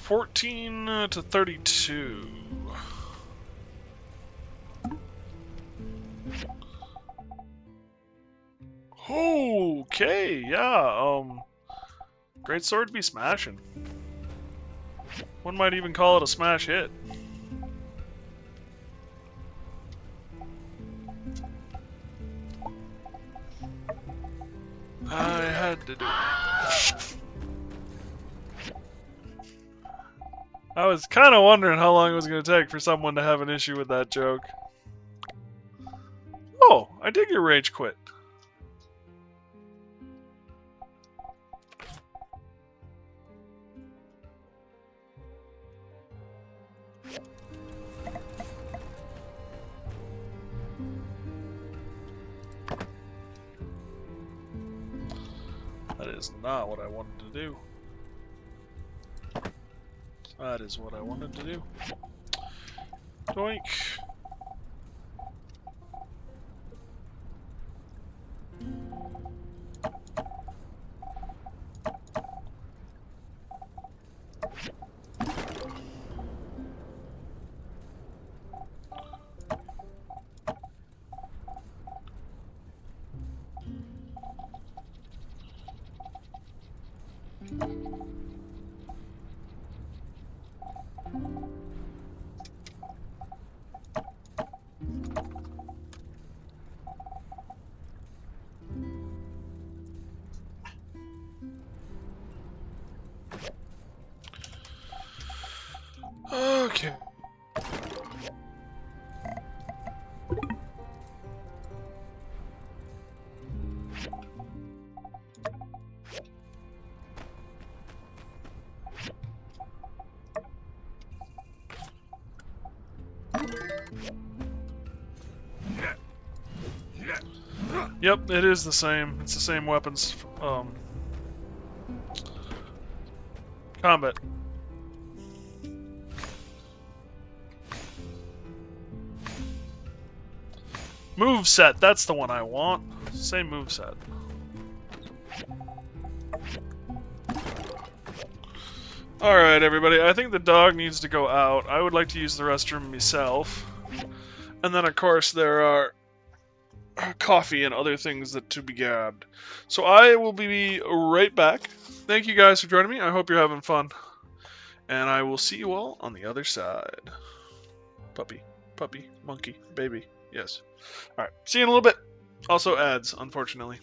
[SPEAKER 1] $14 to $32. Okay, yeah, great sword to be smashing. One might even call it a smash hit. I had to do it. I was kind of wondering how long it was going to take for someone to have an issue with that joke. Oh, I dig your rage quit. That is not what I wanted to do. That is what I wanted to do. Doink. Yep, it is the same. It's the same weapons. Combat. Move set. That's the one I want. Same move set. Alright, everybody. I think the dog needs to go out. I would like to use the restroom myself. And then, of course, there are coffee and other things that to be grabbed. So I will be right back. Thank you guys for joining me. I hope you're having fun. And I will see you all on the other side. Puppy, monkey, baby. Yes. Alright, see you in a little bit. Also ads, unfortunately.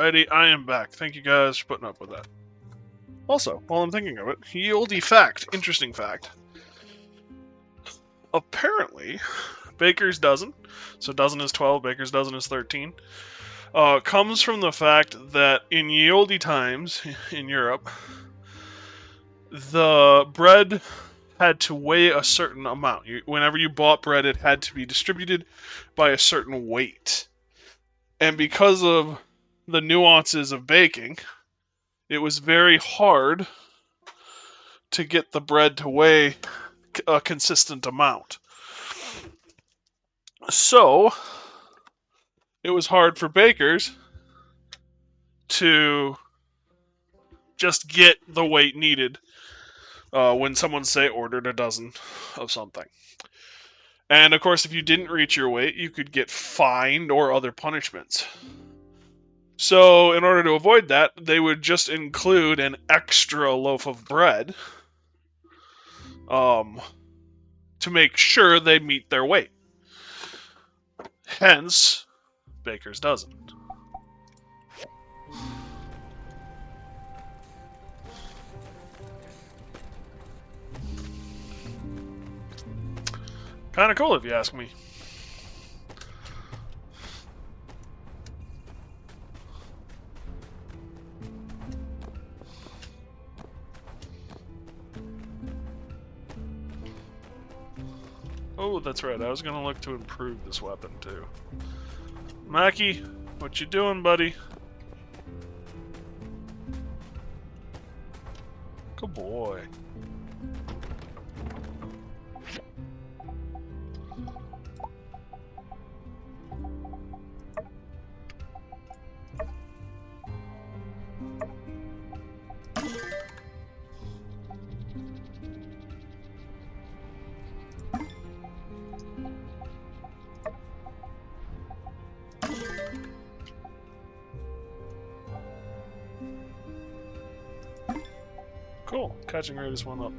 [SPEAKER 1] Alrighty, I am back. Thank you guys for putting up with that. Also, while I'm thinking of it, ye olde fact, interesting fact. Apparently, baker's dozen, so dozen is 12, baker's dozen is 13, comes from the fact that in ye olde times in Europe, the bread had to weigh a certain amount. Whenever you bought bread, it had to be distributed by a certain weight. And because of the nuances of baking, it was very hard to get the bread to weigh a consistent amount. So, it was hard for bakers to just get the weight needed when someone, say, ordered a dozen of something. And of course, if you didn't reach your weight, you could get fined or other punishments. So, in order to avoid that, they would just include an extra loaf of bread to make sure they meet their weight. Hence, baker's dozen. Kind of cool if you ask me. Oh, that's right. I was gonna look to improve this weapon too. Mackie, what you doing, buddy? Good boy. Cool. Catching rate is 1 up.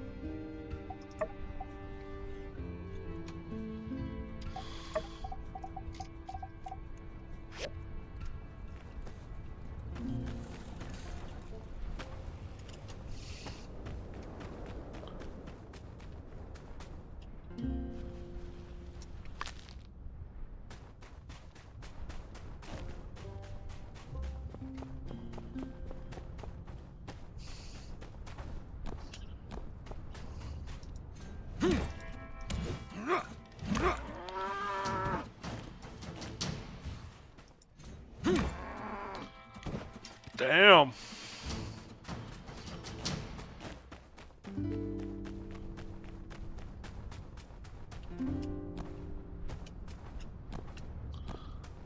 [SPEAKER 1] Damn.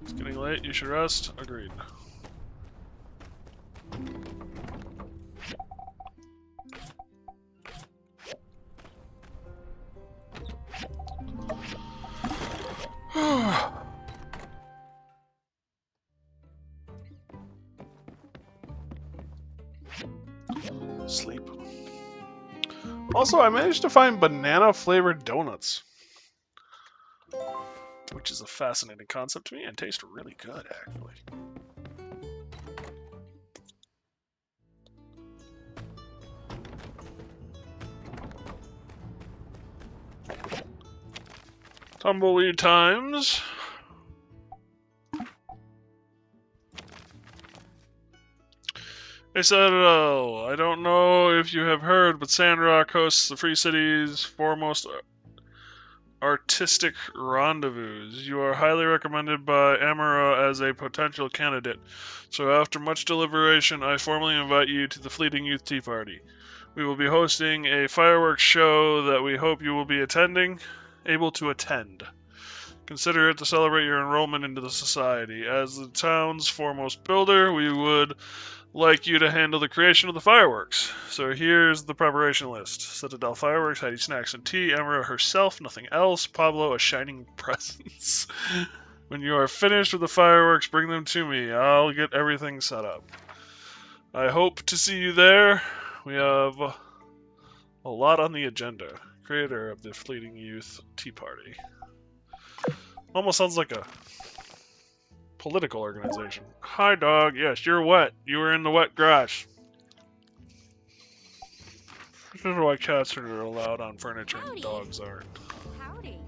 [SPEAKER 1] It's getting late. You should rest. Agreed. Sleep. Also, I managed to find banana-flavored donuts, which is a fascinating concept to me and tastes really good, actually. Tumbleweed times. Hey Citadel, I don't know if you have heard, but Sandrock hosts the Free City's foremost artistic rendezvous. You are highly recommended by Amara as a potential candidate. So after much deliberation, I formally invite you to the Fleeting Youth Tea Party. We will be hosting a fireworks show that we hope you will be able to attend. Consider it to celebrate your enrollment into the society. As the town's foremost builder, we would like you to handle the creation of the fireworks. So here's the preparation list. Citadel fireworks, Heidi snacks and tea, Emra herself, nothing else, Pablo a shining presence. When you are finished with the fireworks, bring them to me. I'll get everything set up. I hope to see you there. We have a lot on the agenda. Creator of the Fleeting Youth Tea Party. Almost sounds like a political organization. Hi, dog. Yes, you're wet. You were in the wet grass. This is why cats are allowed on furniture and
[SPEAKER 4] Howdy.
[SPEAKER 1] dogs aren't.
[SPEAKER 4] Howdy.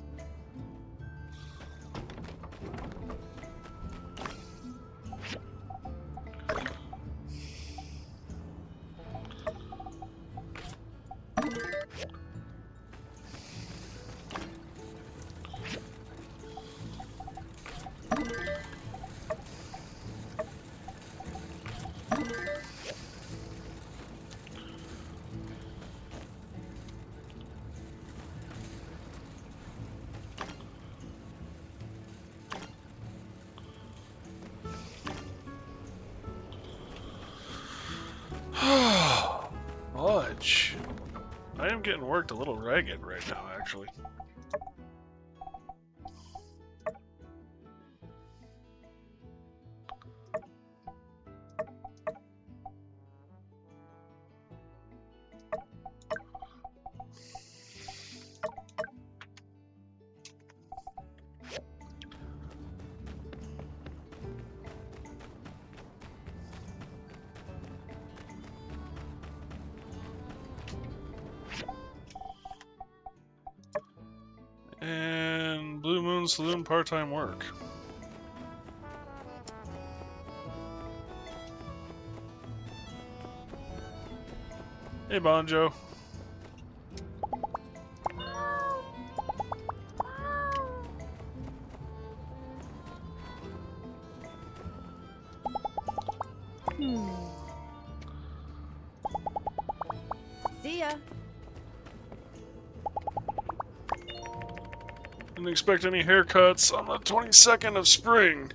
[SPEAKER 1] Fudge. I am getting worked a little ragged right now, actually. And Blue Moon Saloon part-time work. Hey, Bonjo.
[SPEAKER 4] See ya.
[SPEAKER 1] Didn't expect any haircuts on the 22nd of spring.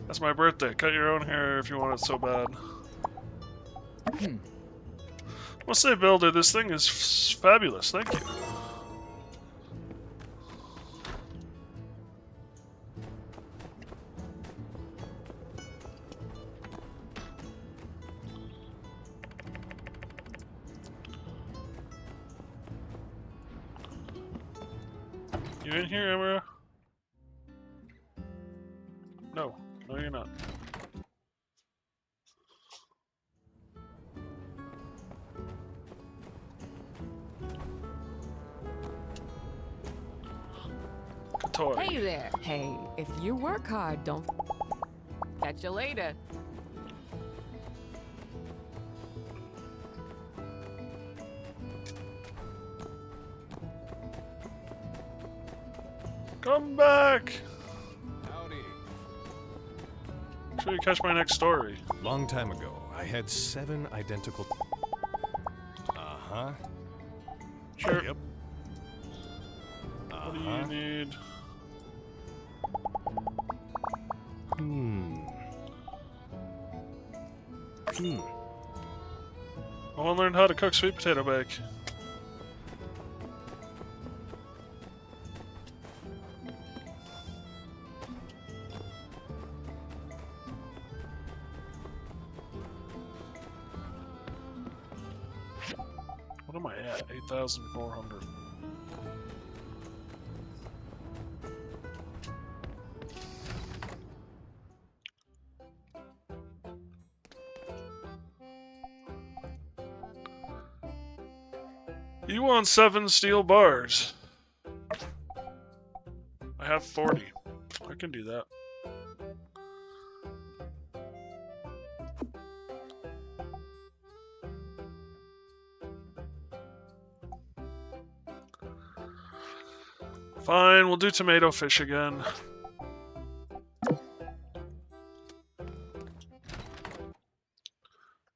[SPEAKER 1] That's my birthday. Cut your own hair if you want it so bad. Must say, Builder, this thing is fabulous. Thank you. You in here, Emera? No. No, you're not. Toy.
[SPEAKER 5] Hey there. Hey, if you work hard, don't catch you later.
[SPEAKER 1] Come back!
[SPEAKER 10] Howdy.
[SPEAKER 1] Make sure you catch my next story.
[SPEAKER 10] Long time ago, I had 7 identical.
[SPEAKER 1] Sure.
[SPEAKER 10] Yep.
[SPEAKER 1] What do you need? I want to learn how to cook sweet potato bake. What am I at? 8,400. You want 7 steel bars. I have 40. I can do that. Fine, we'll do tomato fish again.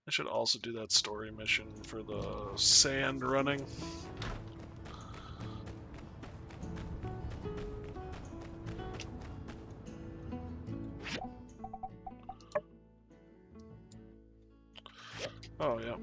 [SPEAKER 1] I should also do that story mission for the sand running. Oh, yeah.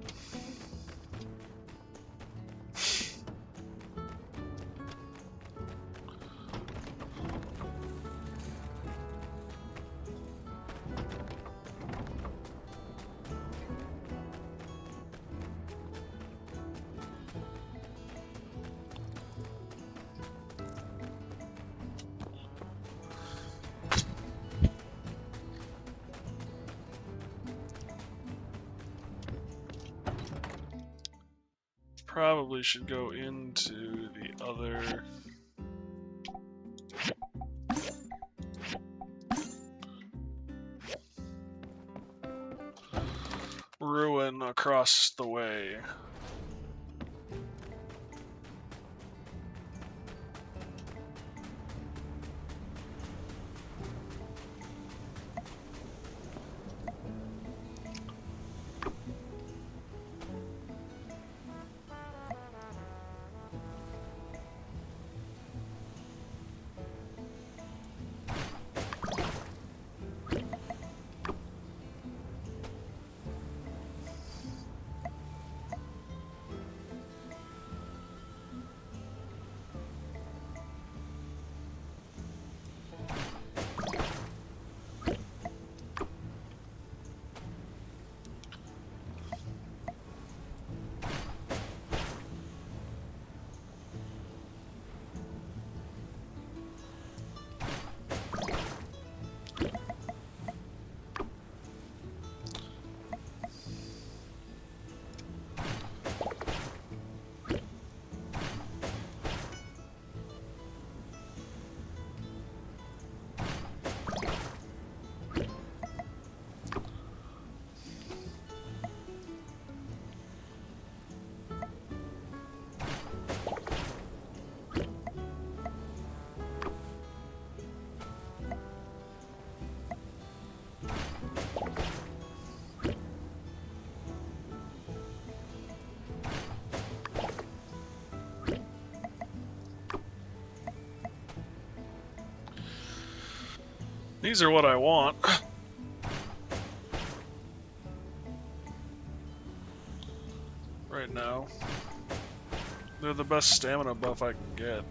[SPEAKER 1] probably should go into the other. Ruin across the way. These are what I want. Right now. They're the best stamina buff I can get.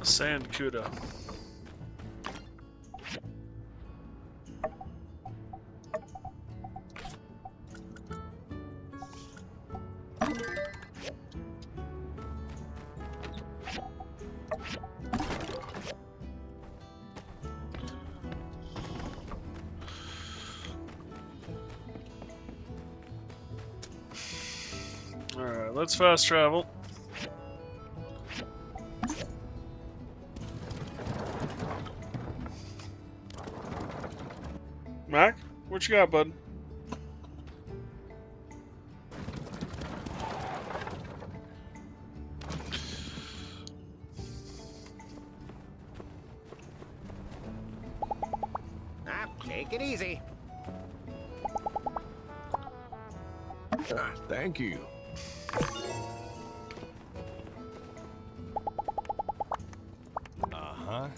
[SPEAKER 1] Sand Cuda. Alright, let's fast travel. Mac, what you got, bud?
[SPEAKER 14] Take it easy.
[SPEAKER 10] Thank you. Uh-huh.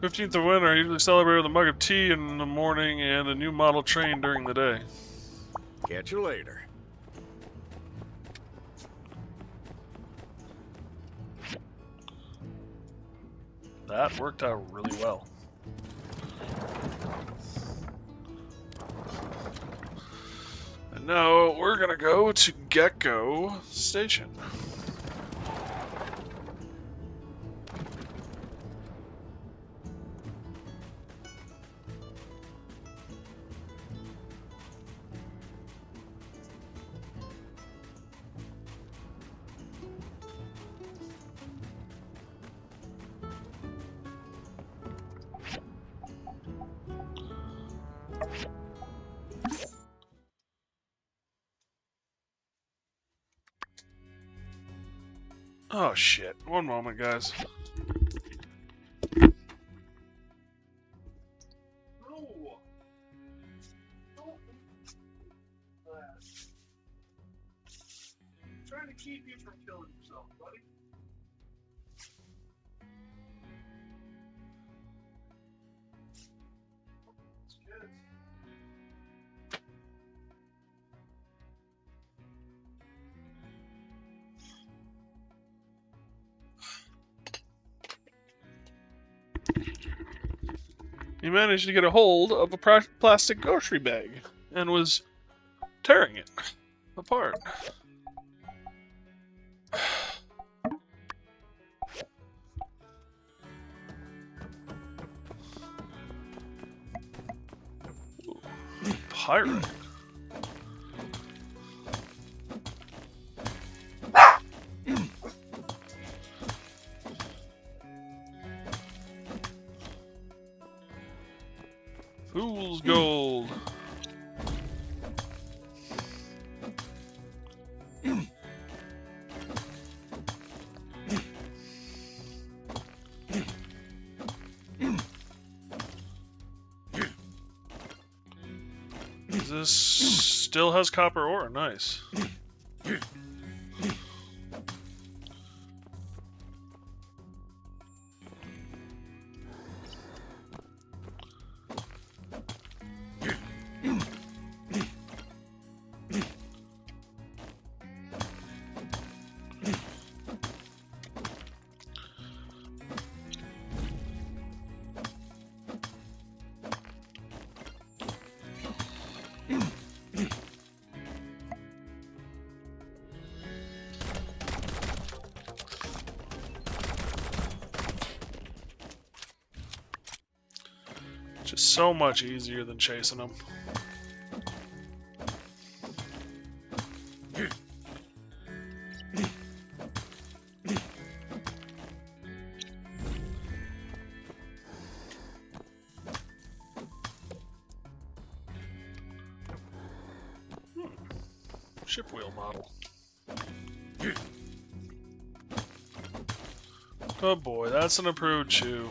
[SPEAKER 1] 15th of winter, I usually celebrate with a mug of tea in the morning and a new model train during the day.
[SPEAKER 10] Catch you later.
[SPEAKER 1] That worked out really well. And now we're gonna go to Gecko Station. Oh shit. One moment, guys. keep you from killing yourself, buddy. It's good. He managed to get a hold of a plastic grocery bag and was tearing it apart. Pirate. Fool's gold. This still has copper ore. Nice. Just so much easier than chasing them. Ship wheel model. Oh boy, that's an approved shoe.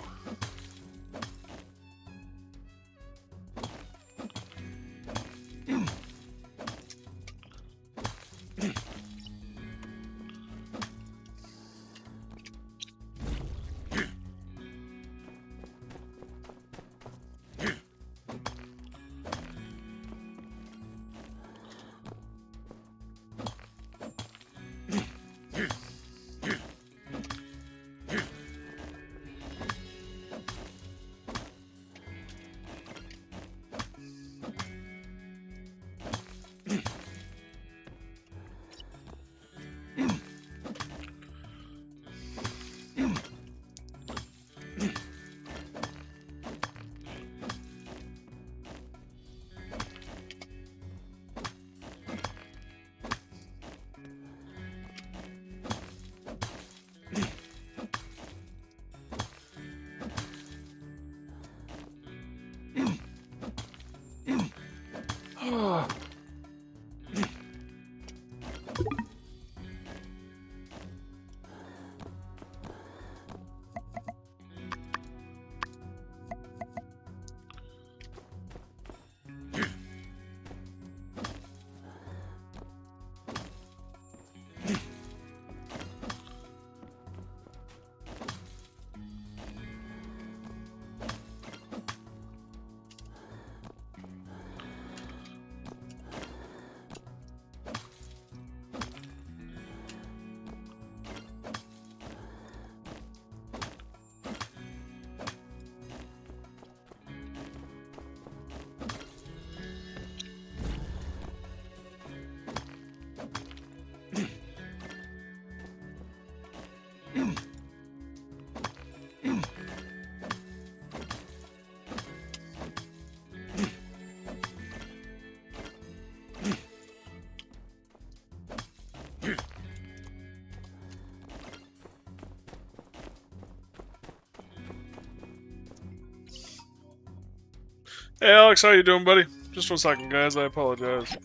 [SPEAKER 1] Hey Alex, how you doing, buddy? Just 1 second, guys. I apologize.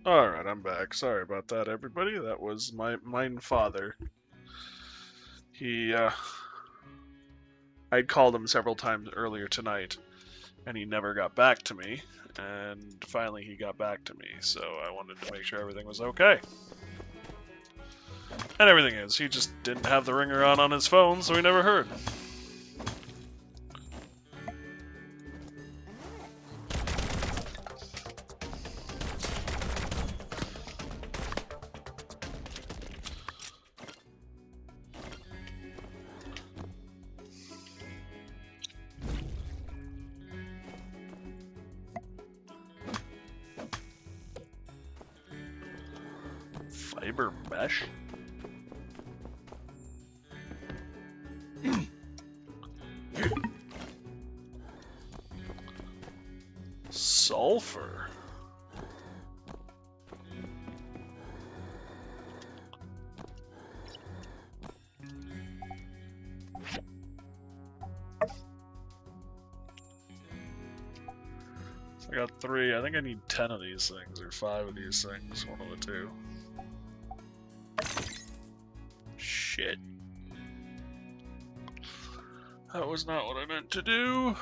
[SPEAKER 1] Alright, I'm back. Sorry about that, everybody. That was mine father. I'd called him several times earlier tonight, and he never got back to me. And finally he got back to me, so I wanted to make sure everything was okay. And everything is. He just didn't have the ringer on his phone, so he never heard. Fiber mesh? Sulfur? I got 3. I think I need 10 of these things, or 5 of these things. One of the two. Shit. That was not what I meant to do.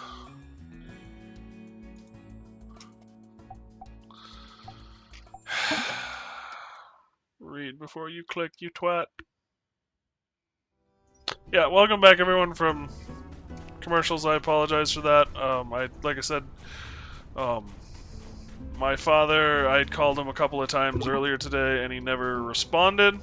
[SPEAKER 1] Read before you click, you twat. Yeah, welcome back everyone from commercials. I apologize for that. Like I said, my father, I'd called him a couple of times earlier today and he never responded.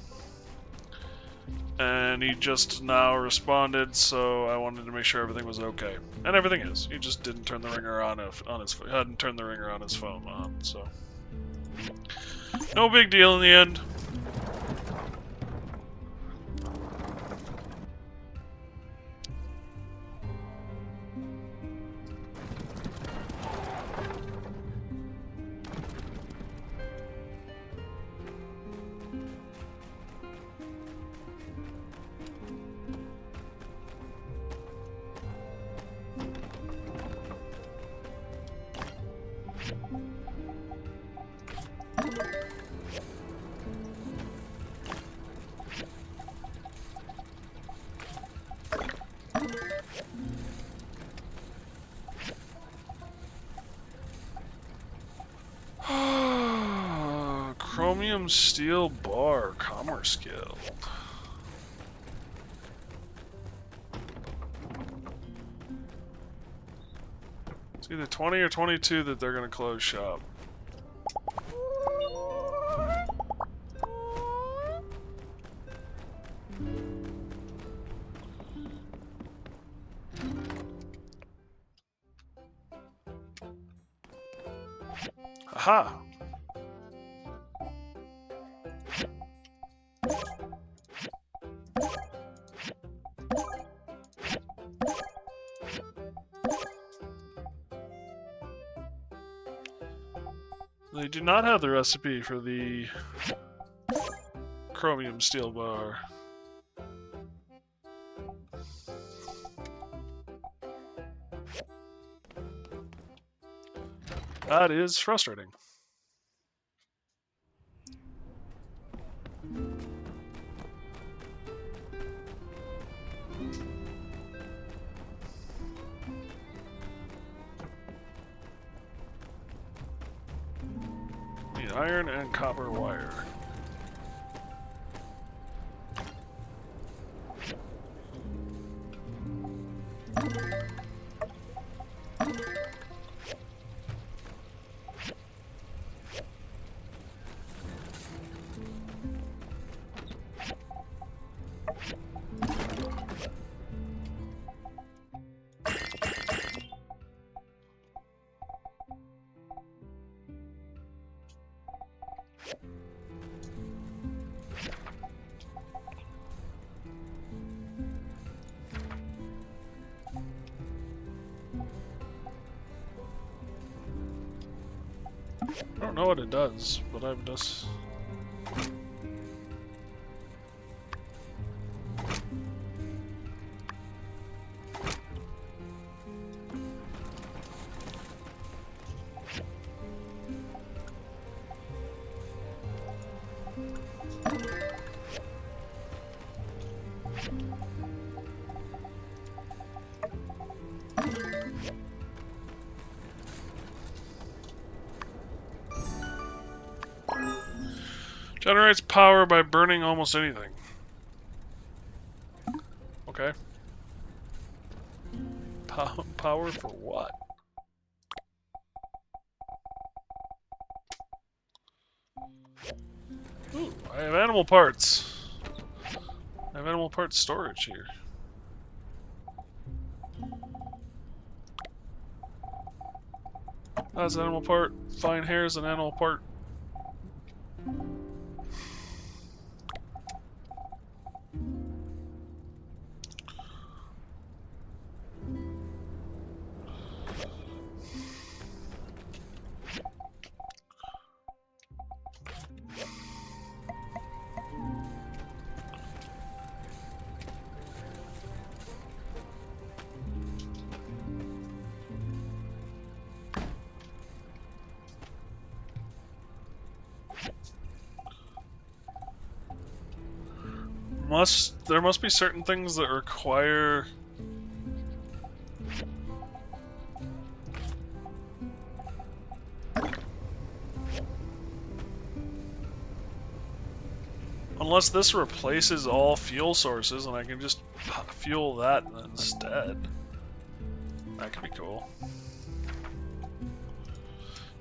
[SPEAKER 1] And he just now responded, so I wanted to make sure everything was okay. And everything is. He just didn't turn the ringer on his phone. Hadn't turned the ringer on his phone on, so no big deal in the end. Chromium steel bar, Commerce Guild. It's either 20 or 22 that they're gonna close shop. Aha! They do not have the recipe for the chromium steel bar. That is frustrating. Need iron and copper wire. I don't know what it does, but I've just... Generates power by burning almost anything. Okay. Power for what? Ooh, I have animal parts. I have animal parts storage here. That's an animal part. Fine hair is an animal part. There must be certain things that require unless this replaces all fuel sources and I can just fuel that instead. That could be cool.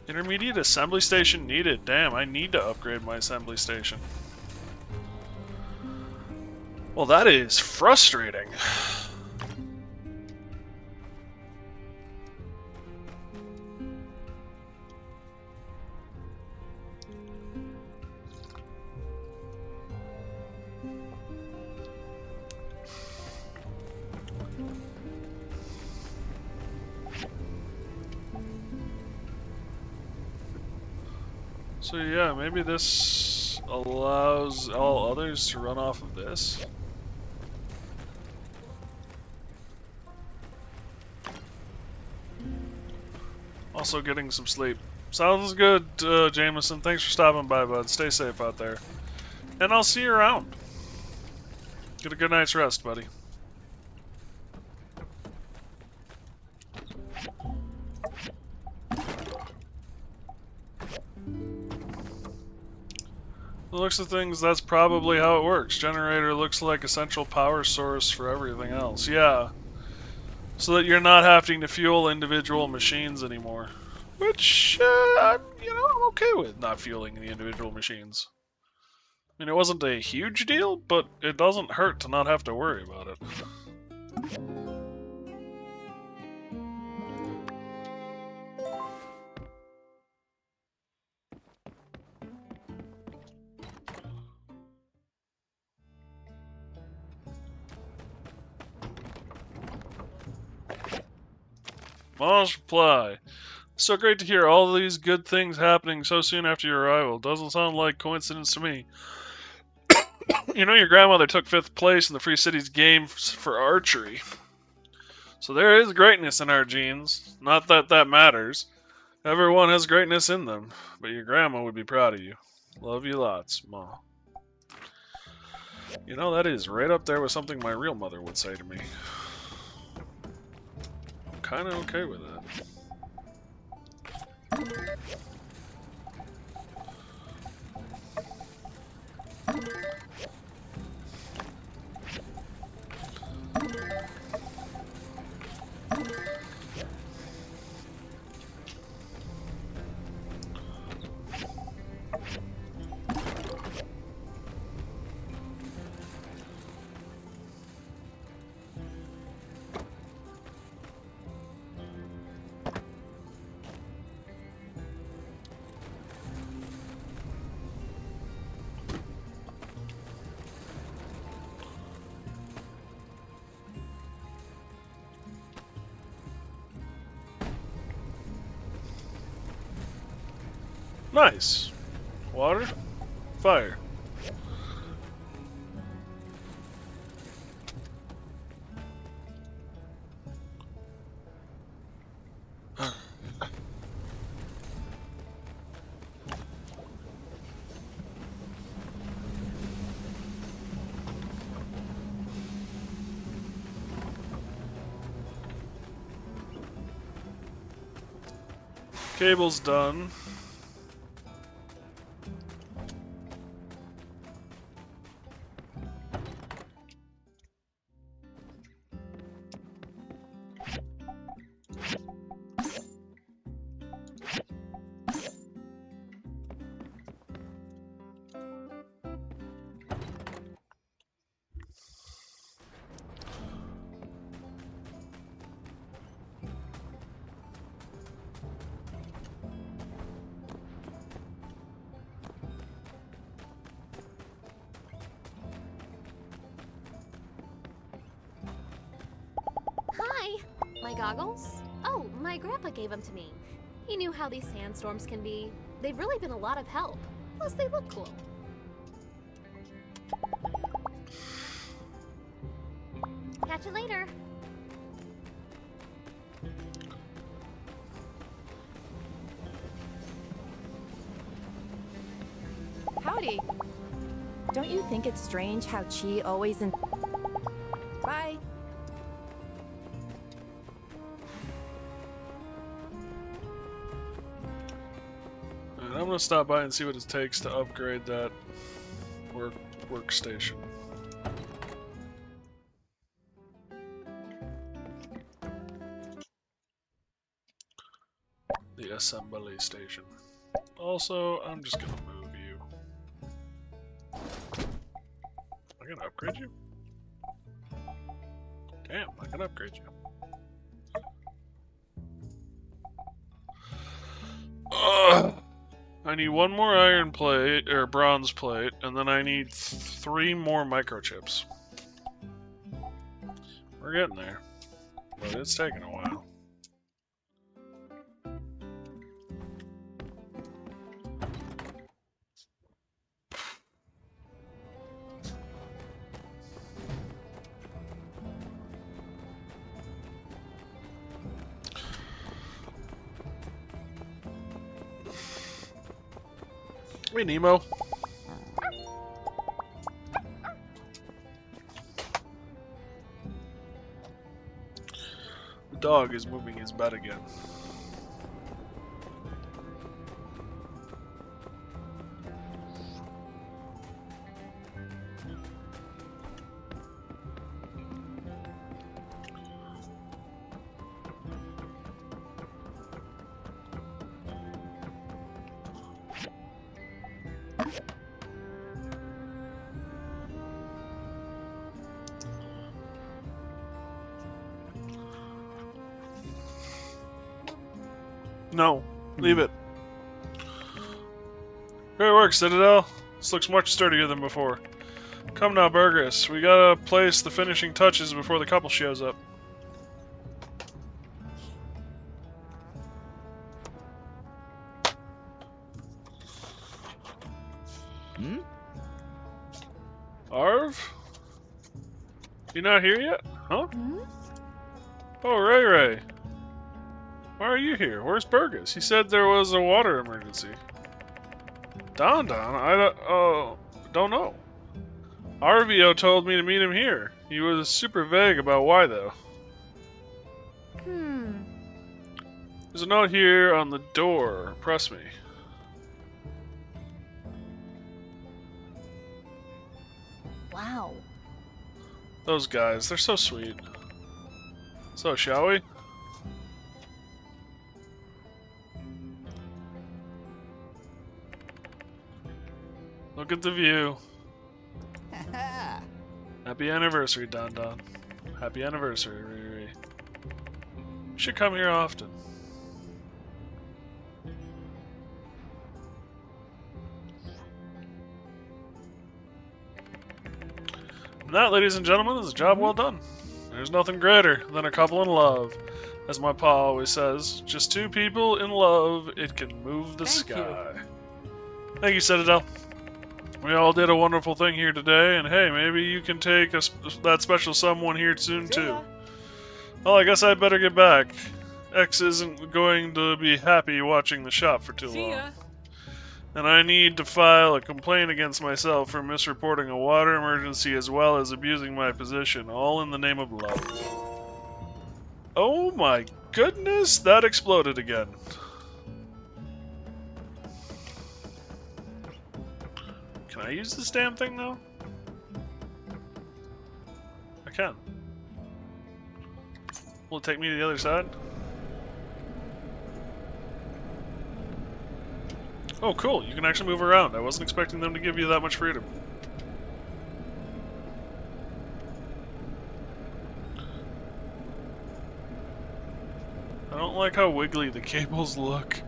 [SPEAKER 1] Intermediate assembly station needed. Damn, I need to upgrade my assembly station. Well, that is frustrating. So yeah, maybe this allows all others to run off of this. Also getting some sleep. Sounds good, Jameson. Thanks for stopping by, bud. Stay safe out there. And I'll see you around. Get a good night's rest, buddy. The looks of things, that's probably how it works. Generator looks like a central power source for everything else. Yeah. So that you're not having to fuel individual machines anymore. Which, you know, I'm okay with not fueling the individual machines. I mean, it wasn't a huge deal, but it doesn't hurt to not have to worry about it. Mom's reply. So great to hear all these good things happening so soon after your arrival. Doesn't sound like coincidence to me. You know, your grandmother took 5th place in the Free Cities games for archery. So there is greatness in our genes. Not that that matters. Everyone has greatness in them. But your grandma would be proud of you. Love you lots, Ma. You know, that is right up there with something my real mother would say to me. I'm kind of okay with that. Nice. Water, fire. Cable's done.
[SPEAKER 6] My goggles? Oh, my grandpa gave them to me. He knew how these sandstorms can be. They've really been a lot of help. Plus, they look cool. Catch you later.
[SPEAKER 15] Howdy. Don't you think it's strange how Chi always Bye.
[SPEAKER 1] And I'm gonna stop by and see what it takes to upgrade that workstation. The assembly station. Also, I'm just gonna move you. I can upgrade you? Damn, I can upgrade you. Ugh. I need one more iron plate, or bronze plate, and then I need 3 more microchips. We're getting there, but it's taking a while. Hey, Nemo. The dog is moving his butt again. No, leave it. Great work, Citadel. This looks much sturdier than before. Come now, Burgess. We gotta place the finishing touches before the couple shows up. Arv? You not here yet? Huh? Oh, Ray Ray. Why are you here? Where's Burgess? He said there was a water emergency. Don, I don't know. Arvio told me to meet him here. He was super vague about why, though. There's a note here on the door. Press me.
[SPEAKER 15] Wow.
[SPEAKER 1] Those guys, they're so sweet. So, shall we? Look at the view. Happy anniversary, Don Don. Happy anniversary, Riri. You should come here often. And that, ladies and gentlemen, is a job well done. There's nothing greater than a couple in love. As my pa always says, just 2 people in love, it can move the sky. Thank you, Citadel. We all did a wonderful thing here today, and hey, maybe you can take that special someone here soon, too. Well, I guess I'd better get back. X isn't going to be happy watching the shop for too long. And I need to file a complaint against myself for misreporting a water emergency as well as abusing my position, all in the name of love. Oh my goodness, that exploded again. Can I use this damn thing now? I can. Will it take me to the other side? Oh, cool. You can actually move around. I wasn't expecting them to give you that much freedom. I don't like how wiggly the cables look.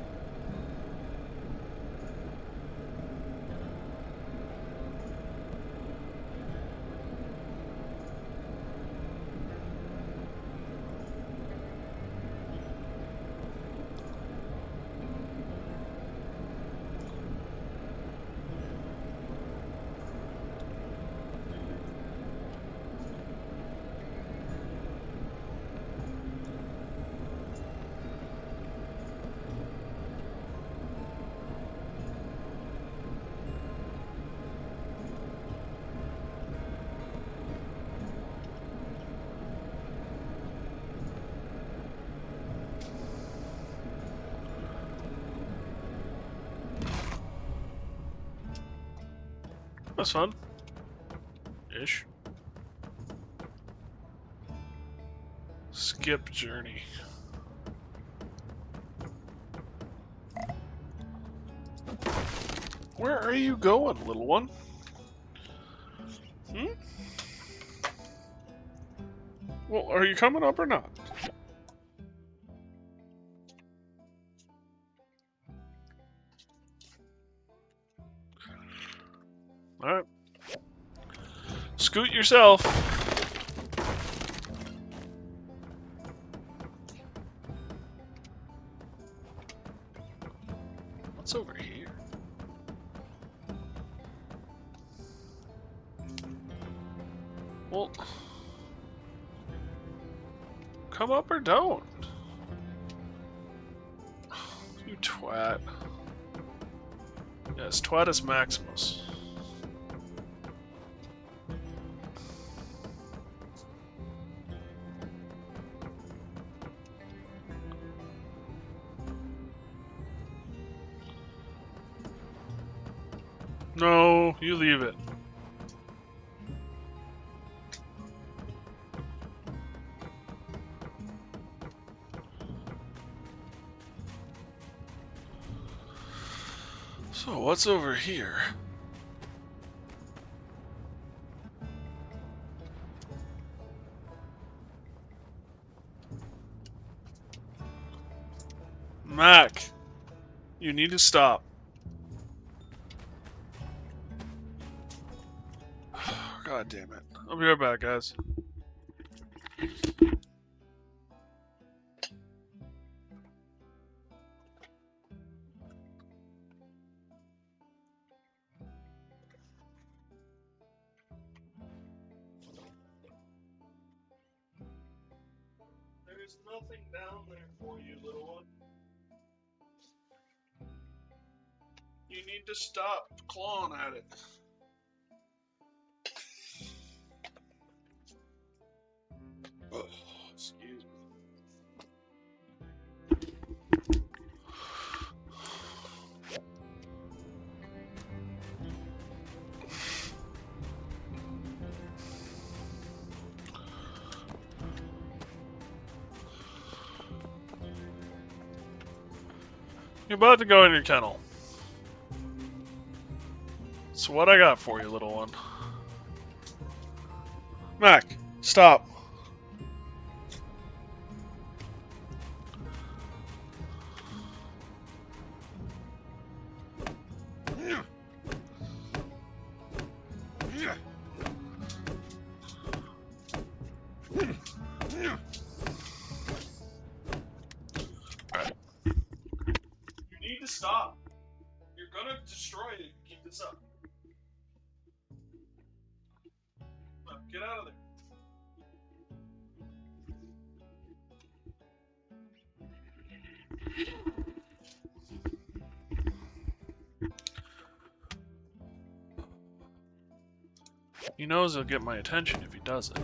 [SPEAKER 1] That's fun. Ish. Skip journey. Where are you going, little one? Hmm? Well, are you coming up or not? Alright. Scoot yourself. What's over here? Well, come up or don't. You twat. Yes, Twatus Maximus. No, you leave it. So, what's over here? Mac, you need to stop. God damn it. I'll be right back, guys. There's nothing down there for you, little one. You need to stop clawing at it. Oh, excuse me. You're about to go in your kennel. So what I got for you, little one. Mac, stop. Alright. You need to stop. You're gonna destroy it if you keep this up. No, get out of there. He knows he'll get my attention if he does it.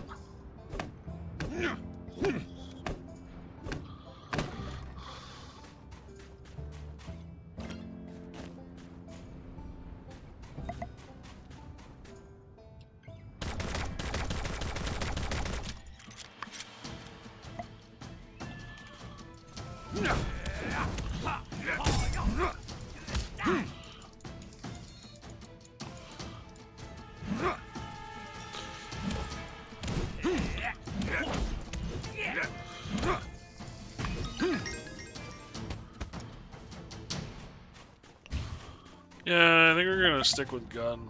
[SPEAKER 1] Yeah, I think we're gonna stick with gun.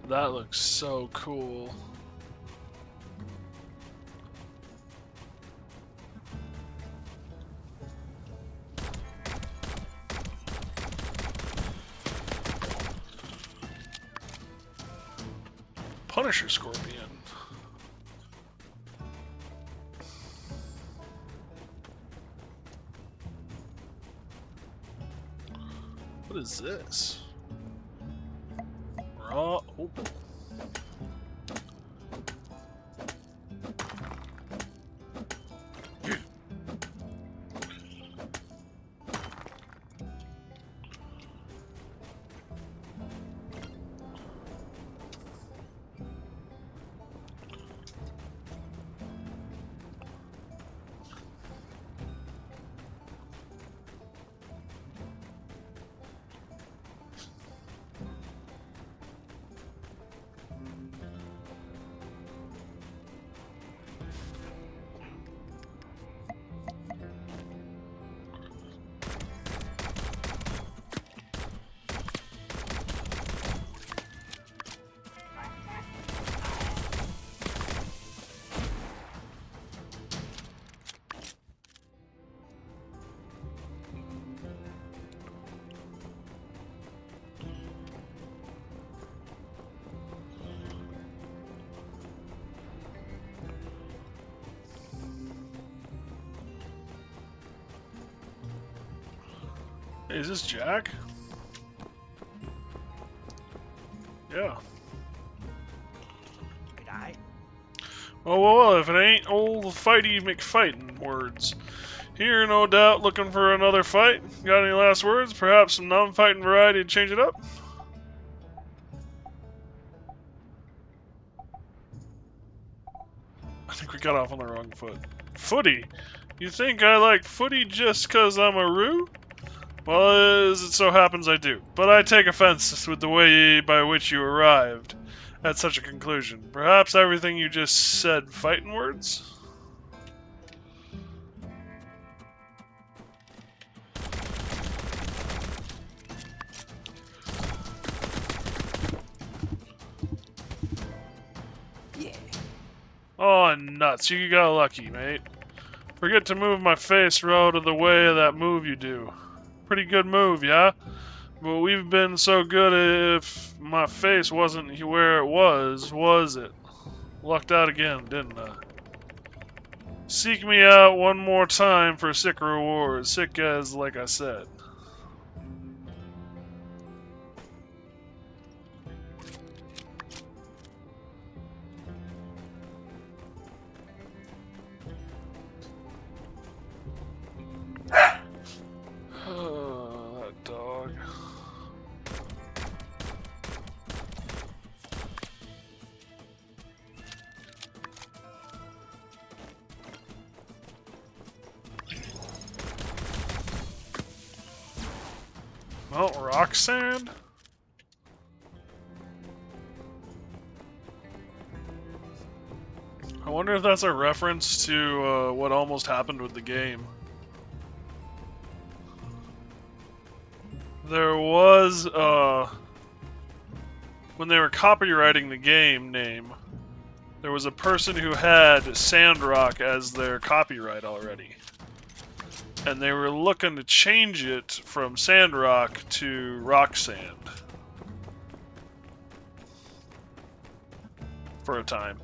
[SPEAKER 1] That looks so cool. Punisher Scorpion. What is this? Raw open. Hey, is this Jack? Yeah.
[SPEAKER 14] G'day.
[SPEAKER 1] Well, if it ain't old Fighty McFightin' words. Here, no doubt, looking for another fight. Got any last words? Perhaps some non-fighting variety to change it up? I think we got off on the wrong foot. Footy? You think I like footy just 'cause I'm a roo? Well, as it so happens I do. But I take offense with the way by which you arrived at such a conclusion. Perhaps everything you just said fighting words?
[SPEAKER 4] Yeah.
[SPEAKER 1] Oh, nuts. You got lucky, mate. Forget to move my face out of the way of that move you do. Pretty good move, yeah? But we've been so good if my face wasn't where it was it? Lucked out again, didn't I? Seek me out one more time for sick rewards, sick as like I said. That dog. Well, rock sand? I wonder if that's a reference to what almost happened with the game. There was, when they were copywriting the game name, there was a person who had Sandrock as their copyright already. And they were looking to change it from Sandrock to Rock Sand. For a time.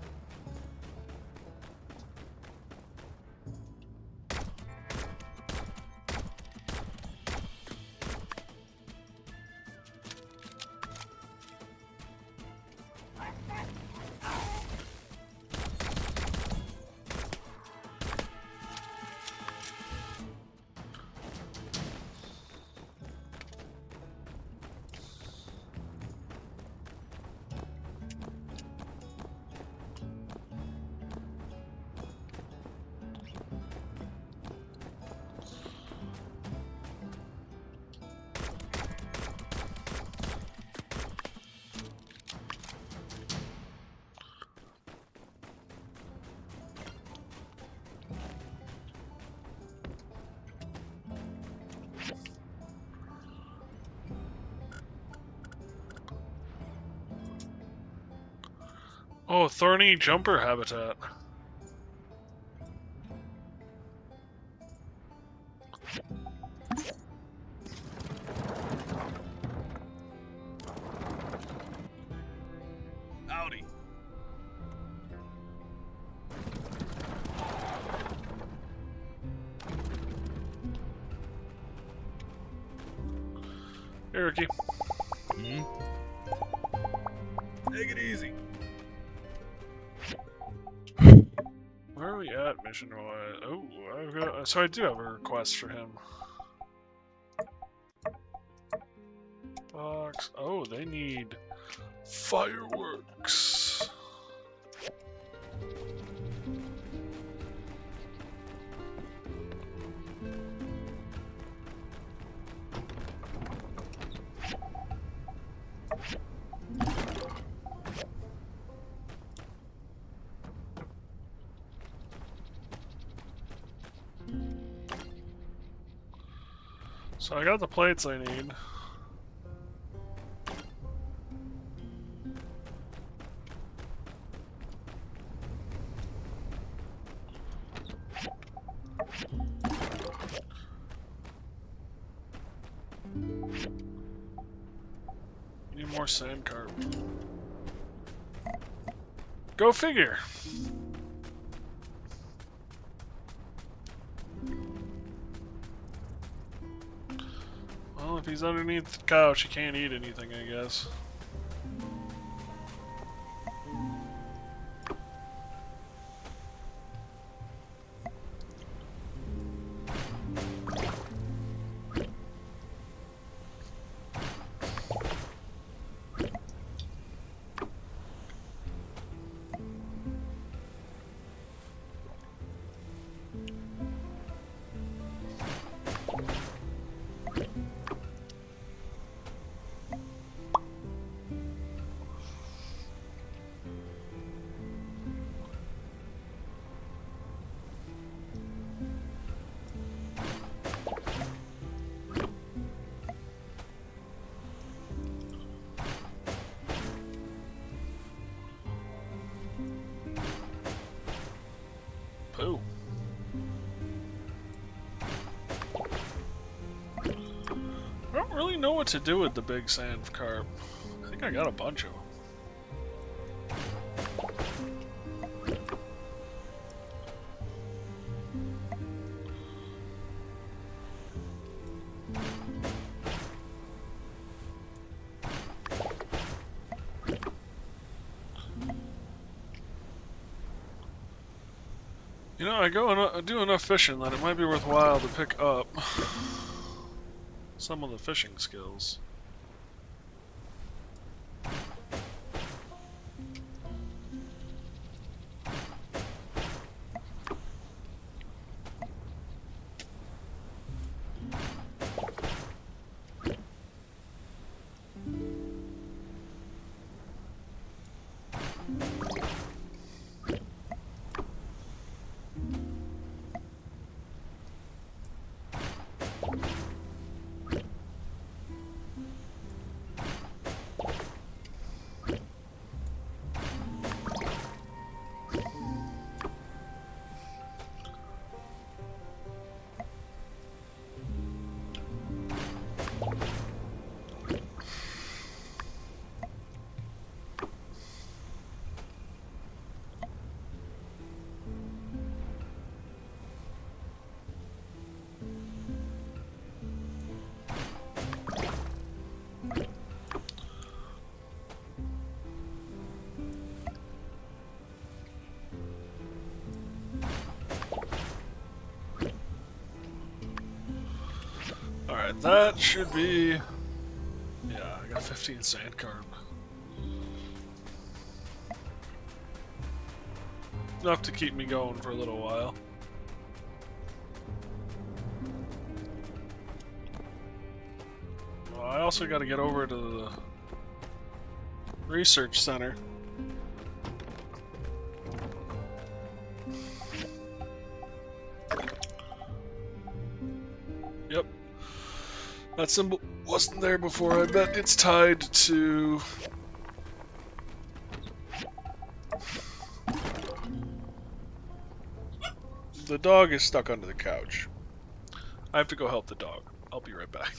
[SPEAKER 1] Oh, thorny jumper habitat. Howdy. Hey, Ricky. Take it easy. Where are we at mission-wise? Oh, so I do have a request for him. Box. Oh, they need fireworks. So I got the plates I need. Need more sand carp. Go figure. Well, if he's underneath the couch, he can't eat anything, I guess. Pooh. I don't really know what to do with the big sand carp. I think I got a bunch of them. You know, I do enough fishing that it might be worthwhile to pick up some of the fishing skills. Alright, that should be... Yeah, I got 15 sand carp. Enough to keep me going for a little while. Well, I also got to get over to the research center. Yep. That symbol wasn't there before. I bet it's tied to The dog is stuck under the couch. I have to go help the dog. I'll be right back.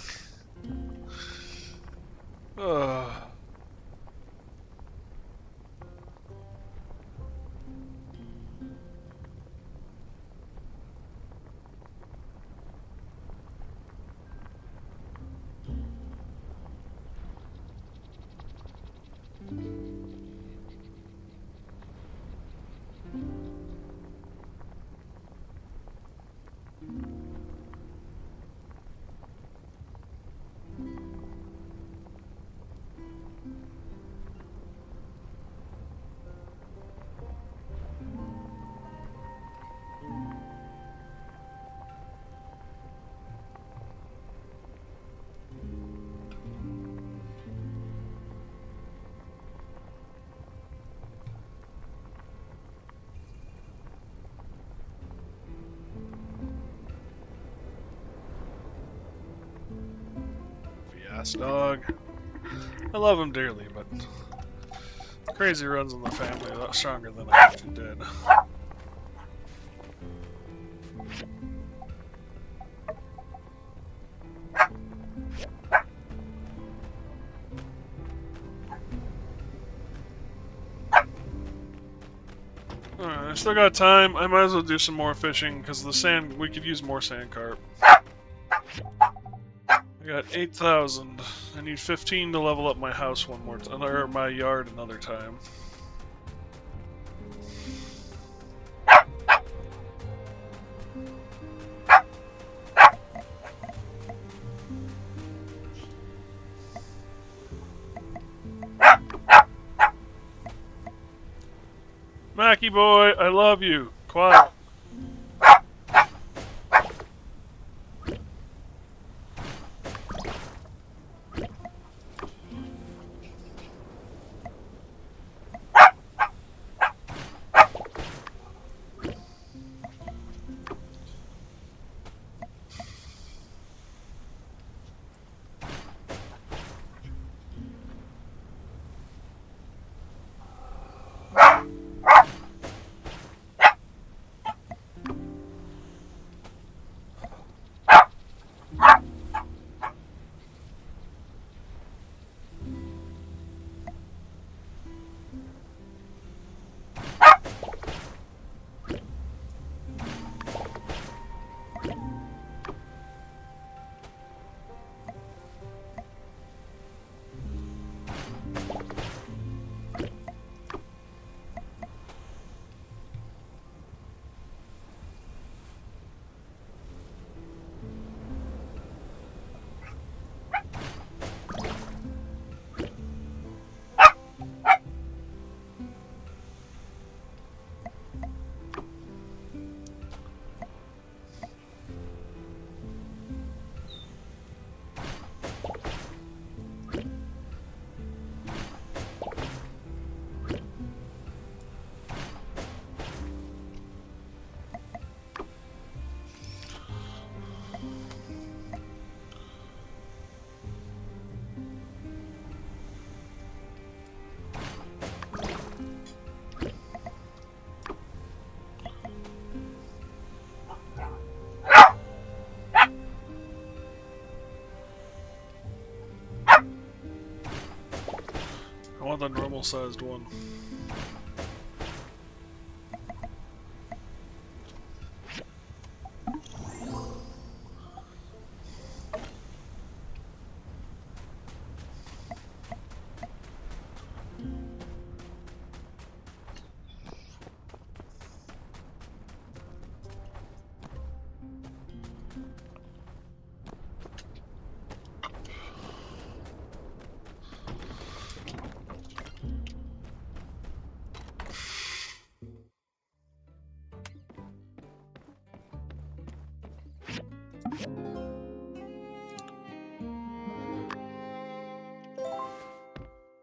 [SPEAKER 1] Yes, dog. I love him dearly, but crazy runs in the family a lot stronger than I actually did. Alright, I still got time. I might as well do some more fishing because the sand, we could use more sand carp. I got 8,000. I need 15 to level up my house one more time, or my yard another time. Mackie boy, I love you. Quiet. I want the normal sized one.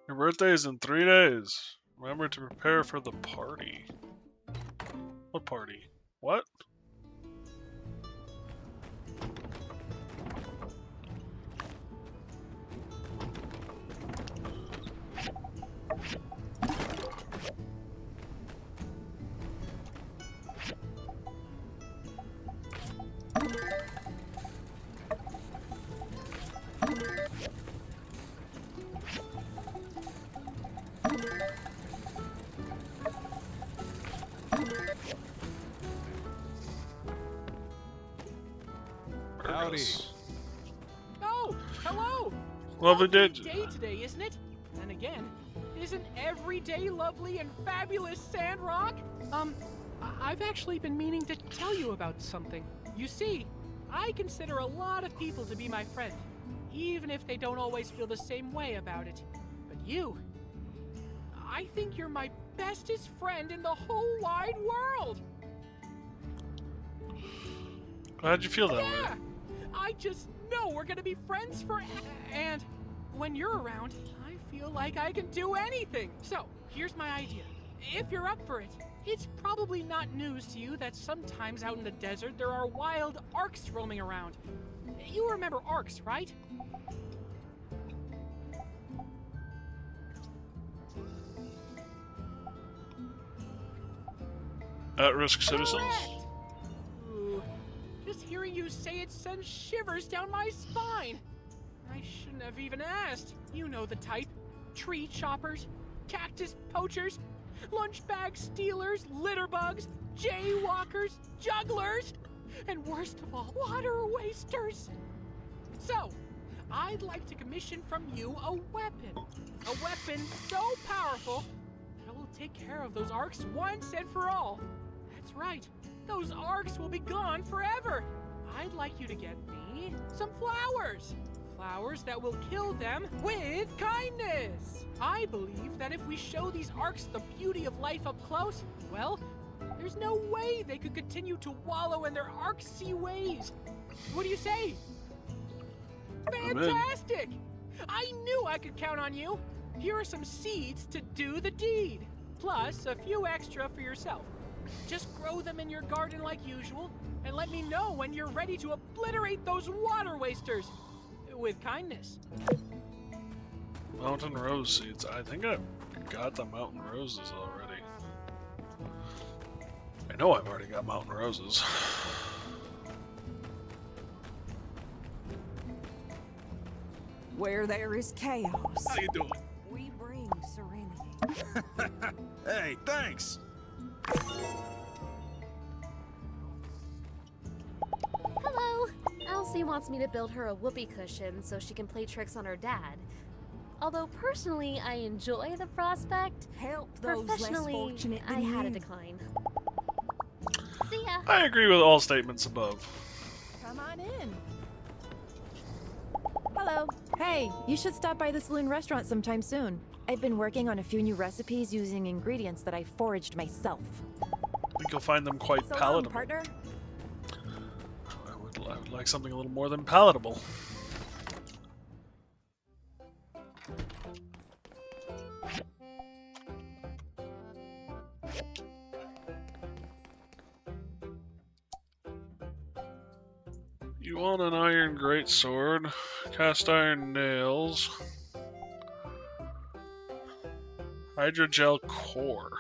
[SPEAKER 1] Your birthday is in 3 days. Remember to prepare for the party. What party? What? Argus.
[SPEAKER 8] Oh, hello!
[SPEAKER 1] Lovely day.
[SPEAKER 8] Day today, isn't it? And again, isn't every day lovely and fabulous, Sandrock? I've actually been meaning to tell you about something. You see, I consider a lot of people to be my friend, even if they don't always feel the same way about it. But you, I think you're my bestest friend in the whole wide world.
[SPEAKER 1] How'd you feel that
[SPEAKER 8] Yeah,
[SPEAKER 1] way?
[SPEAKER 8] I just know we're gonna be friends forever. And when you're around, I feel like I can do anything. So, here's my idea. If you're up for it, it's probably not news to you that sometimes out in the desert there are wild arcs roaming around. You remember arcs, right?
[SPEAKER 1] At-risk citizens?
[SPEAKER 8] Correct. Ooh, just hearing you say it sends shivers down my spine. I shouldn't have even asked. You know the type. Tree choppers, cactus poachers, lunch bag stealers, litter bugs, jaywalkers, jugglers, and worst of all, water wasters. So, I'd like to commission from you a weapon. A weapon so powerful that it will take care of those arcs once and for all. That's right. Those arcs will be gone forever. I'd like you to get me some flowers. Flowers that will kill them with kindness. I believe that if we show these arcs the beauty of life up close, well, there's no way they could continue to wallow in their arcsy ways. What do you say? Fantastic! I knew I could count on you. Here are some seeds to do the deed, plus a few extra for yourself. Just grow them in your garden like usual, and let me know when you're ready to obliterate those water wasters. With kindness.
[SPEAKER 1] Mountain rose seeds. I think I've got the mountain roses already. I know I've already got mountain roses.
[SPEAKER 4] Where there is chaos,
[SPEAKER 16] How you doing?
[SPEAKER 4] we bring serenity.
[SPEAKER 16] Hey, thanks.
[SPEAKER 6] Hello! Elsie wants me to build her a whoopee cushion so she can play tricks on her dad. Although personally, I enjoy the prospect.
[SPEAKER 4] Help those less
[SPEAKER 6] Professionally,
[SPEAKER 4] fortunate
[SPEAKER 6] I
[SPEAKER 4] than
[SPEAKER 6] had a
[SPEAKER 4] you.
[SPEAKER 6] decline. See ya!
[SPEAKER 1] I agree with all statements above.
[SPEAKER 15] Come on in. Hello. Hey, you should stop by the saloon restaurant sometime soon. I've been working on a few new recipes using ingredients that I foraged myself.
[SPEAKER 1] I think you'll find them quite
[SPEAKER 15] So long,
[SPEAKER 1] palatable.
[SPEAKER 15] partner.
[SPEAKER 1] I would like something a little more than palatable. You want an iron greatsword, cast iron nails, hydrogel core.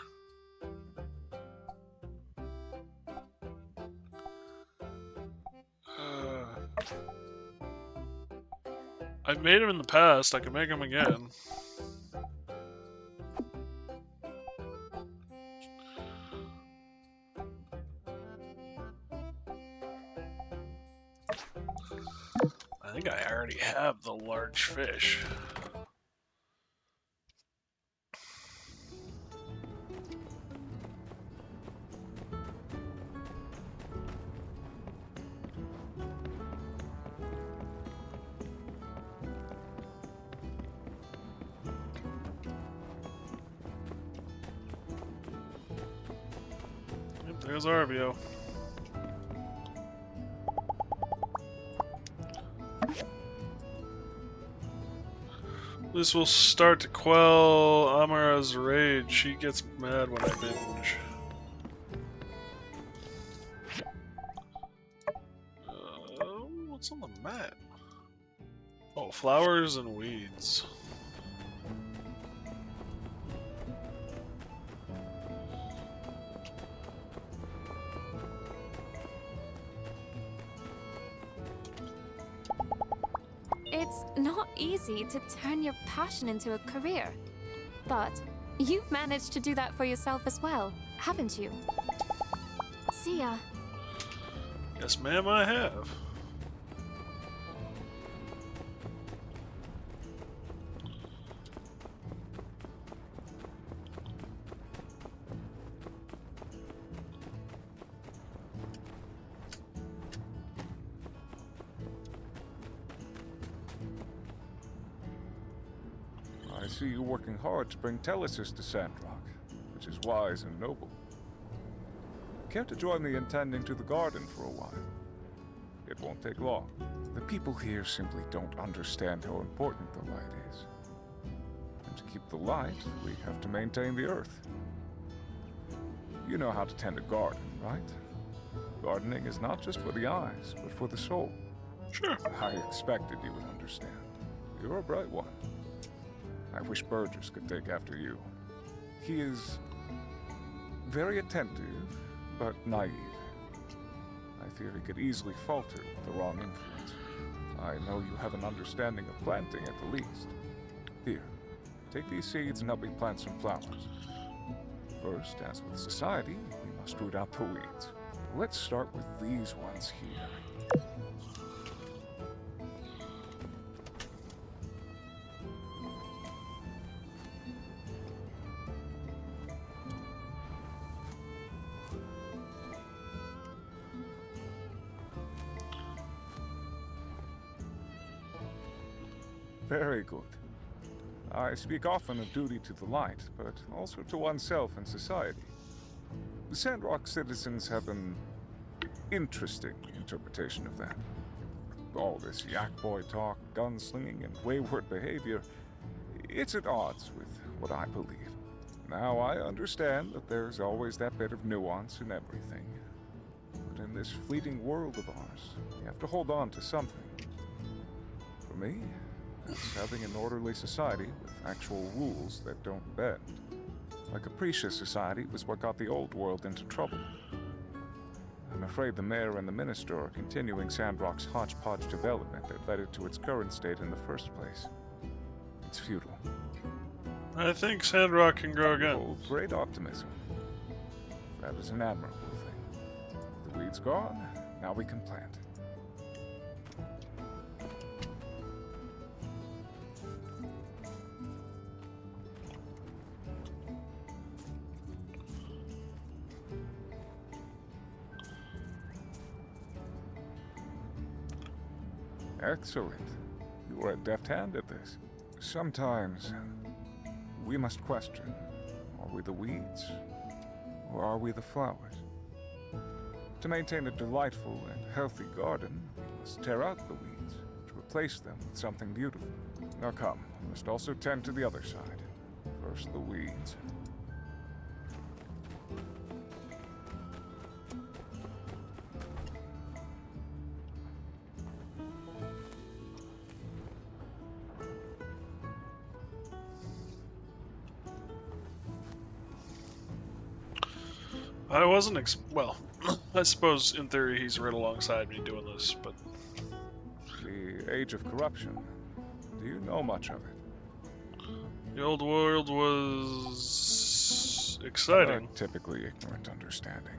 [SPEAKER 1] I've made them in the past, I can make them again. I think I already have the large fish. Yep, there's Arvio. This will start to quell Amara's rage. She gets mad when I binge. What's on the map? Oh, flowers and weeds.
[SPEAKER 3] It's not easy to turn your passion into a career. But you've managed to do that for yourself as well, haven't you? See ya.
[SPEAKER 1] Yes, ma'am, I have.
[SPEAKER 17] I see you working hard to bring Telesis to Sandrock, which is wise and noble. Care to join me in tending to the garden for a while? It won't take long. The people here simply don't understand how important the light is. And to keep the light, we have to maintain the earth. You know how to tend a garden, right? Gardening is not just for the eyes, but for the soul.
[SPEAKER 1] Sure.
[SPEAKER 17] I expected you would understand. You're a bright one. I wish Burgess could take after you. He is very attentive, but naive. I fear he could easily falter with the wrong influence. I know you have an understanding of planting at the least. Here, take these seeds and help me plant some flowers. First, as with society, we must root out the weeds. Let's start with these ones here. Very good. I speak often of duty to the light, but also to oneself and society. The Sandrock citizens have an interesting interpretation of that. All this yak boy talk, gunslinging, and wayward behavior, it's at odds with what I believe. Now I understand that there's always that bit of nuance in everything. But in this fleeting world of ours, we have to hold on to something. For me, that's having an orderly society with actual rules that don't bend. A capricious society was what got the old world into trouble. I'm afraid the mayor and the minister are continuing Sandrock's hodgepodge development that led it to its current state in the first place. It's futile.
[SPEAKER 1] I think Sandrock can grow again.
[SPEAKER 17] Oh, great optimism. That is an admirable thing. The weeds gone, now we can plant. Excellent. You are a deft hand at this. Sometimes we must question, are we the weeds, or are we the flowers? To maintain a delightful and healthy garden, we must tear out the weeds to replace them with something beautiful. Now come, we must also tend to the other side. First the weeds.
[SPEAKER 1] I wasn't well, I suppose in theory he's right alongside me doing this, but...
[SPEAKER 17] The age of corruption. Do you know much of it?
[SPEAKER 1] The old world was... exciting.
[SPEAKER 17] A typically ignorant understanding.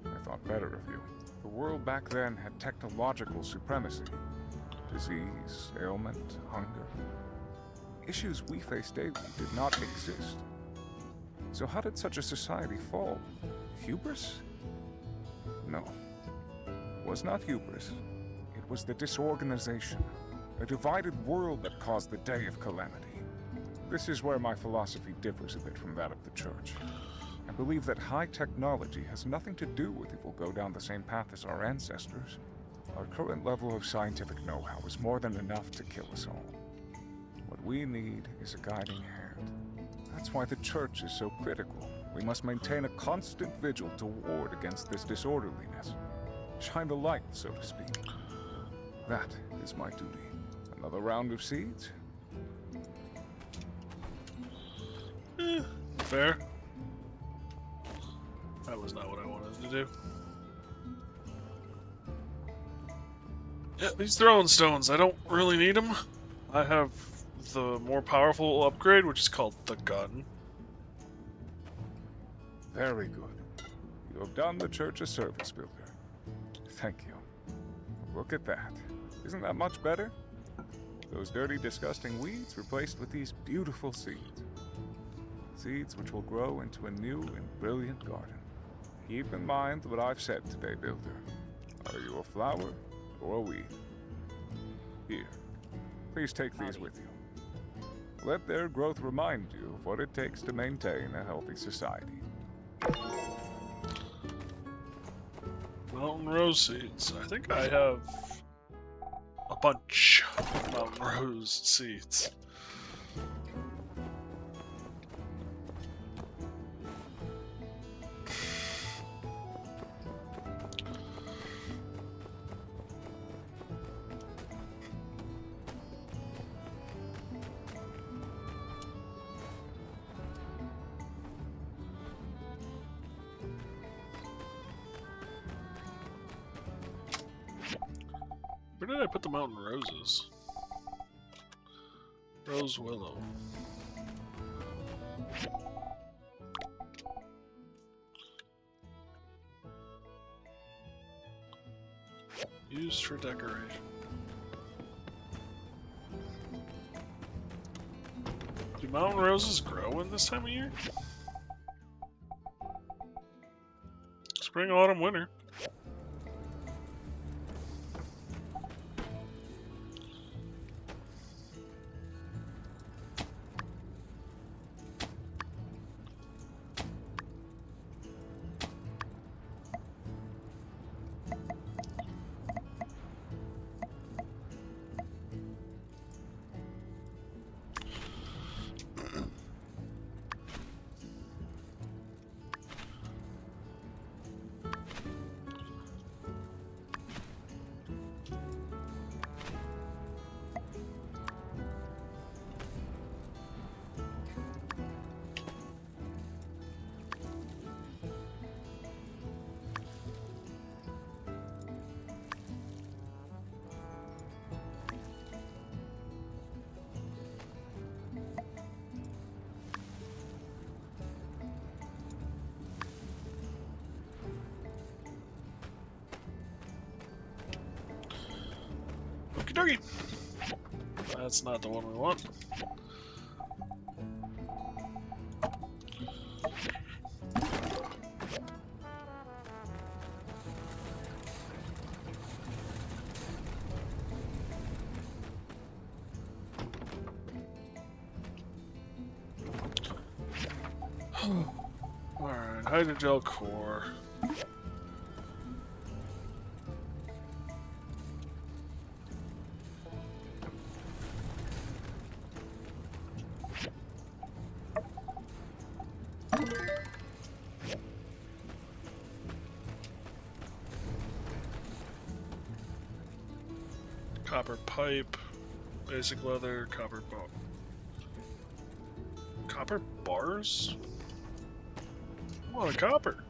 [SPEAKER 17] I thought better of you. The world back then had technological supremacy. Disease, ailment, hunger. Issues we face daily did not exist. So how did such a society fall? Hubris? No. It was not hubris. It was the disorganization. A divided world that caused the day of calamity. This is where my philosophy differs a bit from that of the Church. I believe that high technology has nothing to do with if we'll go down the same path as our ancestors. Our current level of scientific know-how is more than enough to kill us all. What we need is a guiding hand. That's why the Church is so critical. We must maintain a constant vigil to ward against this disorderliness. Shine the light, so to speak. That is my duty. Another round of seeds?
[SPEAKER 1] Fair. That was not what I wanted to do. Yeah, these throwing stones, I don't really need them. I have the more powerful upgrade, which is called the gun.
[SPEAKER 17] Very good. You have done the Church a service, Builder. Thank you. Look at that. Isn't that much better? Those dirty, disgusting weeds replaced with these beautiful seeds. Seeds which will grow into a new and brilliant garden. Keep in mind what I've said today, Builder. Are you a flower or a weed? Here. Please take these with you. Let their growth remind you of what it takes to maintain a healthy society.
[SPEAKER 1] Mountain rose seeds. I think I have a bunch of mountain rose seeds. Where did I put the mountain roses? Rose willow. Used for decoration. Do mountain roses grow in this time of year? Spring, autumn, winter. Okie dokie. That's not the one we want. Alright, hydrogel core. Copper pipe, basic leather, copper bar. Copper bars? Oh, copper.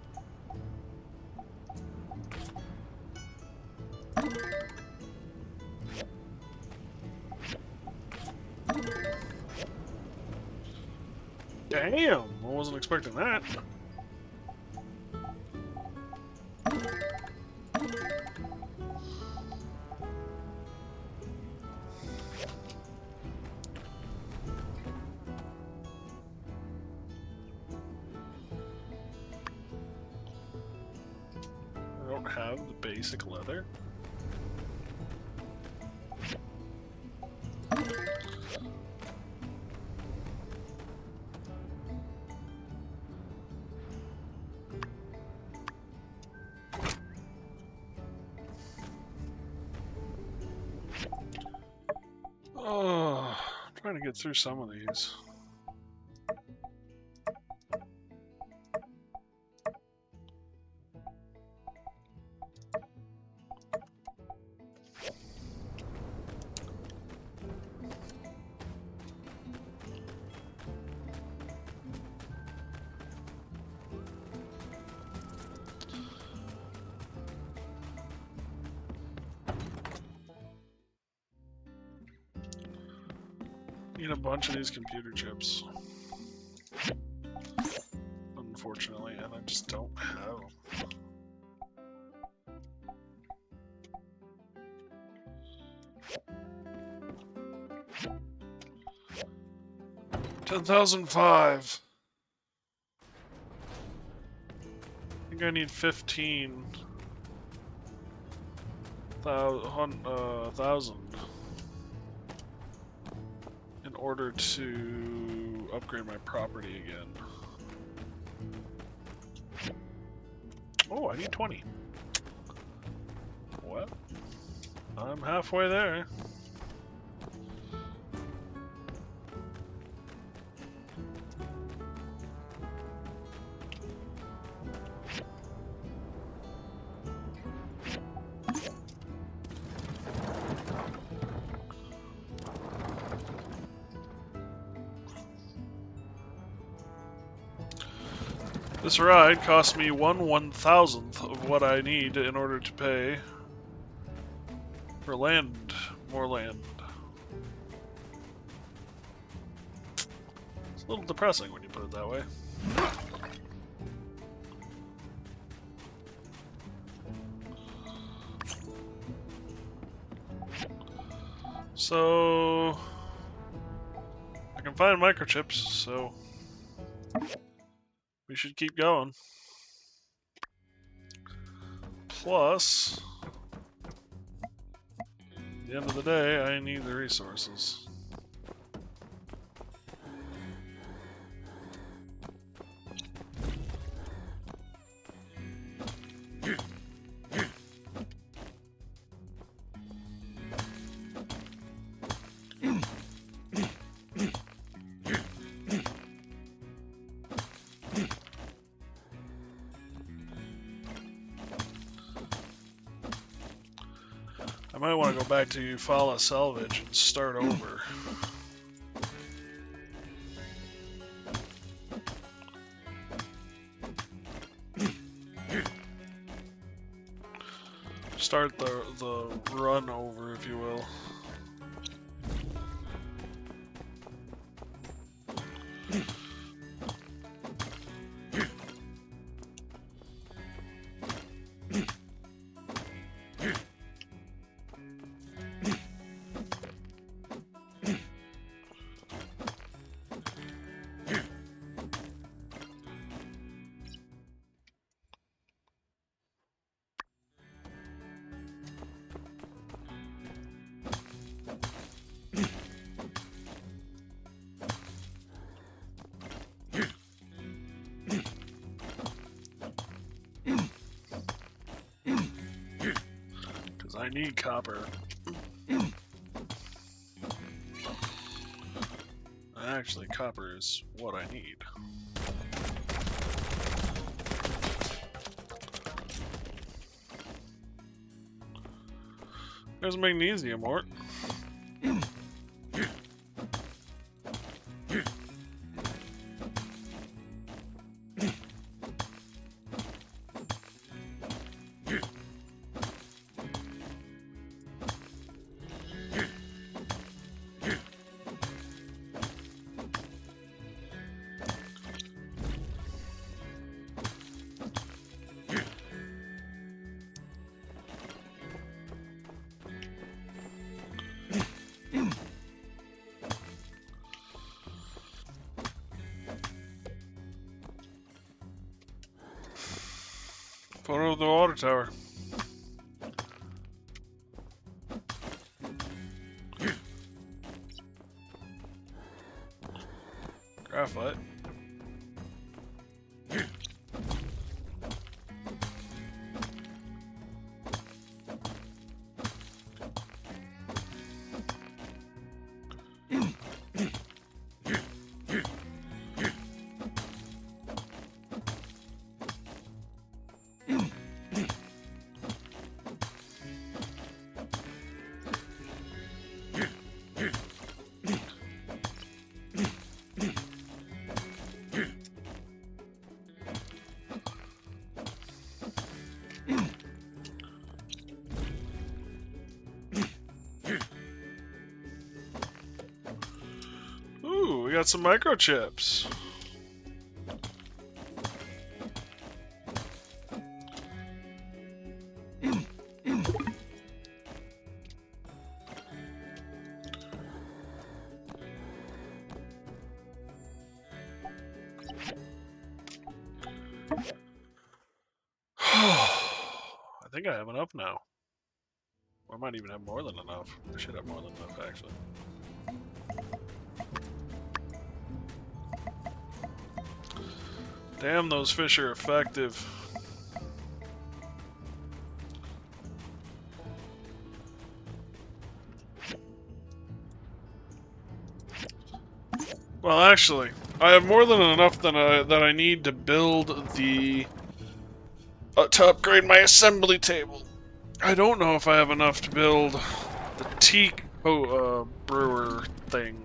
[SPEAKER 1] Damn, I wasn't expecting that. I don't have the basic leather. Oh, I'm trying to get through some of these. Need a bunch of these computer chips. Unfortunately, and I just don't have them. $10,005. I think I need 15,000 in order to upgrade my property again. Oh, I need 20. Well, I'm halfway there. This ride cost me 1/1000th of what I need in order to pay for land, more land. It's a little depressing when you put it that way. So I can find microchips, so we should keep going. Plus, at the end of the day, I need the resources. I might want to go back to Fala Salvage and start over. Start the run over, if you will. I need copper. Actually, copper is what I need. There's magnesium ore. Photo of the water tower. Graphite. Ooh, we got some microchips. I think I have enough now. Or I might even have more than enough. I should have more than enough, actually. Damn, those fish are effective. Well, actually, I have more than enough that I need to build the to upgrade my assembly table. I don't know if I have enough to build the teak brewer thing.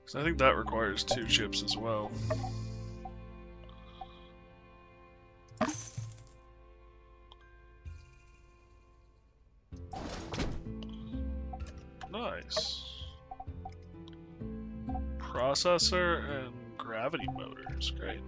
[SPEAKER 1] So I think that requires 2 chips as well. Nice. Processor and gravity motors, great.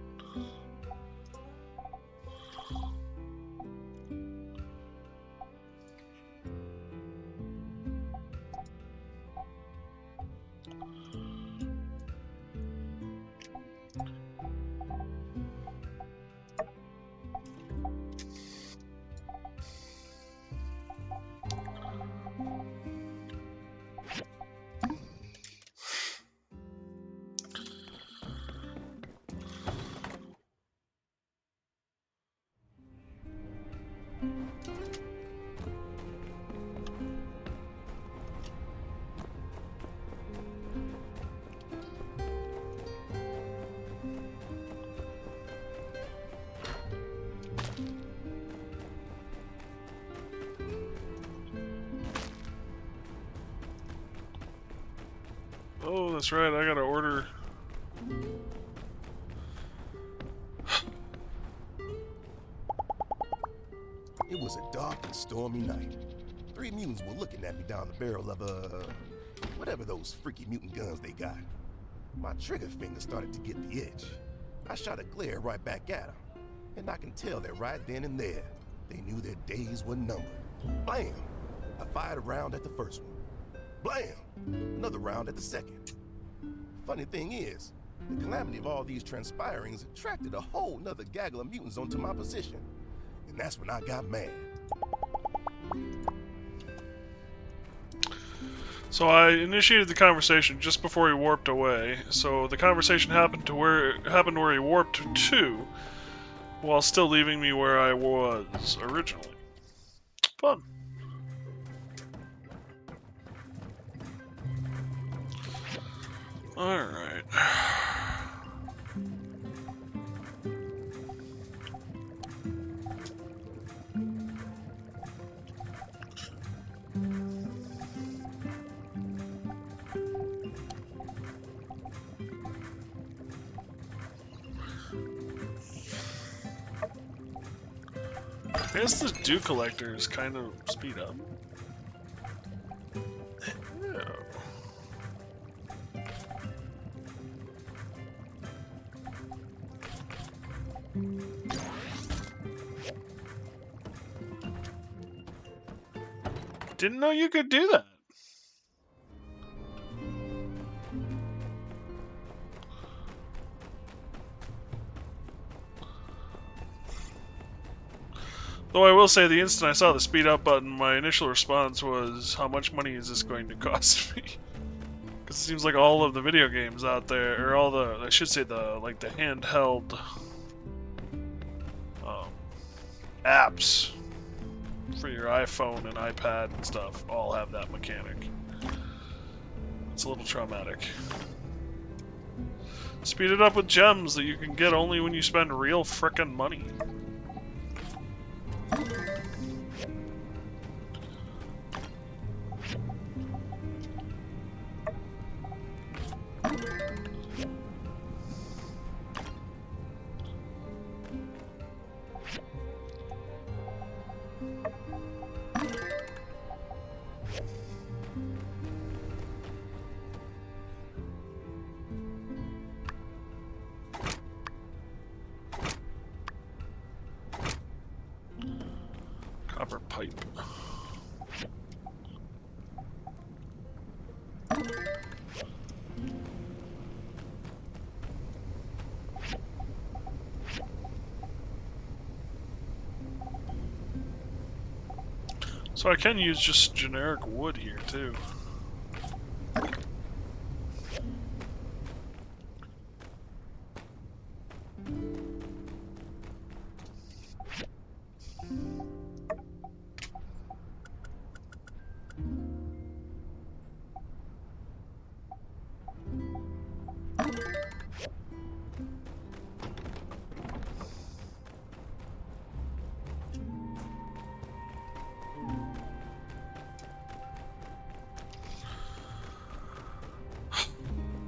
[SPEAKER 1] Oh, that's right, I gotta order.
[SPEAKER 13] It was a dark and stormy night. 3 mutants were looking at me down the barrel of whatever those freaky mutant guns they got. My trigger finger started to get the itch. I shot a glare right back at them, and I can tell that right then and there, they knew their days were numbered. Blam! I fired a round at the first one. Blam! Another round at the second. Funny thing is, the calamity of all these transpirings attracted a whole nother gaggle of mutants onto my position. And that's when I got mad.
[SPEAKER 1] So I initiated the conversation just before he warped away. So the conversation happened where he warped to, while still leaving me where I was originally. Fun. All right. I guess the dew collectors kind of speed up. Yeah. Didn't know you could do that. Though I will say, the instant I saw the speed up button, my initial response was, how much money is this going to cost me? Because it seems like all of the video games out there, or all the, I should say the handheld apps for your iPhone and iPad and stuff, all have that mechanic. It's a little traumatic. Speed it up with gems that you can get only when you spend real frickin' money. Copper pipe. So I can use just generic wood here too.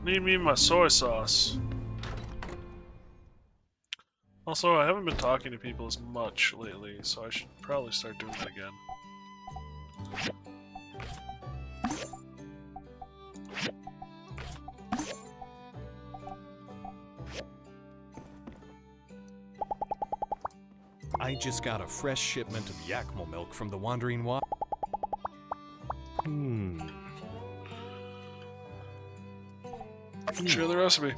[SPEAKER 1] Need me my soy sauce. Also, I haven't been talking to people as much lately, so I should probably start doing that again.
[SPEAKER 10] I just got a fresh shipment of Yakima milk from the Wandering Wa.
[SPEAKER 1] Share the recipe.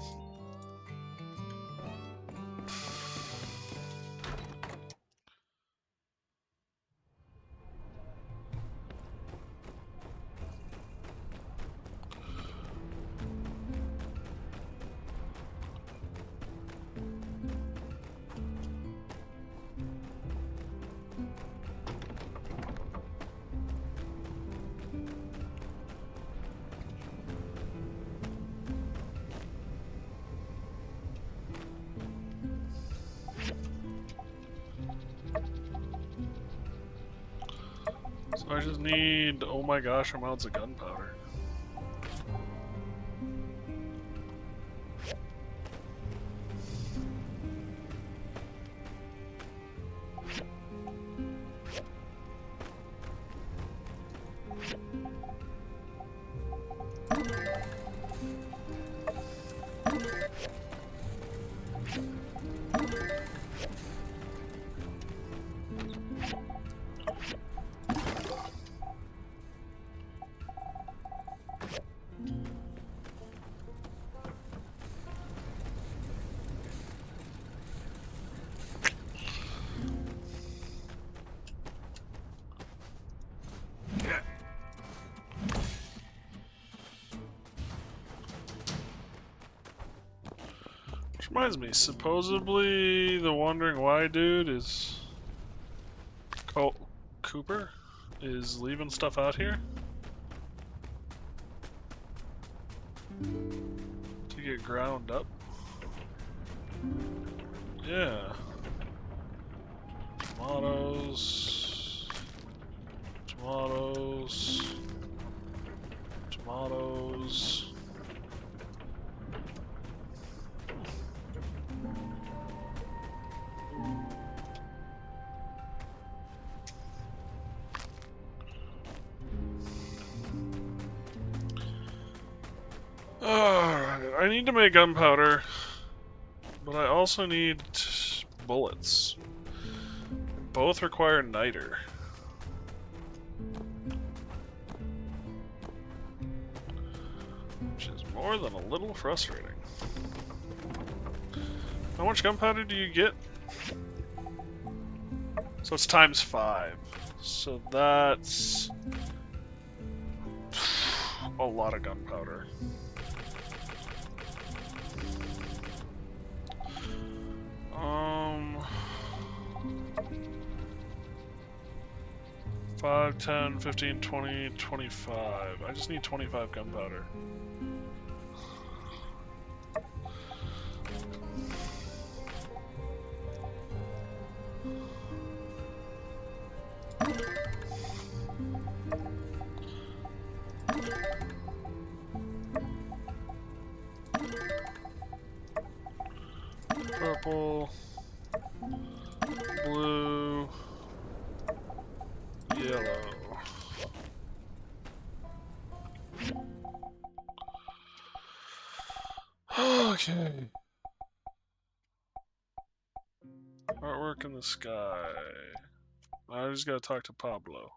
[SPEAKER 1] So I just need, oh my gosh, amounts of gunpowder. Which reminds me, supposedly the Wondering Why dude is... Cooper? Is leaving stuff out here? To get ground up? Yeah. Tomatoes... Tomatoes... Tomatoes... Alright, I need to make gunpowder, but I also need bullets. Both require niter. Which is more than a little frustrating. How much gunpowder do you get? So it's times 5. So that's a lot of gunpowder. 5, 10, 15, 20, 25. I just need 25 gunpowder. Purple, blue, yellow. Okay. Artwork in the sky. I just gotta talk to Pablo.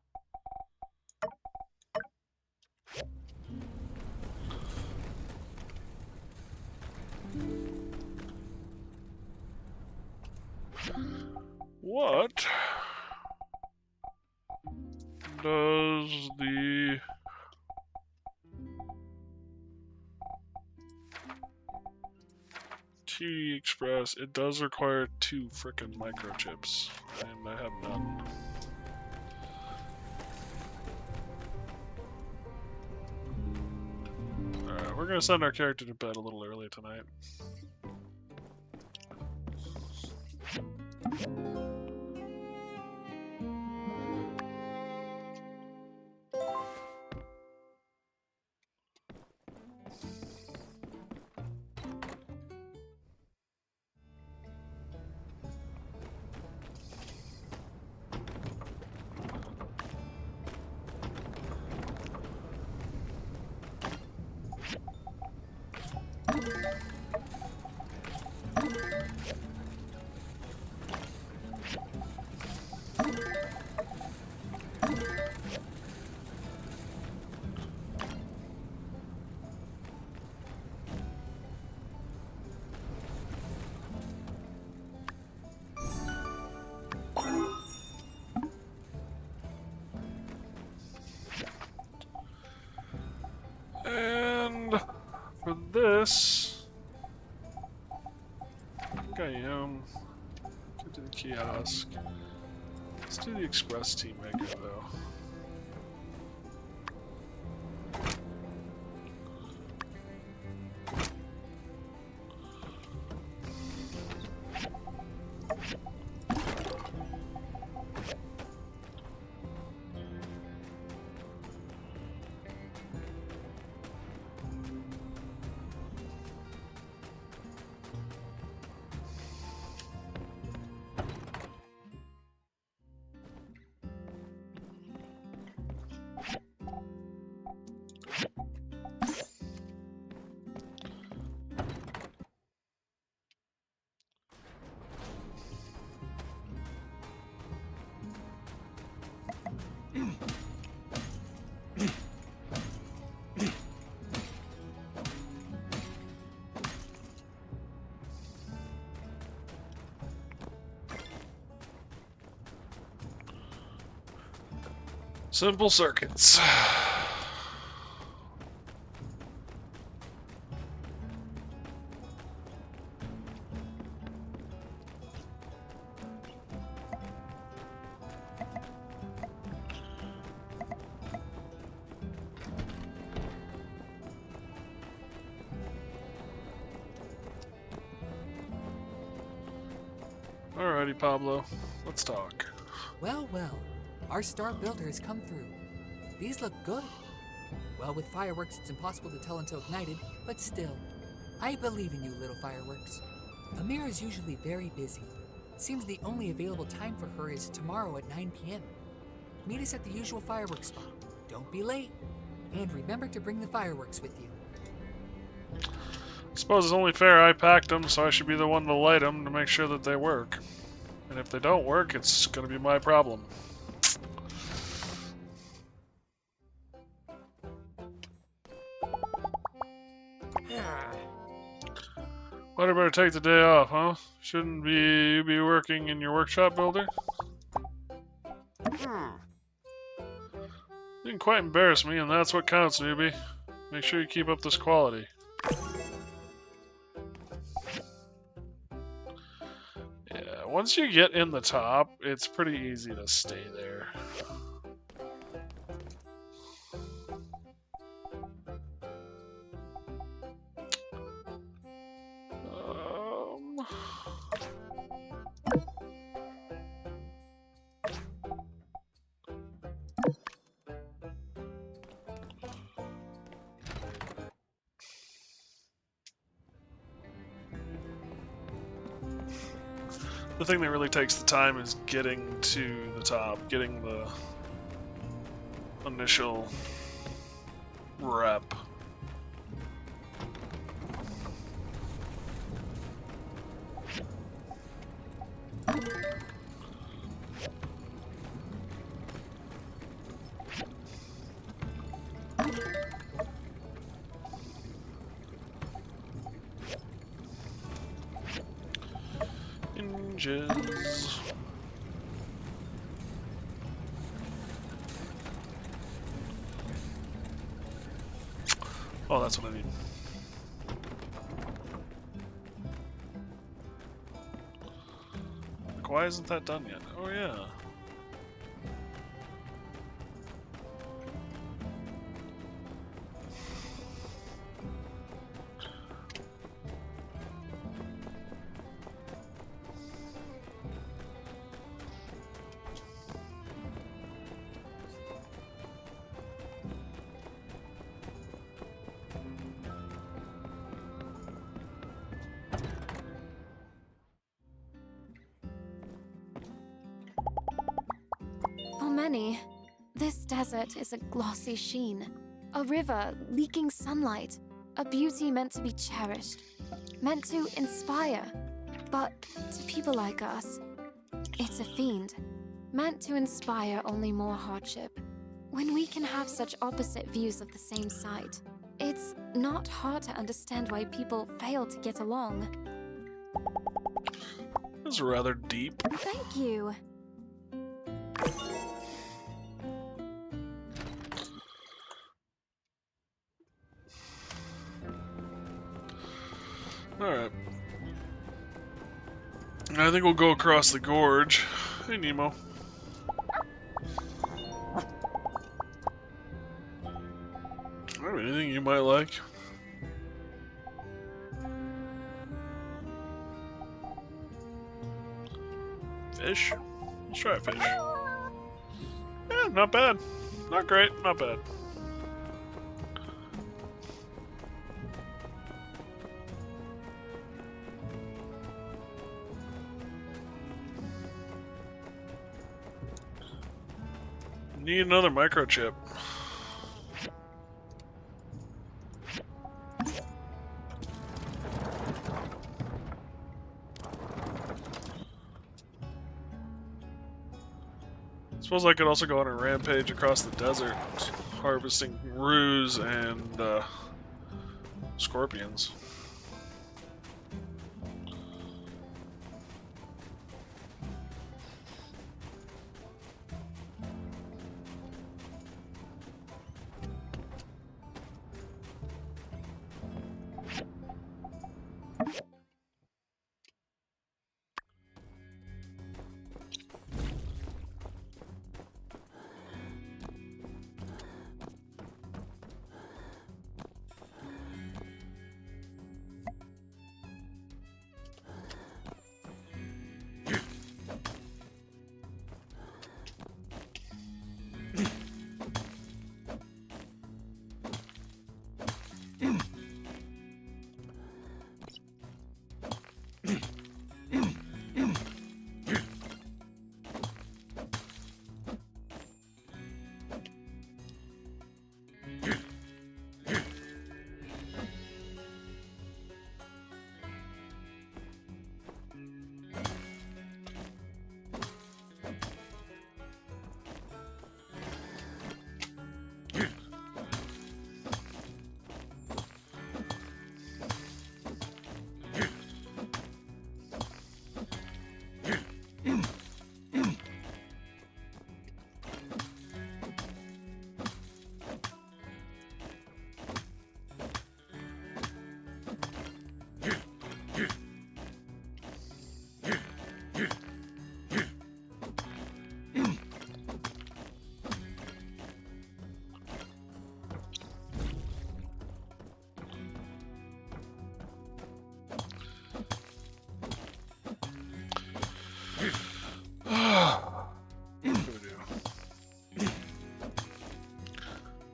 [SPEAKER 1] What does the T Express? It does require 2 frickin' microchips, and I have none. Alright, we're gonna send our character to bed a little early tonight. And for this, I think I am. Get to the kiosk. Let's do the express team mega though. Simple circuits. Alrighty, Pablo. Let's talk.
[SPEAKER 18] Well, well. Our star builder has come through. These look good. Well, with fireworks, it's impossible to tell until ignited, but still. I believe in you, little fireworks. Amira is usually very busy. Seems the only available time for her is tomorrow at 9 p.m. Meet us at the usual fireworks spot. Don't be late. And remember to bring the fireworks with you.
[SPEAKER 1] I suppose it's only fair I packed them, so I should be the one to light them to make sure that they work. And if they don't work, it's going to be my problem. Well, I better take the day off, huh? Shouldn't you be working in your workshop, builder? You didn't quite embarrass me, and that's what counts, newbie. Make sure you keep up this quality. Yeah, once you get in the top, it's pretty easy to stay there. The thing that really takes the time is getting to the top, getting the initial rep. Hinges. Oh, that's what I need. Like, why isn't that done yet? Oh, yeah.
[SPEAKER 3] For many, this desert is a glossy sheen, a river leaking sunlight, a beauty meant to be cherished, meant to inspire. But to people like us, it's a fiend, meant to inspire only more hardship. When we can have such opposite views of the same sight, it's not hard to understand why people fail to get along.
[SPEAKER 1] This is rather deep.
[SPEAKER 3] Thank you.
[SPEAKER 1] Alright. I think we'll go across the gorge. Hey, Nemo. Anything you might like? Fish? Let's try a fish. Yeah, not bad. Not great, not bad. Need another microchip. Suppose I could also go on a rampage across the desert, harvesting roos and scorpions.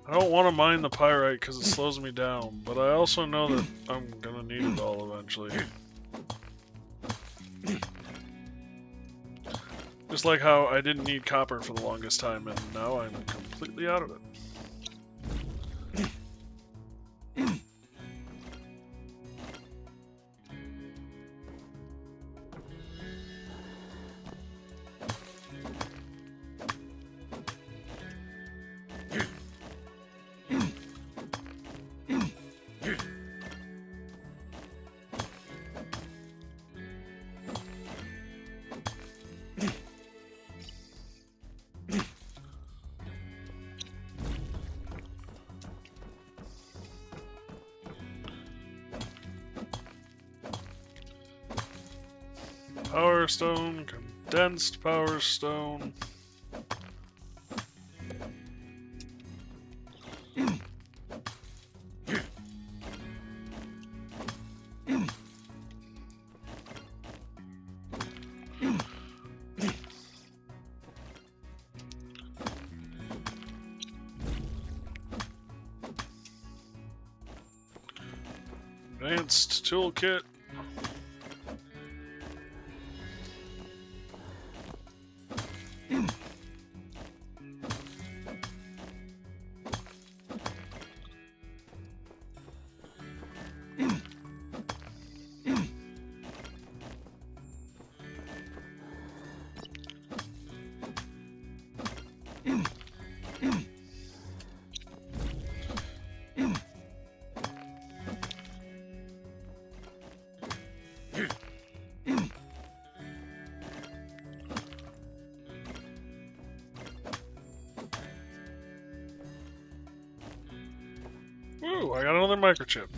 [SPEAKER 1] I don't want to mine the pyrite because it slows me down, but I also know that I'm gonna need it all eventually. Just like how I didn't need copper for the longest time, and now I'm completely out of it. power stone, condensed power stone. Advanced toolkit. Ooh, I got another microchip.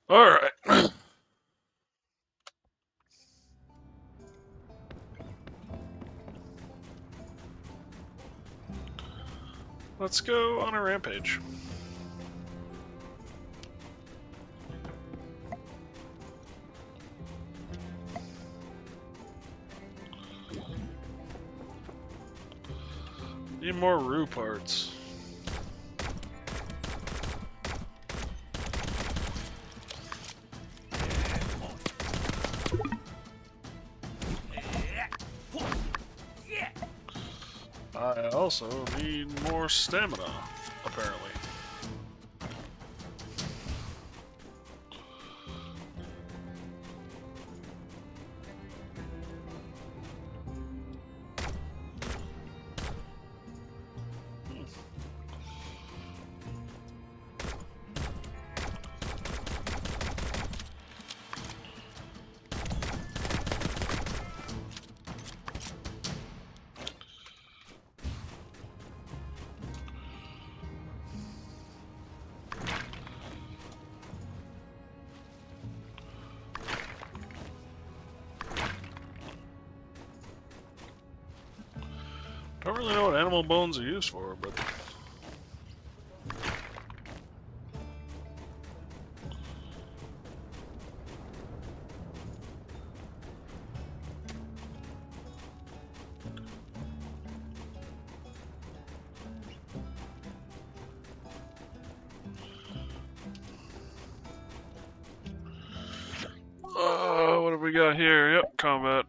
[SPEAKER 1] Alright. Let's go on a rampage. Need more Rue parts. I also need more stamina, apparently. Don't really know what animal bones are used for, but... what have we got here? Yep, combat.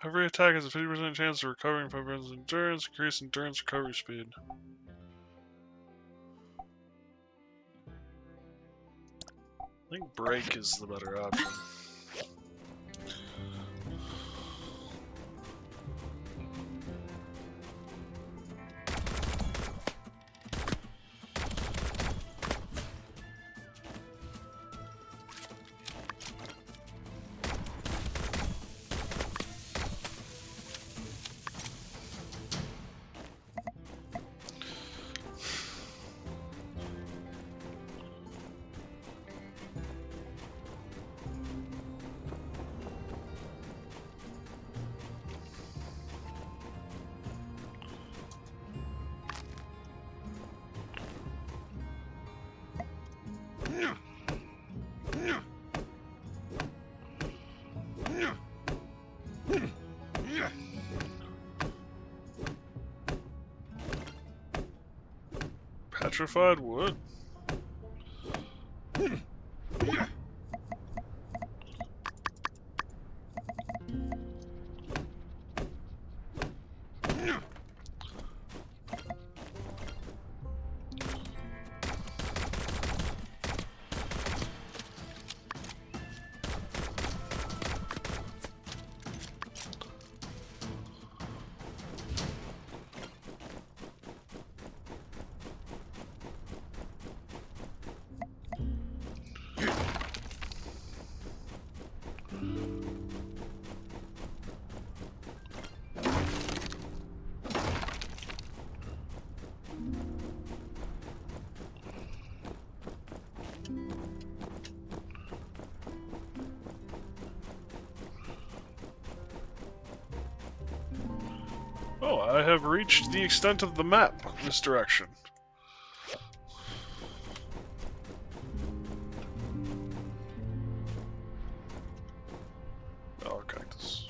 [SPEAKER 1] Every attack has a 50% chance of recovering 5% endurance, increase endurance recovery speed. I think break is the better option. Petrified wood. Oh, I have reached the extent of the map in this direction. Oh, cactus.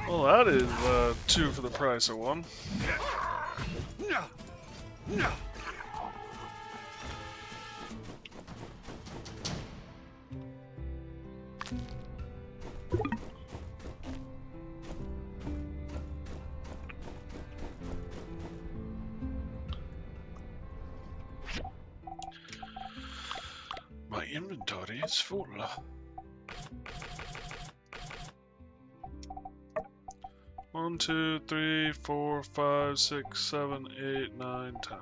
[SPEAKER 1] Well, that is two for the price of one. My inventory is full. 1, 2, 3, 4, 5, 6, 7, 8, 9, 10.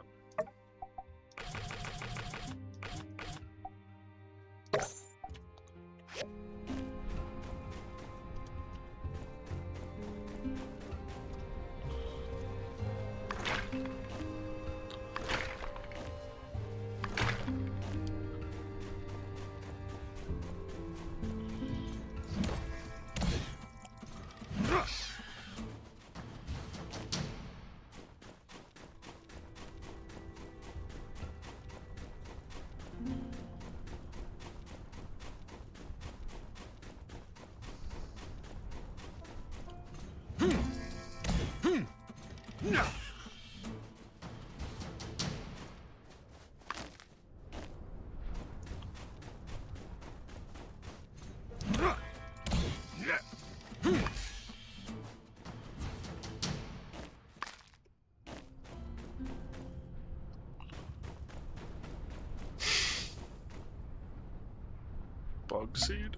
[SPEAKER 1] Bug seed?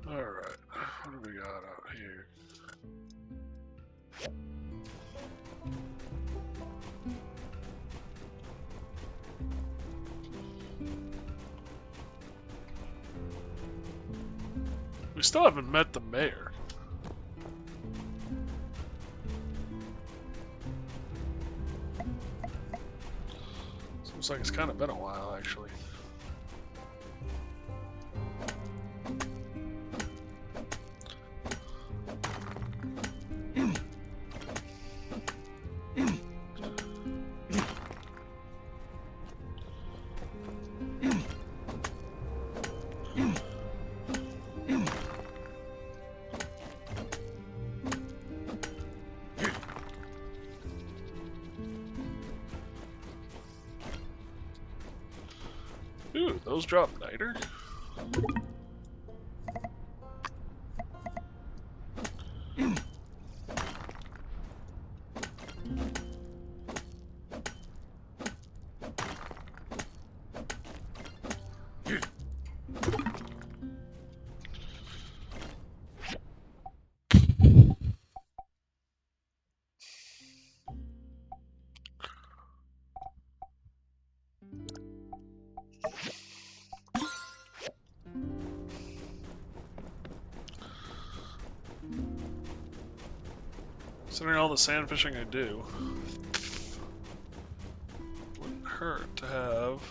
[SPEAKER 1] Alright, what do we got out here? We still haven't met the mayor. Seems like it's kind of been a while, actually. Ooh, those drop niter? Considering all the sand fishing I do, wouldn't hurt to have.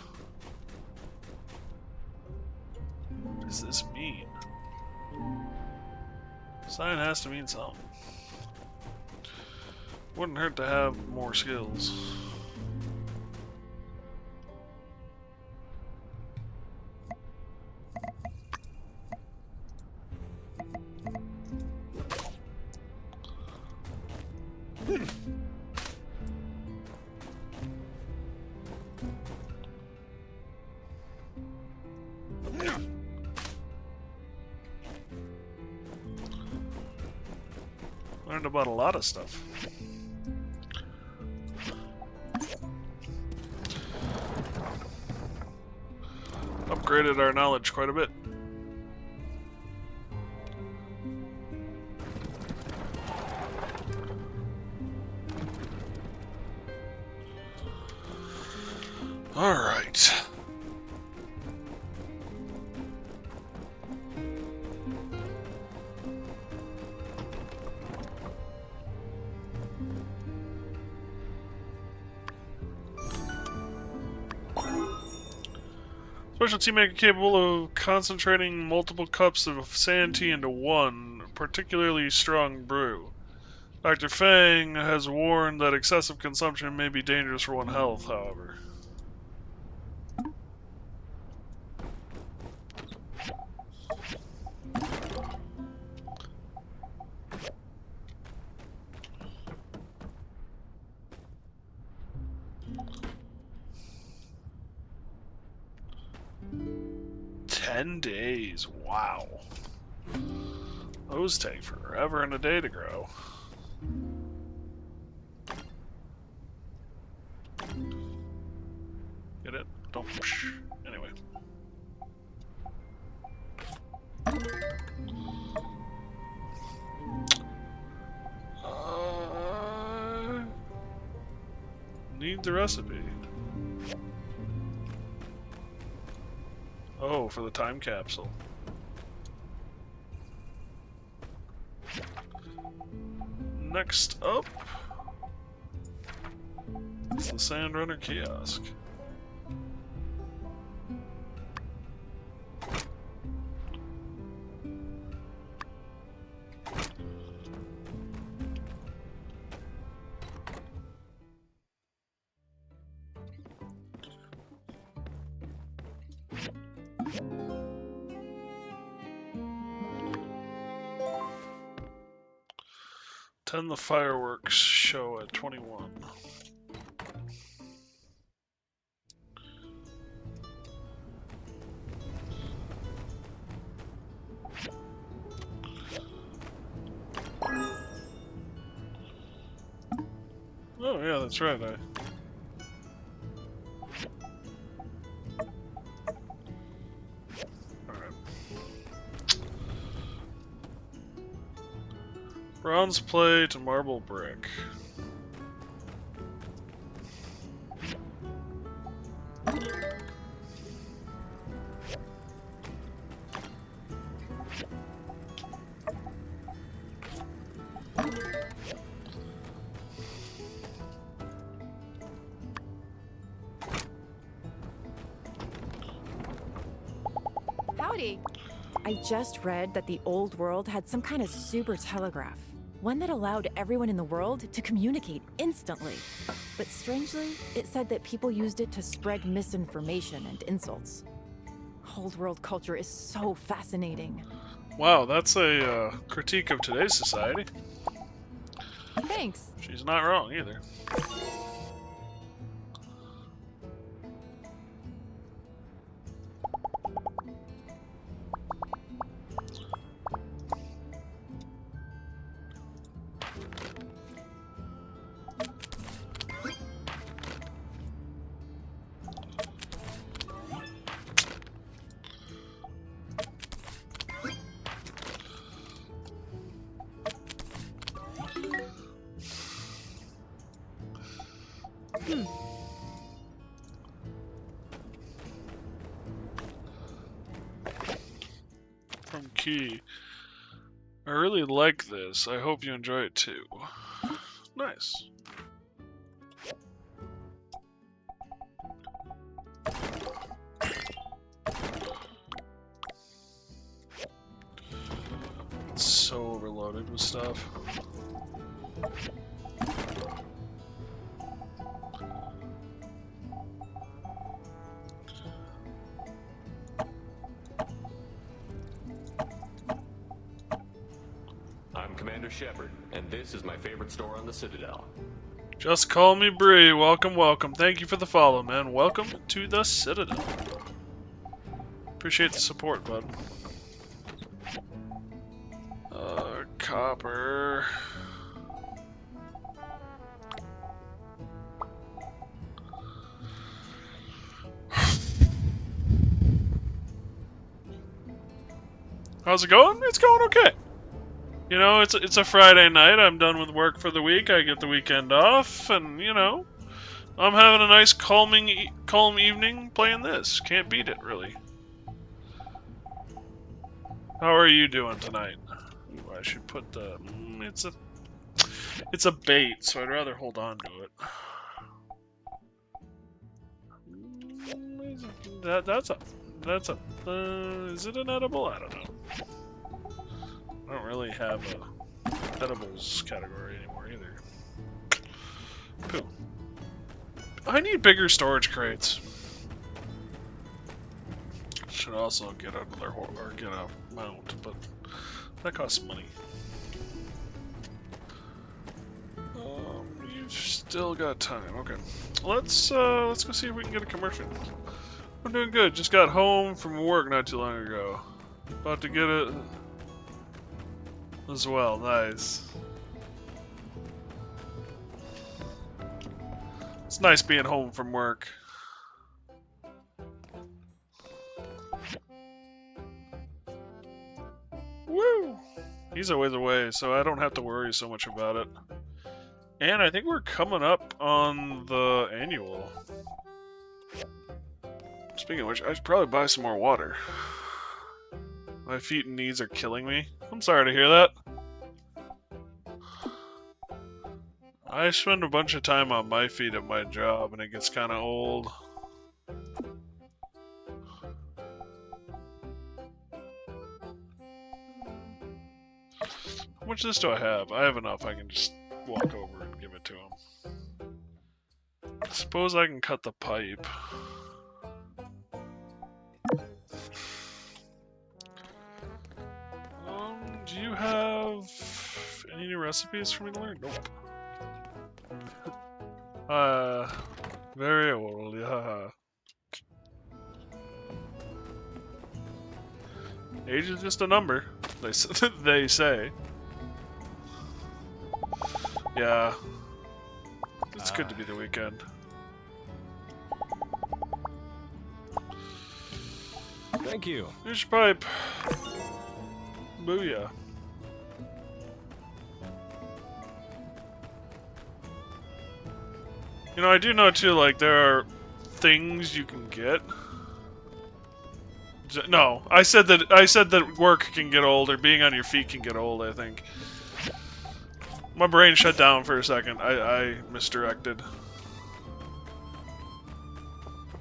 [SPEAKER 1] What does this mean? Sign has to mean something. Wouldn't hurt to have more skills. Learned about a lot of stuff. Upgraded our knowledge quite a bit. All right. Special teammate capable of concentrating multiple cups of sand tea into one particularly strong brew. Dr. Fang has warned that excessive consumption may be dangerous for one's health, however. $10, wow. Those take forever and a day to grow. Get it? Don't push. Anyway. Need the recipe. Oh, for the time capsule. Next up is the Sandrunner kiosk. Attend the fireworks show at 21. Oh yeah, that's right. Bronze plate and marble brick.
[SPEAKER 15] Howdy. I just read that the old world had some kind of super telegraph. One that allowed everyone in the world to communicate instantly. But strangely, it said that people used it to spread misinformation and insults. Old world culture is so fascinating.
[SPEAKER 1] Wow, that's a critique of today's society.
[SPEAKER 15] Thanks.
[SPEAKER 1] She's not wrong either. From Key. I really like this. I hope you enjoy it too. Nice. It's so overloaded with stuff.
[SPEAKER 19] I'm Commander Shepard, and this is my favorite store on the Citadel.
[SPEAKER 1] Just call me Bree. Welcome, welcome. Thank you for the follow, man. Welcome to the Citadel. Appreciate the support, bud. Copper. How's it going? It's going okay. You know, it's a Friday night. I'm done with work for the week. I get the weekend off, and you know, I'm having a nice calm evening playing this. Can't beat it, really. How are you doing tonight? Ooh, I should put the. It's a bait, so I'd rather hold on to it. That's a. Is it an edible? I don't know. I don't really have a edibles category anymore either. Pooh. I need bigger storage crates. Should also get another or get a mount, but that costs money. You've still got time. Okay, let's go see if we can get a commercial. I'm doing good. Just got home from work not too long ago. About to get it as well. Nice. It's nice being home from work. Woo! He's a ways away, so I don't have to worry so much about it. And I think we're coming up on the annual. Speaking of which, I should probably buy some more water. My feet and knees are killing me. I'm sorry to hear that. I spend a bunch of time on my feet at my job, and it gets kind of old. How much of this do I have? I have enough. I can just walk over and give it to him. I suppose I can cut the pipe. Do you have any new recipes for me to learn? Nope. Very old, yeah. Age is just a number, they say. Yeah. It's good to be the weekend.
[SPEAKER 10] Thank you.
[SPEAKER 1] Here's your pipe. Booyah. You know, I do know too, like, there are things you can get. No, I said that work can get old, or being on your feet can get old, I think. My brain shut down for a second. I misdirected.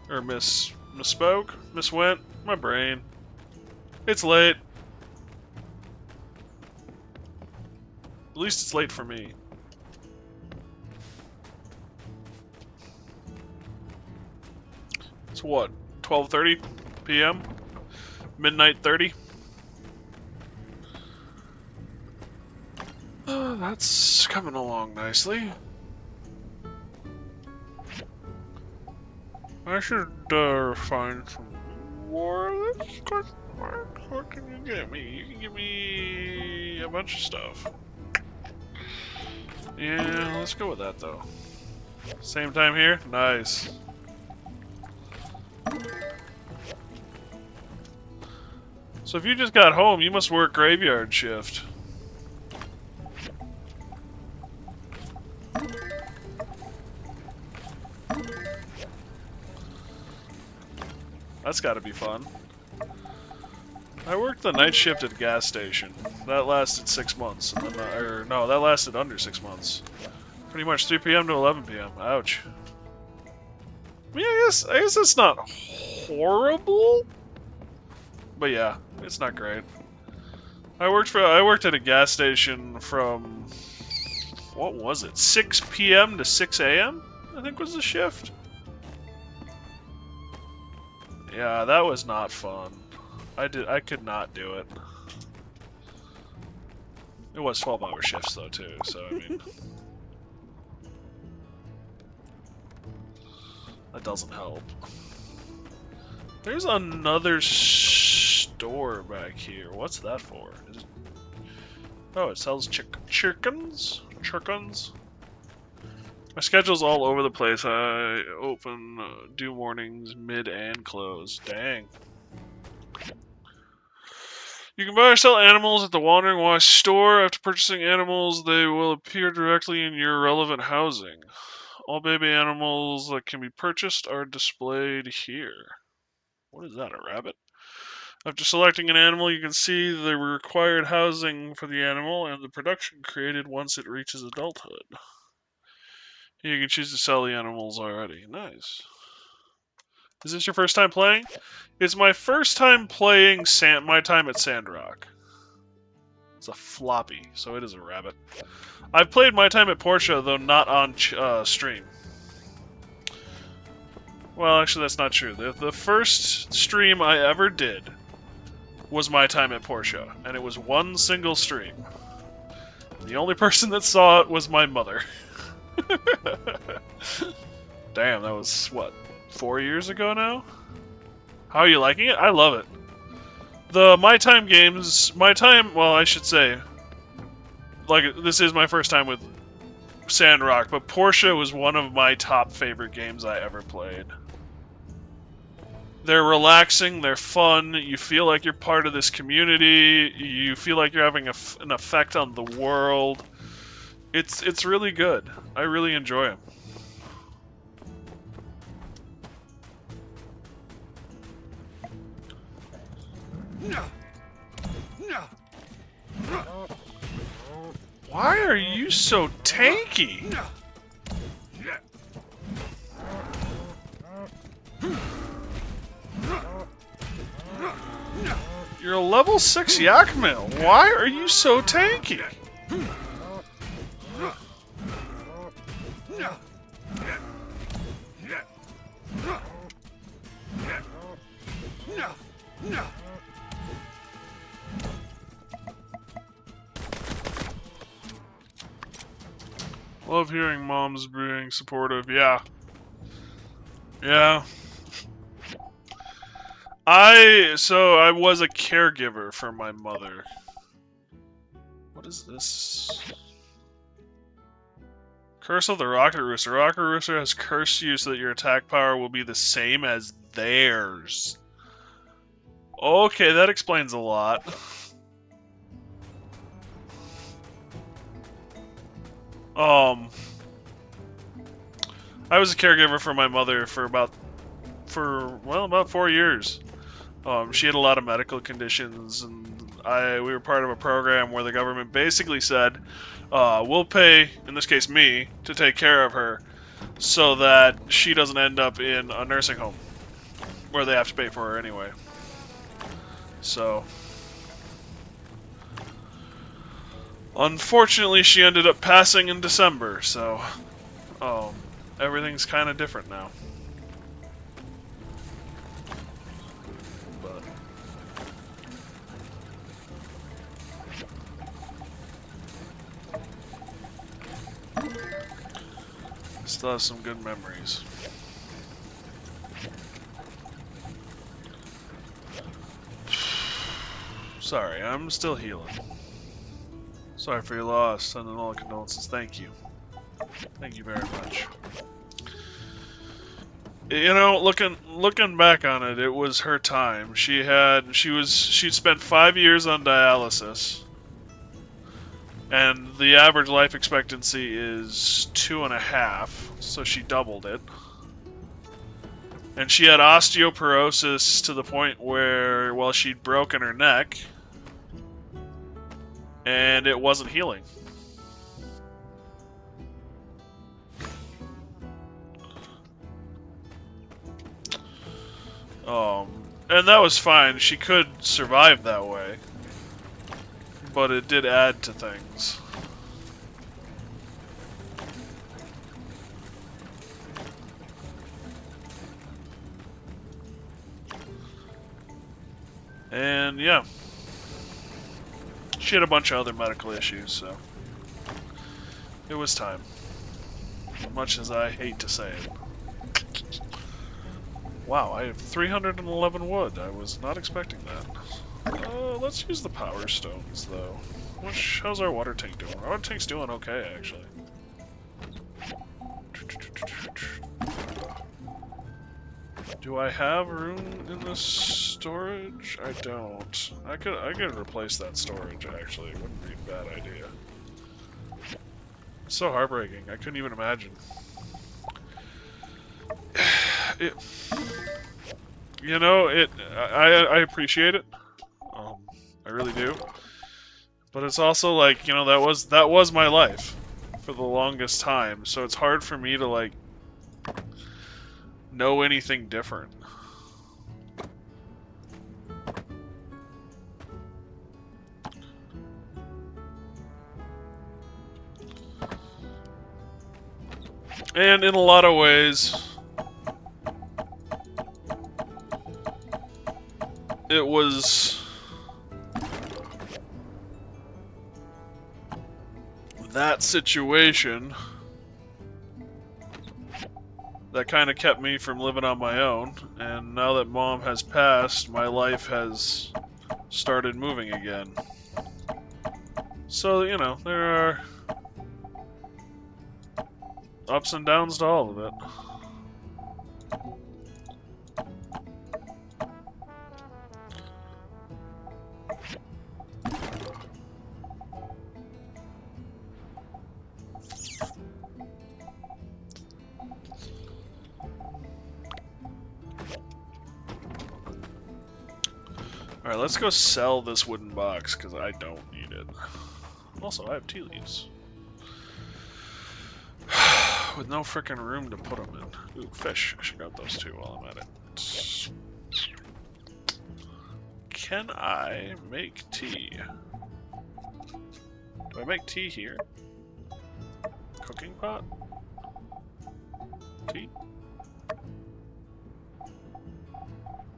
[SPEAKER 1] Or misspoke? Miswent? My brain. It's late. At least it's late for me. It's what? 12:30 p.m.? Midnight 30? That's coming along nicely. I should find some more of this question mark. What can you give me? You can give me a bunch of stuff. Yeah, let's go with that though. Same time here? Nice. So if you just got home, you must work graveyard shift. That's gotta be fun. I worked the night shift at a gas station. That lasted 6 months. And then, no, that lasted under 6 months. Pretty much 3 p.m. to 11 p.m. Ouch. I mean, I guess it's not horrible, but yeah, it's not great. I worked at a gas station from, what was it, 6 p.m. to 6 a.m. I think was the shift. Yeah, that was not fun. I could not do it. It was 12-hour shifts though too, so I mean, that doesn't help. There's another store back here. What's that for? Oh, it sells chickens? Chickens? My schedule's all over the place. I open, do mornings, mid, and close. Dang. You can buy or sell animals at the Wandering Wise store. After purchasing animals, they will appear directly in your relevant housing. All baby animals that can be purchased are displayed here. What is that, a rabbit? After selecting an animal, you can see the required housing for the animal and the production created once it reaches adulthood. You can choose to sell the animals already. Nice. Is this your first time playing? It's my first time playing my time at Sandrock. It's a floppy, so it is a rabbit. I've played my time at Portia, though not on stream. Well, actually, that's not true. The first stream I ever did was my time at Portia, and it was one single stream. The only person that saw it was my mother. Damn, that was, what, 4 years ago now? How are you liking it? I love it. The My Time games, well, I should say, like, this is my first time with Sandrock, but Portia was one of my top favorite games I ever played. They're relaxing, they're fun, you feel like you're part of this community, you feel like you're having an effect on the world. It's really good. I really enjoy them. Why are you so tanky? You're a level 6 Yakmil. Why are you so tanky? Love hearing moms being supportive. Yeah. Yeah. I was a caregiver for my mother. What is this? Curse of the Rocket Rooster. Rocket Rooster has cursed you so that your attack power will be the same as theirs. Okay, that explains a lot. I was a caregiver for my mother for about 4 years. She had a lot of medical conditions, and we were part of a program where the government basically said, we'll pay, in this case me, to take care of her so that she doesn't end up in a nursing home where they have to pay for her anyway. So, unfortunately, she ended up passing in December, so everything's kind of different now. But still have some good memories. Sorry, I'm still healing. Sorry for your loss. Sending all condolences. Thank you. Thank you very much. You know, looking back on it, it was her time. She'd spent 5 years on dialysis, and the average life expectancy is 2.5, so she doubled it. And she had osteoporosis to the point where, well, she'd broken her neck, and it wasn't healing. And that was fine. She could survive that way. But it did add to things. And yeah. She had a bunch of other medical issues, so it was time. Much as I hate to say it. Wow, I have 311 wood. I was not expecting that. Let's use the power stones, though. How's our water tank doing? Our water tank's doing okay, actually. Do I have room in this storage? I don't. I could replace that storage, actually. It wouldn't be a bad idea. It's so heartbreaking. I couldn't even imagine. You know, I appreciate it. I really do. But it's also like, you know, that was my life for the longest time. So it's hard for me to like know anything different. And in a lot of ways, it was that situation that kind of kept me from living on my own, and now that Mom has passed, my life has started moving again. So, you know, there are ups and downs to all of it. Alright, let's go sell this wooden box, because I don't need it. Also, I have tea leaves. With no frickin' room to put them in. Ooh, fish. I should grab those too while I'm at it. Can I make tea? Do I make tea here? Cooking pot? Tea?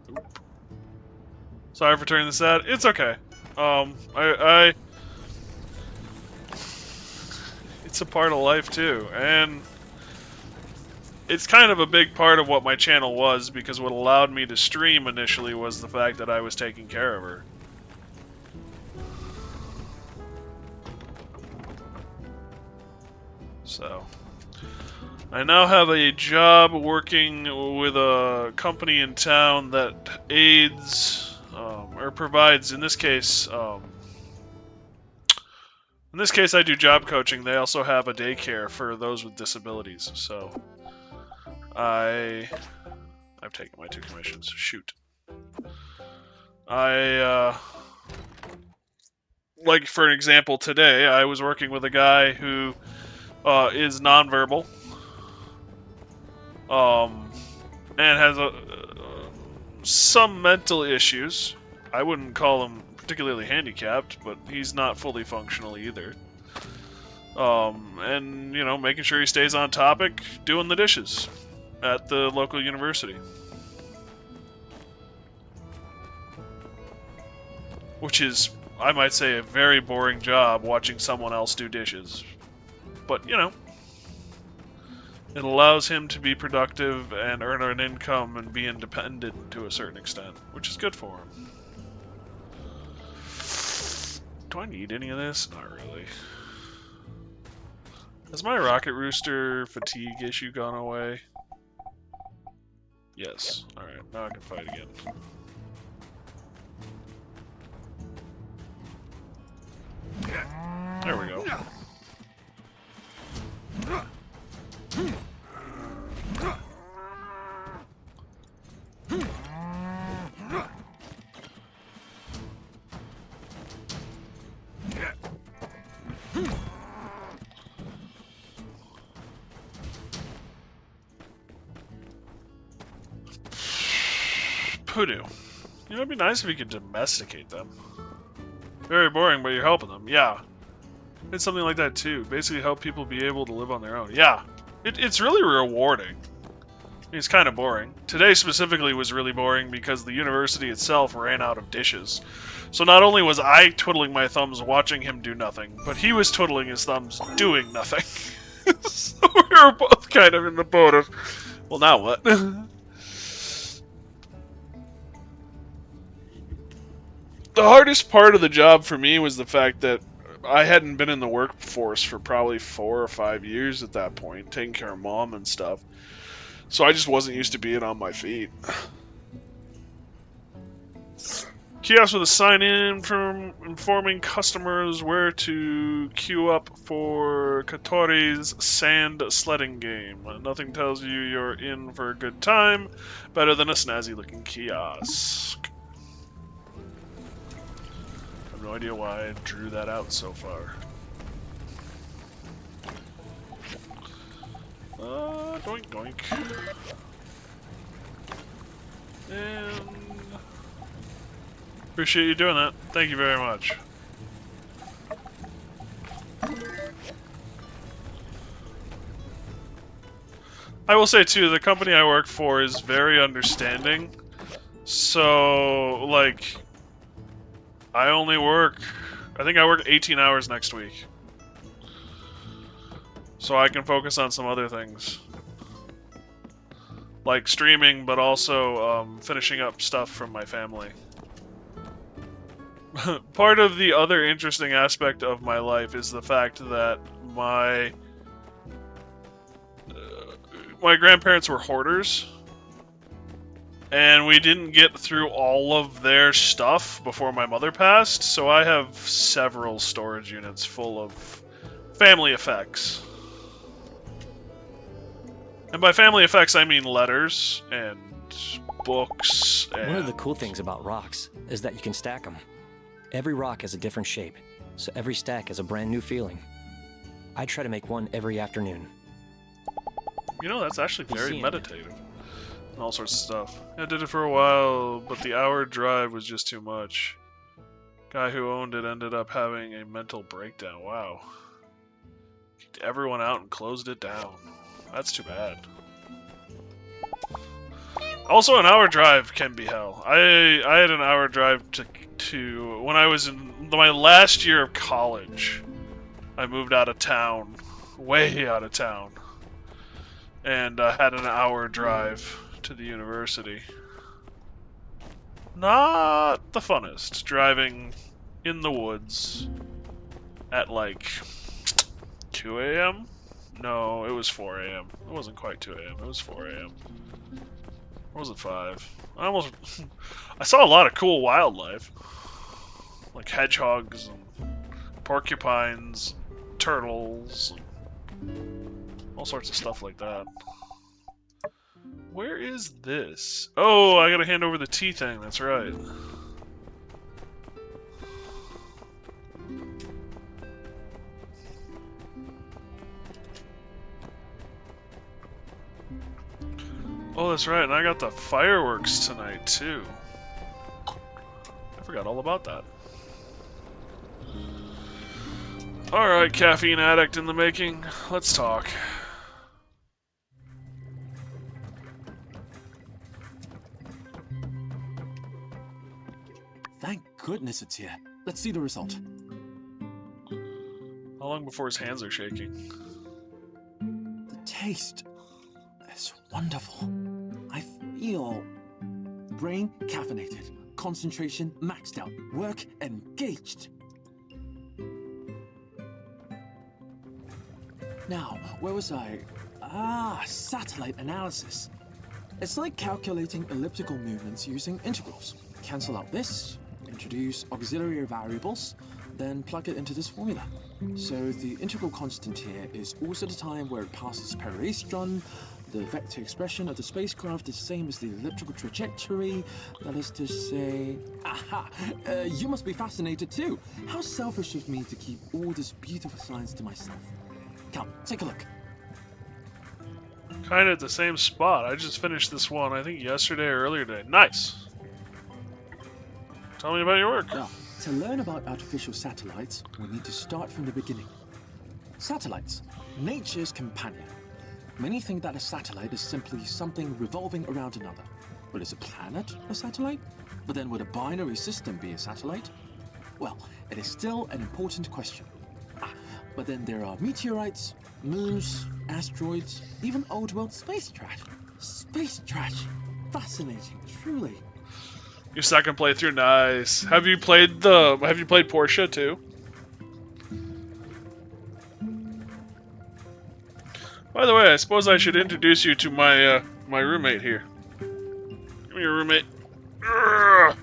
[SPEAKER 1] Oop. Sorry for turning this out. It's okay. It's a part of life too, and it's kind of a big part of what my channel was, because what allowed me to stream initially was the fact that I was taking care of her. So, I now have a job working with a company in town that aids, or provides, in this case I do job coaching. They also have a daycare for those with disabilities, so I've taken my 2 commissions. Shoot. Like for an example, today I was working with a guy who is nonverbal, and has some mental issues. I wouldn't call him particularly handicapped, but he's not fully functional either. And, you know, making sure he stays on topic, doing the dishes at the local university. Which is, I might say, a very boring job, watching someone else do dishes. But, you know, it allows him to be productive and earn an income and be independent to a certain extent, which is good for him. Do I need any of this? Not really. Has my rocket rooster fatigue issue gone away? Yes. Alright, now I can fight again. There we go. Poodoo. You know, it'd be nice if you could domesticate them. Very boring, but you're helping them. Yeah. It's something like that too. Basically help people be able to live on their own. Yeah. It's really rewarding. It's kind of boring. Today specifically was really boring because the university itself ran out of dishes. So not only was I twiddling my thumbs watching him do nothing, but he was twiddling his thumbs doing nothing. So we were both kind of in the boat of, well, now what? The hardest part of the job for me was the fact that I hadn't been in the workforce for probably 4 or 5 years at that point, taking care of mom and stuff. So I just wasn't used to being on my feet. Kiosk with a sign-in from informing customers where to queue up for Katori's sand sledding game. Nothing tells you you're in for a good time better than a snazzy-looking kiosk. I have no idea why I drew that out so far. Doink doink. And appreciate you doing that. Thank you very much. I will say too, the company I work for is very understanding. So, like, I think I work 18 hours next week. So I can focus on some other things. Like streaming, but also finishing up stuff from my family. Part of the other interesting aspect of my life is the fact that my grandparents were hoarders. And we didn't get through all of their stuff before my mother passed, so I have several storage units full of family effects. And by family effects, I mean letters and books. And
[SPEAKER 2] one of the cool things about rocks is that you can stack them. Every rock has a different shape, so every stack has a brand new feeling. I try to make one every afternoon.
[SPEAKER 1] You know, that's actually very meditative. And all sorts of stuff. I did it for a while, but the hour drive was just too much. Guy who owned it ended up having a mental breakdown. Wow. Kicked everyone out and closed it down. That's too bad. Also, an hour drive can be hell. I had an hour drive to when I was in my last year of college. I moved out of town, way out of town, and had an hour drive to the university. Not the funnest, driving in the woods at like 2 a.m. No, it was 4 a.m. It wasn't quite 2 a.m. It was 4 a.m. Or was it 5? I saw a lot of cool wildlife. Like hedgehogs and porcupines, turtles, and all sorts of stuff like that. Where is this? Oh, I gotta hand over the tea thing, that's right. Oh, that's right, and I got the fireworks tonight, too. I forgot all about that. Alright, caffeine addict in the making. Let's talk.
[SPEAKER 12] Thank goodness it's here. Let's see the result.
[SPEAKER 1] How long before his hands are shaking?
[SPEAKER 12] The taste is wonderful. I feel brain caffeinated, concentration maxed out, work engaged. Now, where was I? Satellite analysis. It's like calculating elliptical movements using integrals. Cancel out this, introduce auxiliary variables, then plug it into this formula. So the integral constant here is also the time where it passes peristron. The vector expression of the spacecraft is the same as the elliptical trajectory. That is to say... Aha! You must be fascinated too. How selfish of me to keep all this beautiful science to myself. Come, take a look.
[SPEAKER 1] Kinda at the same spot. I just finished this one, I think yesterday or earlier today. Nice! Tell me about your work.
[SPEAKER 12] Now, to learn about artificial satellites, we need to start from the beginning. Satellites, nature's companion. Many think that a satellite is simply something revolving around another. But is a planet a satellite? But then would a binary system be a satellite? Well, it is still an important question. But then there are meteorites, moons, asteroids, even old world space trash. Space trash. Fascinating, truly.
[SPEAKER 1] Your second playthrough, nice. Have you played Portia too? By the way, I suppose I should introduce you to my my roommate here. Give me your roommate. Urgh.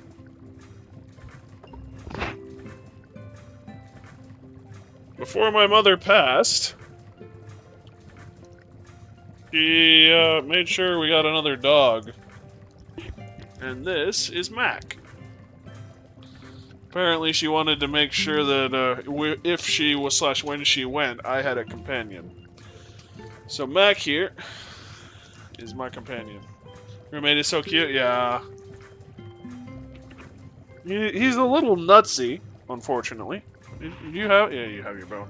[SPEAKER 1] Before my mother passed, she made sure we got another dog. And this is Mac. Apparently she wanted to make sure that if she was / when she went, I had a companion. So Mac here is my companion. Roommate is so cute, yeah. He's a little nutsy, unfortunately. You have your bone.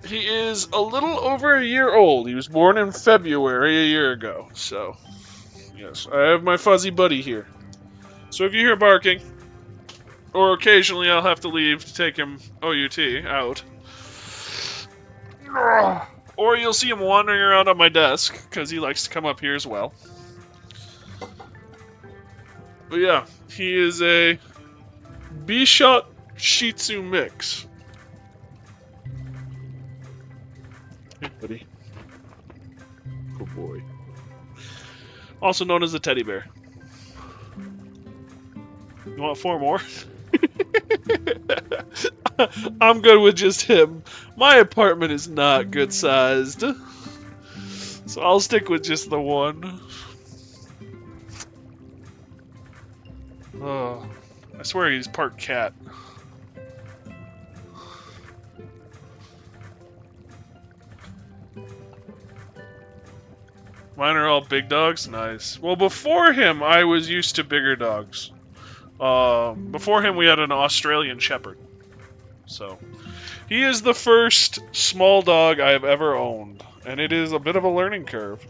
[SPEAKER 1] He is a little over a year old. He was born in February a year ago. So, yes, I have my fuzzy buddy here. So if you hear barking, or occasionally I'll have to leave to take him OUT out, or you'll see him wandering around on my desk because he likes to come up here as well. But yeah, he is a Bichot Shih Tzu mix. Hey, buddy. Good boy. Also known as the teddy bear. You want 4 more? I'm good with just him. My apartment is not good sized. So I'll stick with just the one. Oh, I swear he's part cat. Mine are all big dogs? Nice. Well, before him, I was used to bigger dogs. Before him, we had an Australian Shepherd. So, he is the first small dog I have ever owned. And it is a bit of a learning curve.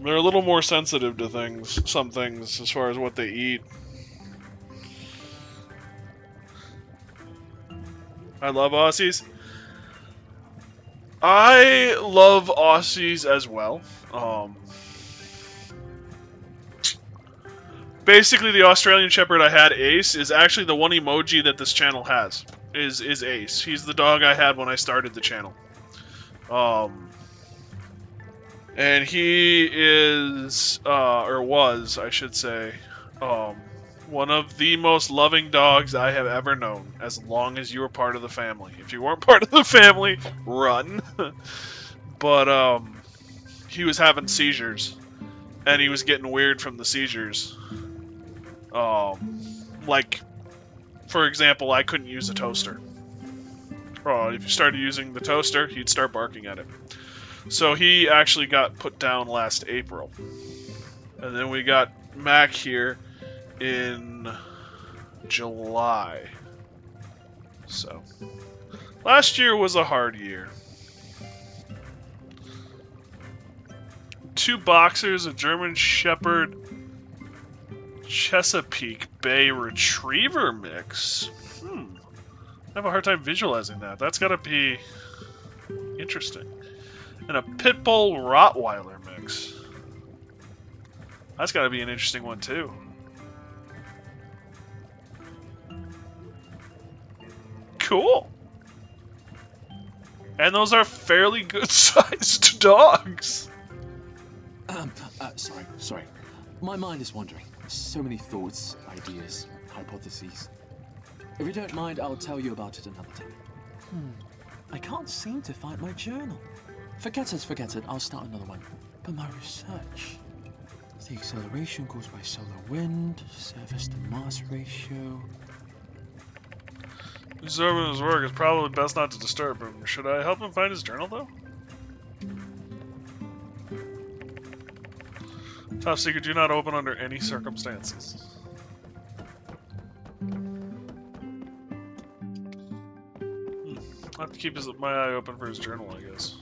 [SPEAKER 1] They're a little more sensitive to things, some things, as far as what they eat. I love Aussies. I love Aussies as well. Basically, the Australian Shepherd I had, Ace, is actually the one emoji that this channel has. Is Ace. He's the dog I had when I started the channel. And he is, or was, I should say, one of the most loving dogs I have ever known, as long as you were part of the family. If you weren't part of the family, run. But, he was having seizures, and he was getting weird from the seizures. Like, for example, I couldn't use a toaster. If you started using the toaster, he'd start barking at it. So he actually got put down last April. And then we got Mac here in July. So, last year was a hard year. 2 boxers, a German Shepherd, Chesapeake Bay Retriever mix. I have a hard time visualizing that. That's gotta be interesting. And a Pitbull Rottweiler mix. That's gotta be an interesting one too. Cool. And those are fairly good sized dogs.
[SPEAKER 12] Sorry. My mind is wandering. So many thoughts, ideas, hypotheses. If you don't mind, I'll tell you about it another time. I can't seem to find my journal. Forget it. I'll start another one. But my research. The acceleration caused by solar wind, surface to mass ratio.
[SPEAKER 1] Observing his work, it's probably best not to disturb him. Should I help him find his journal, though? Top secret, do not open under any circumstances. I have to keep my eye open for his journal, I guess.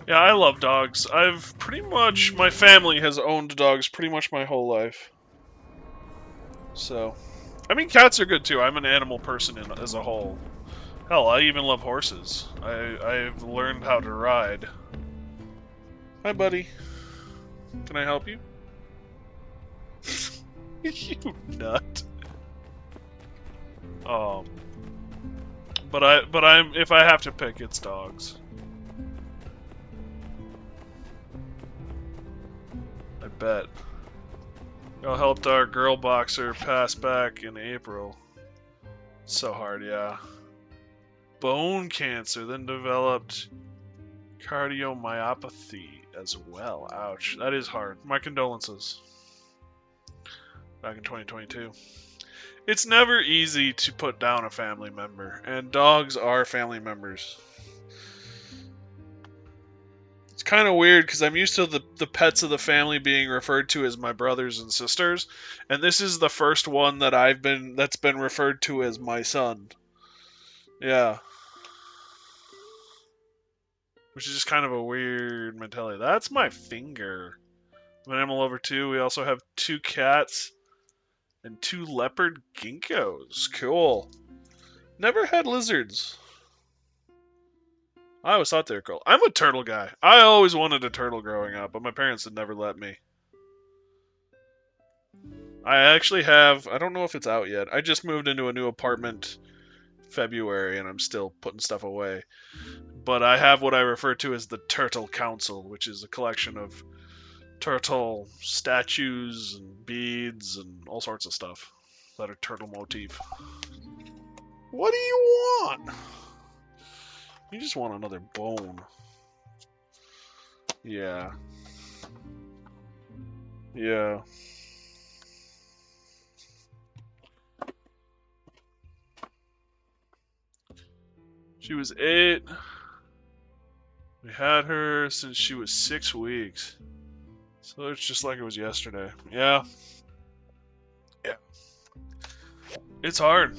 [SPEAKER 1] Yeah, I love dogs. My family has owned dogs pretty much my whole life. So, I mean, cats are good too. I'm an animal person as a whole. Hell, I even love horses. I've learned how to ride. Hi, buddy. Can I help you? You nut. But if I have to pick, it's dogs. I bet. Y'all helped our girl boxer pass back in April. So hard, yeah. Bone cancer, then developed cardiomyopathy as well. Ouch. That is hard. My condolences. Back in 2022. It's never easy to put down a family member, and dogs are family members. It's kind of weird because I'm used to the pets of the family being referred to as my brothers and sisters, and this is the first one that's been referred to as my son. Yeah. Which is just kind of a weird mentality. That's my finger. I'm an animal lover too. We also have 2 cats and 2 leopard ginkgos. Cool. Never had lizards. I always thought they were cool. I'm a turtle guy. I always wanted a turtle growing up, but my parents had never let me. I actually have, I don't know if it's out yet. I just moved into a new apartment February and I'm still putting stuff away. But I have what I refer to as the Turtle Council, which is a collection of turtle statues and beads and all sorts of stuff that are turtle motif. What do you want? You just want another bone. Yeah. Yeah. She was 8. We had her since she was 6 weeks. So it's just like it was yesterday. Yeah. Yeah. It's hard.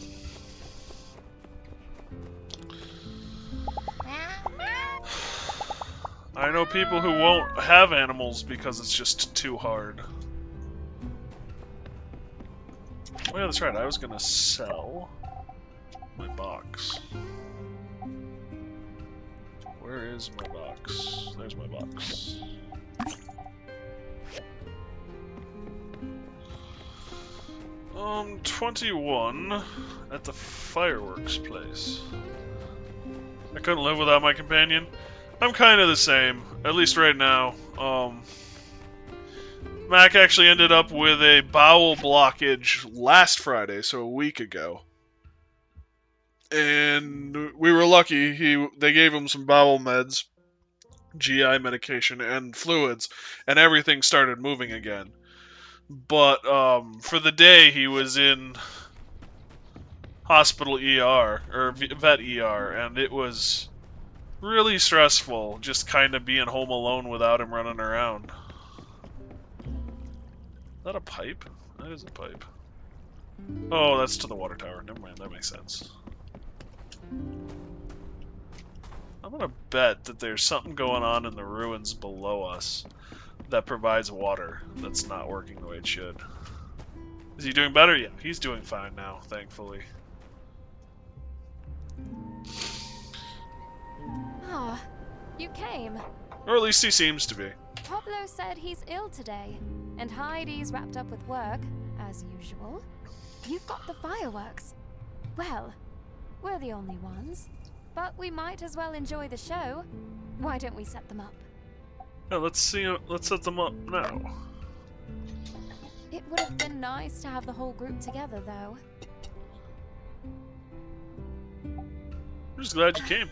[SPEAKER 1] I know people who won't have animals because it's just too hard. Oh yeah, that's right. I was gonna sell my box. Where is my box? There's my box. $21 at the fireworks place. I couldn't live without my companion. I'm kind of the same, at least right now. Mac actually ended up with a bowel blockage last Friday, so a week ago. And we were lucky. They gave him some bowel meds, GI medication, and fluids, and everything started moving again. But for the day, he was in hospital ER, or vet ER, and it was really stressful just kind of being home alone without him running around. Is that a pipe? That is a pipe. Oh, that's to the water tower. Never mind, that makes sense. I'm gonna bet that there's something going on in the ruins below us that provides water that's not working the way it should. Is he doing better? Yeah, he's doing fine now, thankfully.
[SPEAKER 3] Ah, you came.
[SPEAKER 1] Or at least he seems to be.
[SPEAKER 3] Pablo said he's ill today, and Heidi's wrapped up with work, as usual. You've got the fireworks. Well, we're the only ones, but we might as well enjoy the show. Why don't we set them up?
[SPEAKER 1] Yeah, let's set them up now.
[SPEAKER 3] It would have been nice to have the whole group together, though.
[SPEAKER 1] I'm just glad you came.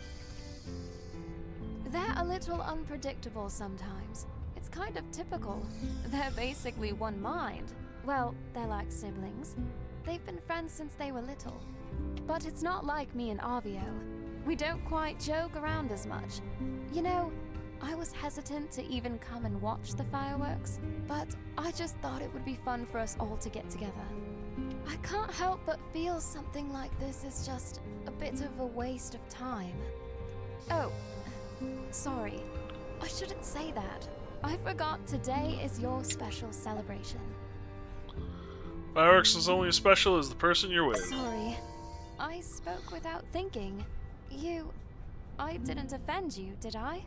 [SPEAKER 3] They're a little unpredictable sometimes. It's kind of typical. They're basically one mind. Well, they're like siblings. They've been friends since they were little. But it's not like me and Arvio. We don't quite joke around as much. You know, I was hesitant to even come and watch the fireworks, but I just thought it would be fun for us all to get together. I can't help but feel something like this is just a bit of a waste of time. Oh, sorry. I shouldn't say that. I forgot today is your special celebration.
[SPEAKER 1] Fireworks is only as special as the person you're with.
[SPEAKER 3] Sorry. I spoke without thinking. I didn't offend you, did I?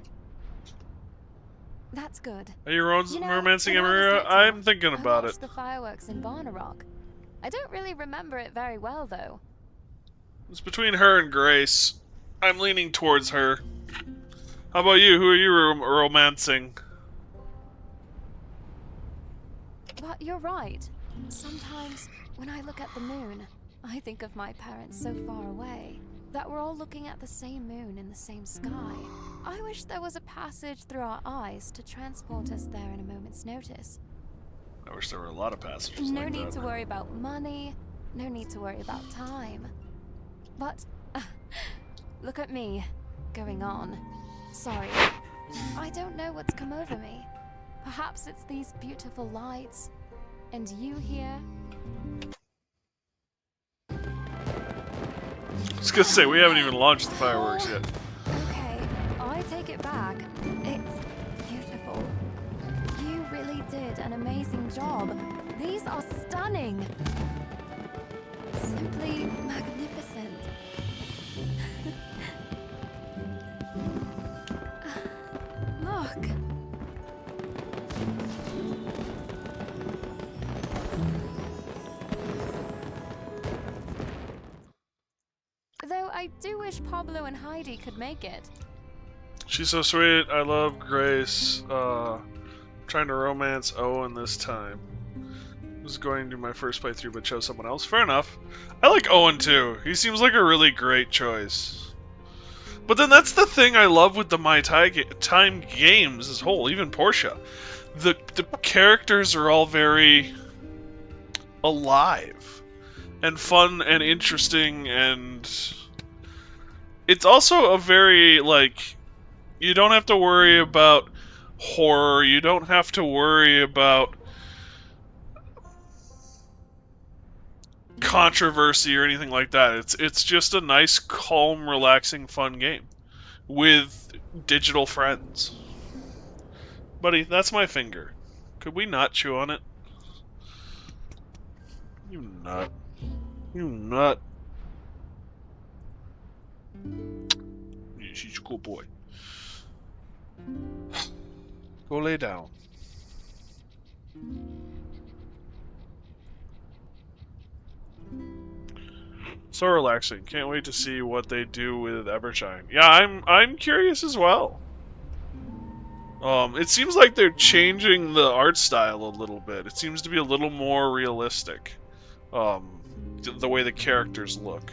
[SPEAKER 3] That's good.
[SPEAKER 1] Are you romancing
[SPEAKER 3] when I was
[SPEAKER 1] Emeria?
[SPEAKER 3] little,
[SPEAKER 1] I'm thinking
[SPEAKER 3] I
[SPEAKER 1] about
[SPEAKER 3] watched
[SPEAKER 1] it.
[SPEAKER 3] the fireworks in Barnarock. I don't really remember it very well, though.
[SPEAKER 1] It's between her and Grace. I'm leaning towards her. How about you? Who are you romancing?
[SPEAKER 3] But you're right. Sometimes, when I look at the moon, I think of my parents so far away that we're all looking at the same moon in the same sky. I wish there was a passage through our eyes to transport us there in a moment's notice.
[SPEAKER 1] I wish there were a lot of passages
[SPEAKER 3] No
[SPEAKER 1] like
[SPEAKER 3] need
[SPEAKER 1] that.
[SPEAKER 3] to worry about money, no need to worry about time. But, look at me, going on. Sorry, I don't know what's come over me. Perhaps it's these beautiful lights, and you here.
[SPEAKER 1] I was gonna say, we haven't even launched the fireworks yet.
[SPEAKER 3] Okay, I take it back. It's beautiful. You really did an amazing job. These are stunning. Simply magnificent. Look. Though I do wish Pablo and Heidi could make it.
[SPEAKER 1] She's so sweet. I love Grace. Trying to romance Owen this time. Was going to my first playthrough but chose someone else. Fair enough. I like Owen too. He seems like a really great choice. But then that's the thing I love with the My Time games as a whole, even Portia. The characters are all very alive and fun and interesting, and it's also a very, like, you don't have to worry about horror, you don't have to worry about controversy or anything like that. It's just a nice, calm, relaxing, fun game with digital friends. Buddy, that's my finger. Could we not chew on it? You nut. You nut. She's a cool boy. Go lay down. So relaxing. Can't wait to see what they do with Evershine. Yeah, I'm curious as well. It seems like they're changing the art style a little bit. It seems to be a little more realistic. The way the characters look.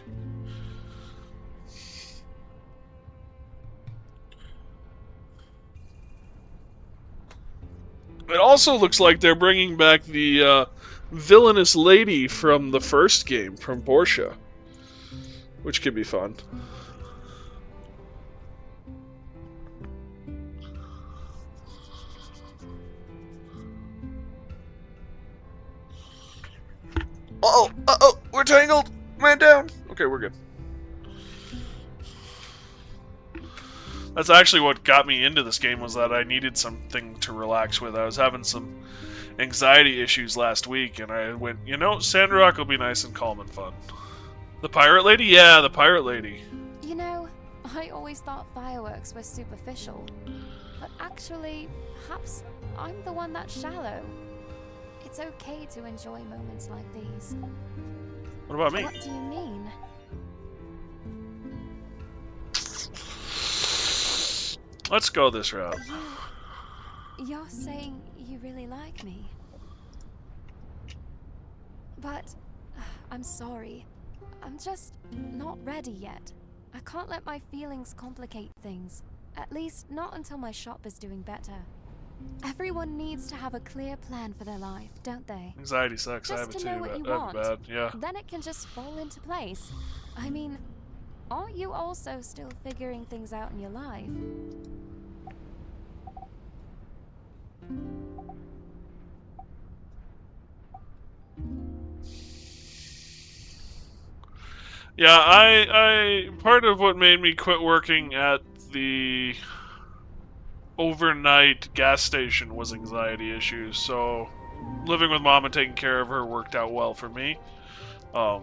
[SPEAKER 1] It also looks like they're bringing back the villainous lady from the first game, from Portia, which could be fun. Uh-oh, we're tangled! Man down! Okay, we're good. That's actually what got me into this game, was that I needed something to relax with. I was having some anxiety issues last week, and I went, you know, Sandrock will be nice and calm and fun. The pirate lady? Yeah, the pirate lady.
[SPEAKER 3] You know, I always thought fireworks were superficial. But actually, perhaps I'm the one that's shallow. It's okay to enjoy moments like these.
[SPEAKER 1] What about me?
[SPEAKER 3] What do you mean?
[SPEAKER 1] Let's go this route.
[SPEAKER 3] You're saying you really like me. But I'm sorry. I'm just not ready yet. I can't let my feelings complicate things. At least not until my shop is doing better. Everyone needs to have a clear plan for their life, don't they?
[SPEAKER 1] Anxiety sucks. I have
[SPEAKER 3] Just
[SPEAKER 1] it
[SPEAKER 3] to
[SPEAKER 1] too.
[SPEAKER 3] know what you
[SPEAKER 1] I have
[SPEAKER 3] want.
[SPEAKER 1] it bad. Yeah.
[SPEAKER 3] Then it can just fall into place. I mean, aren't you also still figuring things out in your life?
[SPEAKER 1] Yeah, I part of what made me quit working at the overnight gas station was anxiety issues. So living with mom and taking care of her worked out well for me. But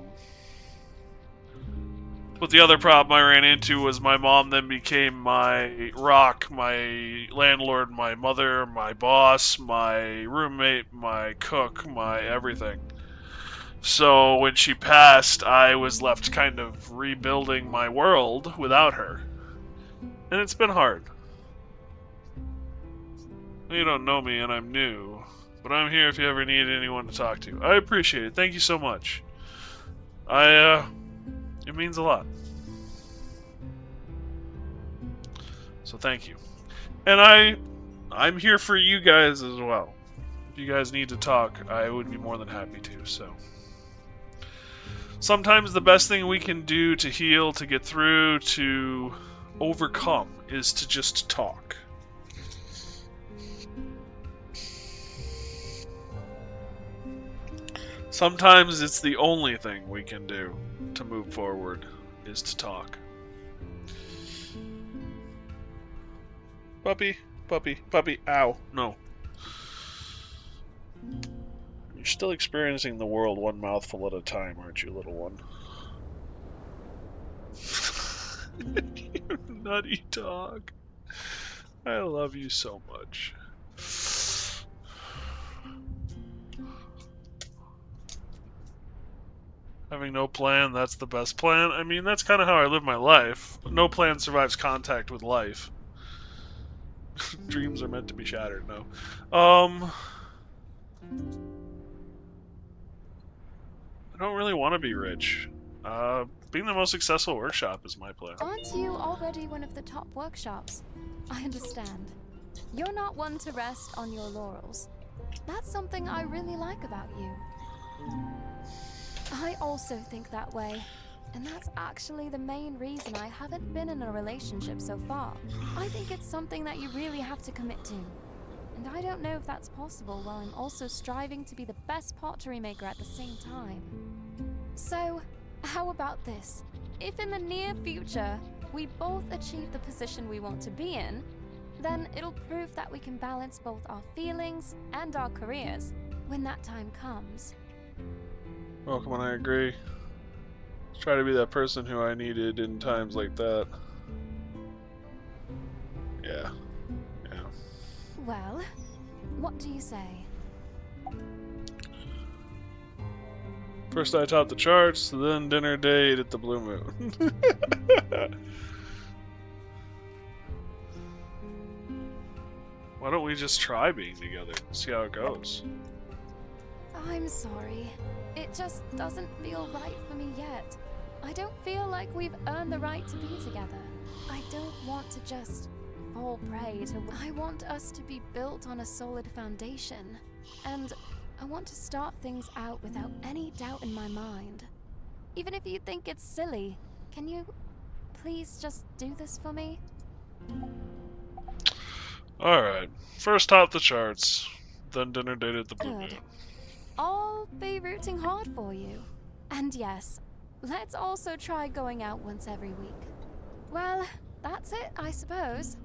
[SPEAKER 1] the other problem I ran into was my mom then became my rock, my landlord, my mother, my boss, my roommate, my cook, my everything. So when she passed, I was left kind of rebuilding my world without her. And it's been hard. You don't know me and I'm new, but I'm here if you ever need anyone to talk to. I appreciate it. Thank you so much. It means a lot. So thank you. And I'm here for you guys as well. If you guys need to talk, I would be more than happy to, so. Sometimes the best thing we can do to heal, to get through, to overcome, is to just talk. Sometimes it's the only thing we can do to move forward, is to talk. Puppy, puppy, puppy, ow, no. You're still experiencing the world one mouthful at a time, aren't you, little one? You nutty dog. I love you so much. Having no plan, that's the best plan. I mean, that's kind of how I live my life. No plan survives contact with life. Dreams are meant to be shattered, no. I don't really want to be rich. Being the most successful workshop is my plan.
[SPEAKER 3] Aren't you already one of the top workshops? I understand. You're not one to rest on your laurels. That's something I really like about you. I also think that way. And that's actually the main reason I haven't been in a relationship so far. I think it's something that you really have to commit to. And I don't know if that's possible while I'm also striving to be the best pottery maker at the same time. So, how about this? If in the near future, we both achieve the position we want to be in, then it'll prove that we can balance both our feelings and our careers when that time comes.
[SPEAKER 1] Oh, come on, I agree. Try to be that person who I needed in times like that. Yeah. Yeah.
[SPEAKER 3] Well, what do you say?
[SPEAKER 1] First I topped the charts, then dinner date at the Blue Moon. Why don't we just try being together? See how it goes.
[SPEAKER 3] I'm sorry. It just doesn't feel right for me yet. I don't feel like we've earned the right to be together. I don't want to just fall prey to... I want us to be built on a solid foundation. And I want to start things out without any doubt in my mind. Even if you think it's silly, can you please just do this for me?
[SPEAKER 1] Alright. First top the charts, then dinner date at the Blue Moon.
[SPEAKER 3] Good. I'll be rooting hard for you. And yes, let's also try going out once every week. Well, that's it, I suppose.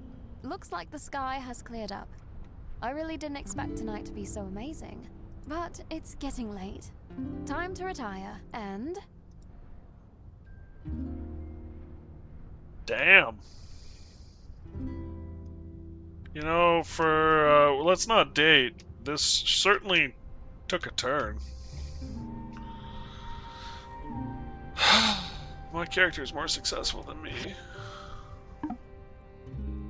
[SPEAKER 3] Looks like the sky has cleared up. I really didn't expect tonight to be so amazing. But it's getting late. Time to retire, and...
[SPEAKER 1] Damn. You know, for, let's not date. This certainly took a turn. My character is more successful than me. I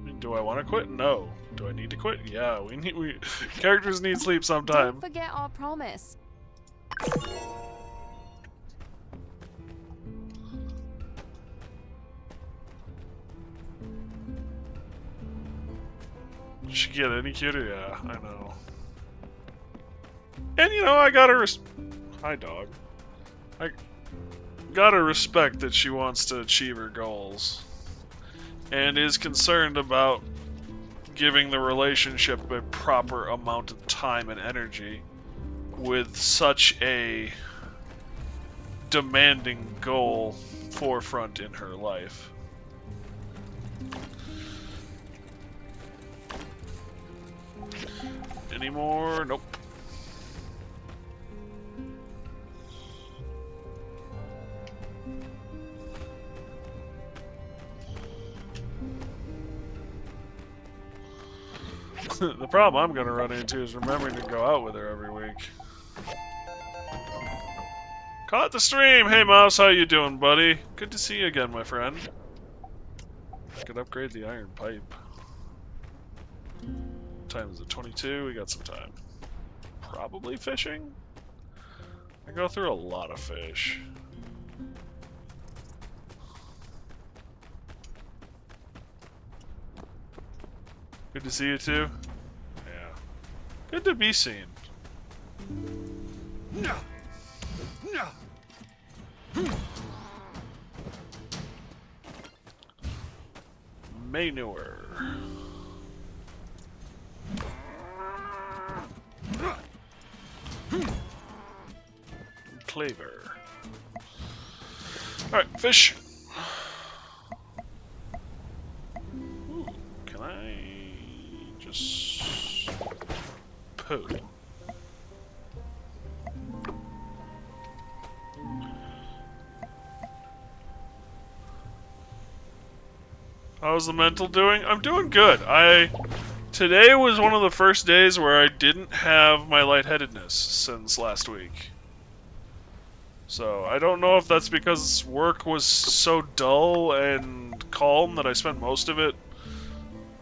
[SPEAKER 1] mean, do I want to quit? No. Do I need to quit? Yeah, characters need sleep sometime.
[SPEAKER 3] Don't forget our promise.
[SPEAKER 1] She get any cuter? Yeah, I know. And you know, I gotta hi dog. I gotta respect that she wants to achieve her goals. And is concerned about giving the relationship a proper amount of time and energy with such a demanding goal forefront in her life. Any more? Nope. The problem I'm going to run into is remembering to go out with her every week. Caught the stream! Hey Mouse, how you doing, buddy? Good to see you again, my friend. I could upgrade the iron pipe. What time is it? 22? We got some time. Probably fishing? I go through a lot of fish. Good to see you too. Yeah. Good to be seen.
[SPEAKER 16] No. No.
[SPEAKER 1] Manure. Claver. Alright, fish. Ooh, can I just poo? How's the mental doing? I'm doing good. Today was one of the first days where I didn't have my lightheadedness since last week. So, I don't know if that's because work was so dull and calm that I spent most of it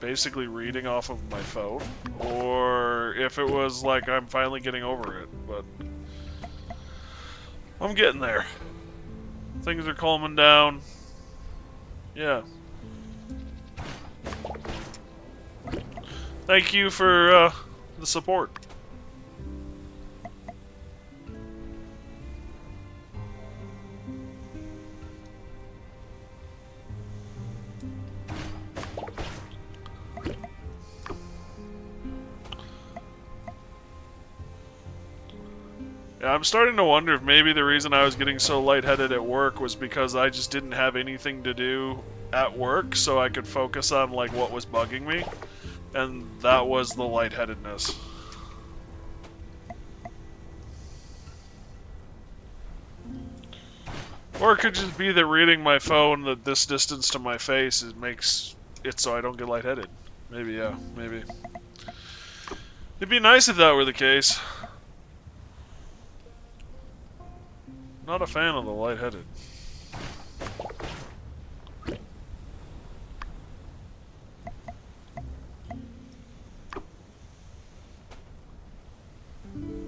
[SPEAKER 1] basically reading off of my phone, or if it was like I'm finally getting over it, but I'm getting there. Things are calming down. Yeah. Thank you for the support. Yeah, I'm starting to wonder if maybe the reason I was getting so lightheaded at work was because I just didn't have anything to do at work, so I could focus on like what was bugging me, and that was the lightheadedness. Or it could just be that reading my phone at this distance to my face makes it so I don't get lightheaded. Maybe, yeah, maybe. It'd be nice if that were the case. Not a fan of the lightheaded.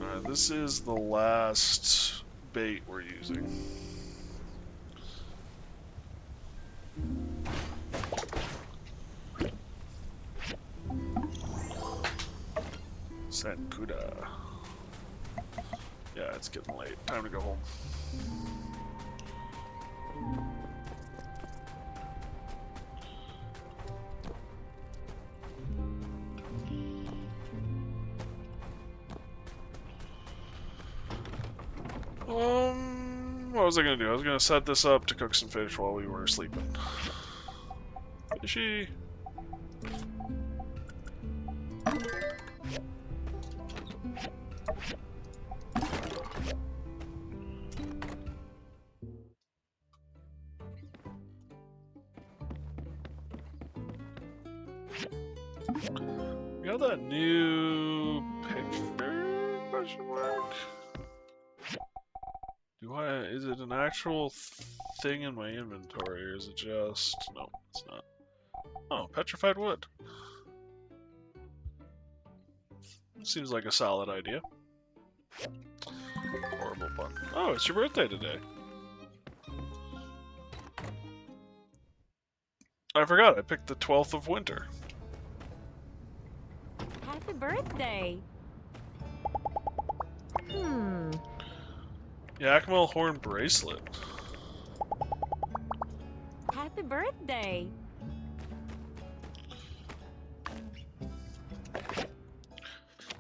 [SPEAKER 1] Alright, this is the last bait we're using. Sankuda. Yeah, it's getting late. Time to go home. What was I gonna do? I was gonna set this up to cook some fish while we were sleeping. Fishy. We got that new picture? Question mark. Is it an actual thing in my inventory, or is it just... No, it's not. Oh, petrified wood. Seems like a solid idea. Horrible pun. Oh, it's your birthday today. I forgot, I picked the 12th of winter.
[SPEAKER 4] Happy birthday!
[SPEAKER 1] Yakima horn bracelet.
[SPEAKER 4] Happy birthday!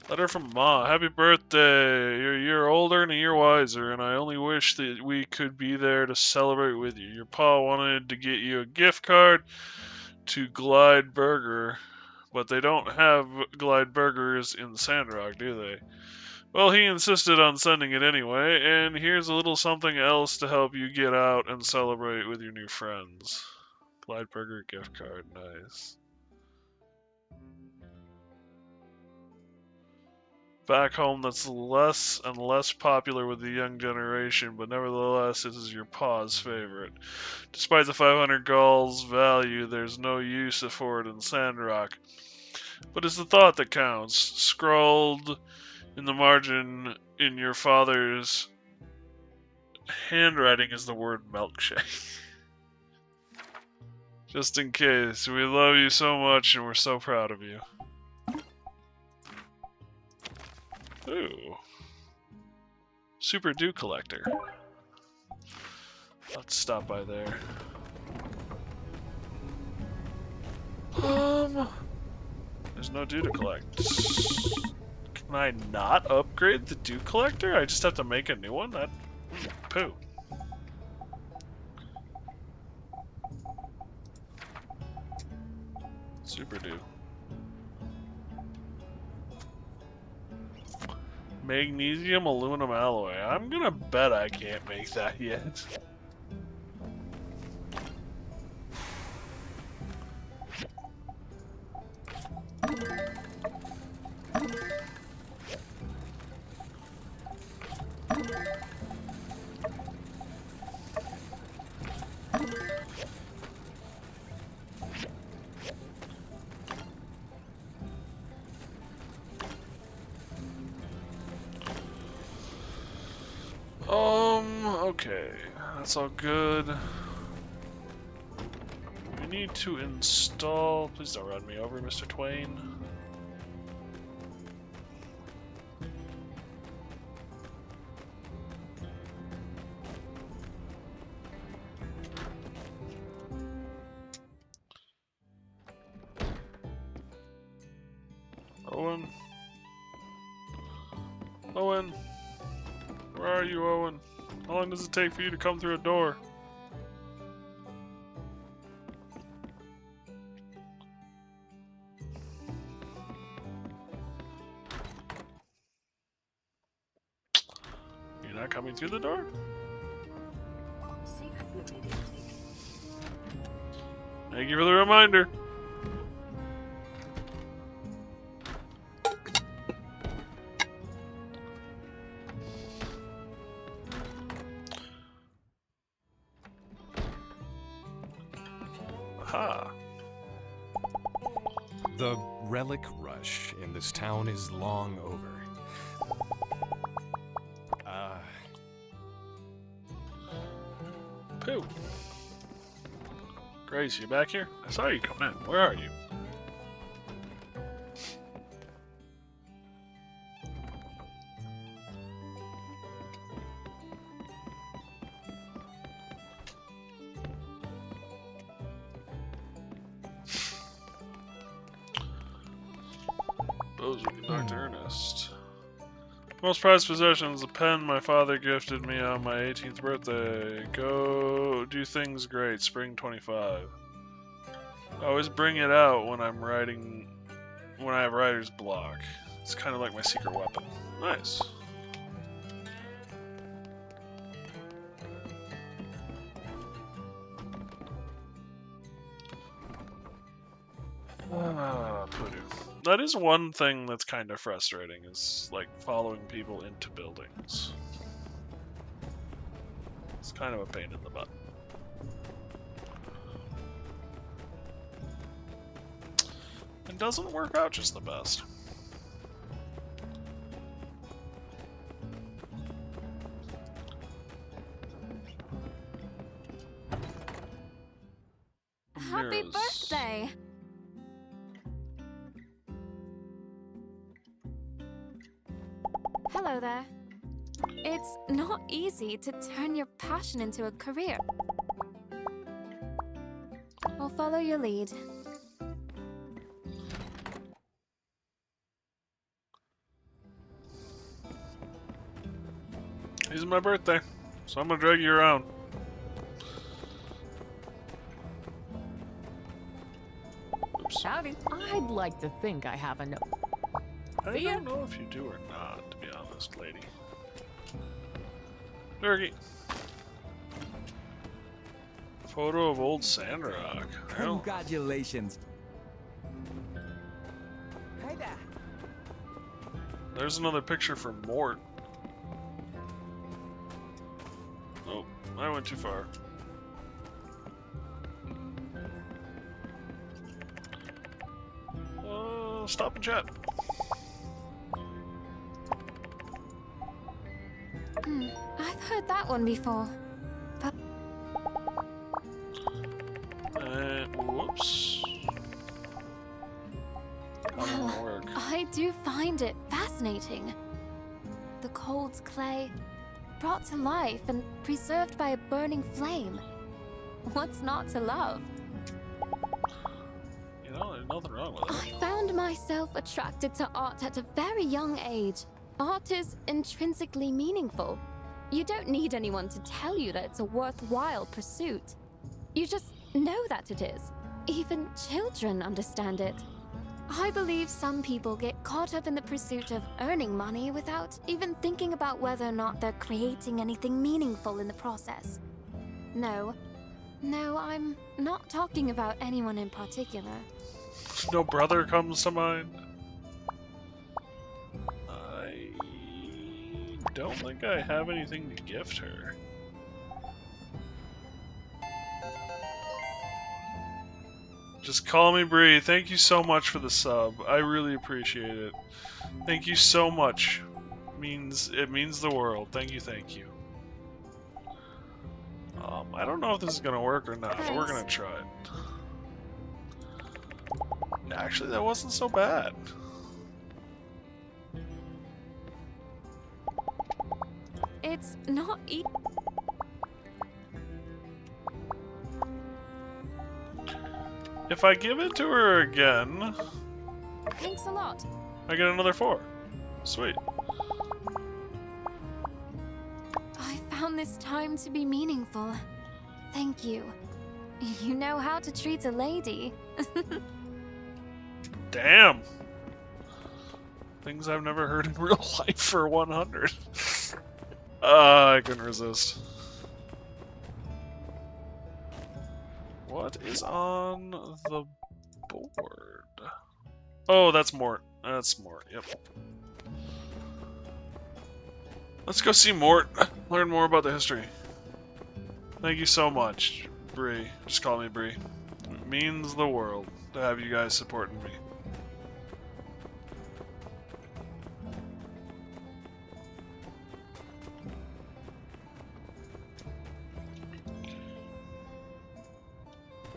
[SPEAKER 1] Letter from Ma. Happy birthday. You're a year older and a year wiser, and I only wish that we could be there to celebrate with you. Your pa wanted to get you a gift card to Glide Burger, but they don't have Glide Burgers in Sandrock, do they? Well, he insisted on sending it anyway, and here's a little something else to help you get out and celebrate with your new friends. Glide Burger gift card, nice. Back home, that's less and less popular with the young generation, but nevertheless, it is your pa's favorite. Despite the 500 galls value, there's no use for it in Sandrock. But it's the thought that counts. Scrawled in the margin in your father's handwriting is the word milkshake. Just in case, we love you so much and we're so proud of you. Ooh. Super Dew Collector. Let's stop by there. There's no dew to collect. Can I not upgrade the dew collector? I just have to make a new one? That... poo. Super dew. Magnesium aluminum alloy. I'm gonna bet I can't make that yet. Okay, that's all good. We need to install... Please don't run me over, Mr. Twain. Owen? Owen? Where are you, Owen? How long does it take for you to come through a door? You're not coming through the door? Thank you for the reminder. Aha.
[SPEAKER 10] The relic rush in this town is long over.
[SPEAKER 1] Pooh. Grace, you back here? I saw you come in. Where are you? Dr. Ernest. Most prized possessions, a pen my father gifted me on my 18th birthday. Go do things great, spring 25. I always bring it out when I'm writing, when I have writer's block. It's kind of like my secret weapon. Nice. Voodoo. That is one thing that's kind of frustrating, is like following people into buildings. It's kind of a pain in the butt. It doesn't work out just the best.
[SPEAKER 3] Happy birthday! Hello there. It's not easy to turn your passion into a career. I'll follow your lead.
[SPEAKER 1] It's my birthday, so I'm gonna drag you around. Oops.
[SPEAKER 5] Howdy. I'd like to think I have a no.
[SPEAKER 1] I don't know if you do or not, to be honest, lady. Turkey. Photo of old Sandrock.
[SPEAKER 20] Congratulations. Hi there.
[SPEAKER 1] There's another picture for Mort. Oh, I went too far. Stop and chat.
[SPEAKER 3] I've heard that one before. But
[SPEAKER 1] Whoops.
[SPEAKER 3] well, I do find it fascinating. The cold clay, brought to life and preserved by a burning flame. What's not to love?
[SPEAKER 1] You know, there's nothing wrong with it.
[SPEAKER 3] I found myself attracted to art at a very young age. Art is intrinsically meaningful. You don't need anyone to tell you that it's a worthwhile pursuit. You just know that it is. Even children understand it. I believe some people get caught up in the pursuit of earning money without even thinking about whether or not they're creating anything meaningful in the process. No, I'm not talking about anyone in particular.
[SPEAKER 1] No brother comes to mind. I don't think I have anything to gift her. Just call me Bree. Thank you so much for the sub. I really appreciate it. Thank you so much. It means the world. Thank you, thank you. I don't know if this is gonna work or not, but we're gonna try it. Actually, that wasn't so bad.
[SPEAKER 3] It's not
[SPEAKER 1] If I give it to her again,
[SPEAKER 3] Thanks a lot.
[SPEAKER 1] I get another 4. Sweet.
[SPEAKER 3] I found this time to be meaningful. Thank you. You know how to treat a lady.
[SPEAKER 1] Damn. Things I've never heard in real life for 100. I couldn't resist. What is on the board? Oh, that's Mort. That's Mort, yep. Let's go see Mort. Learn more about the history. Thank you so much, Bree. Just call me Bree. It means the world to have you guys supporting me.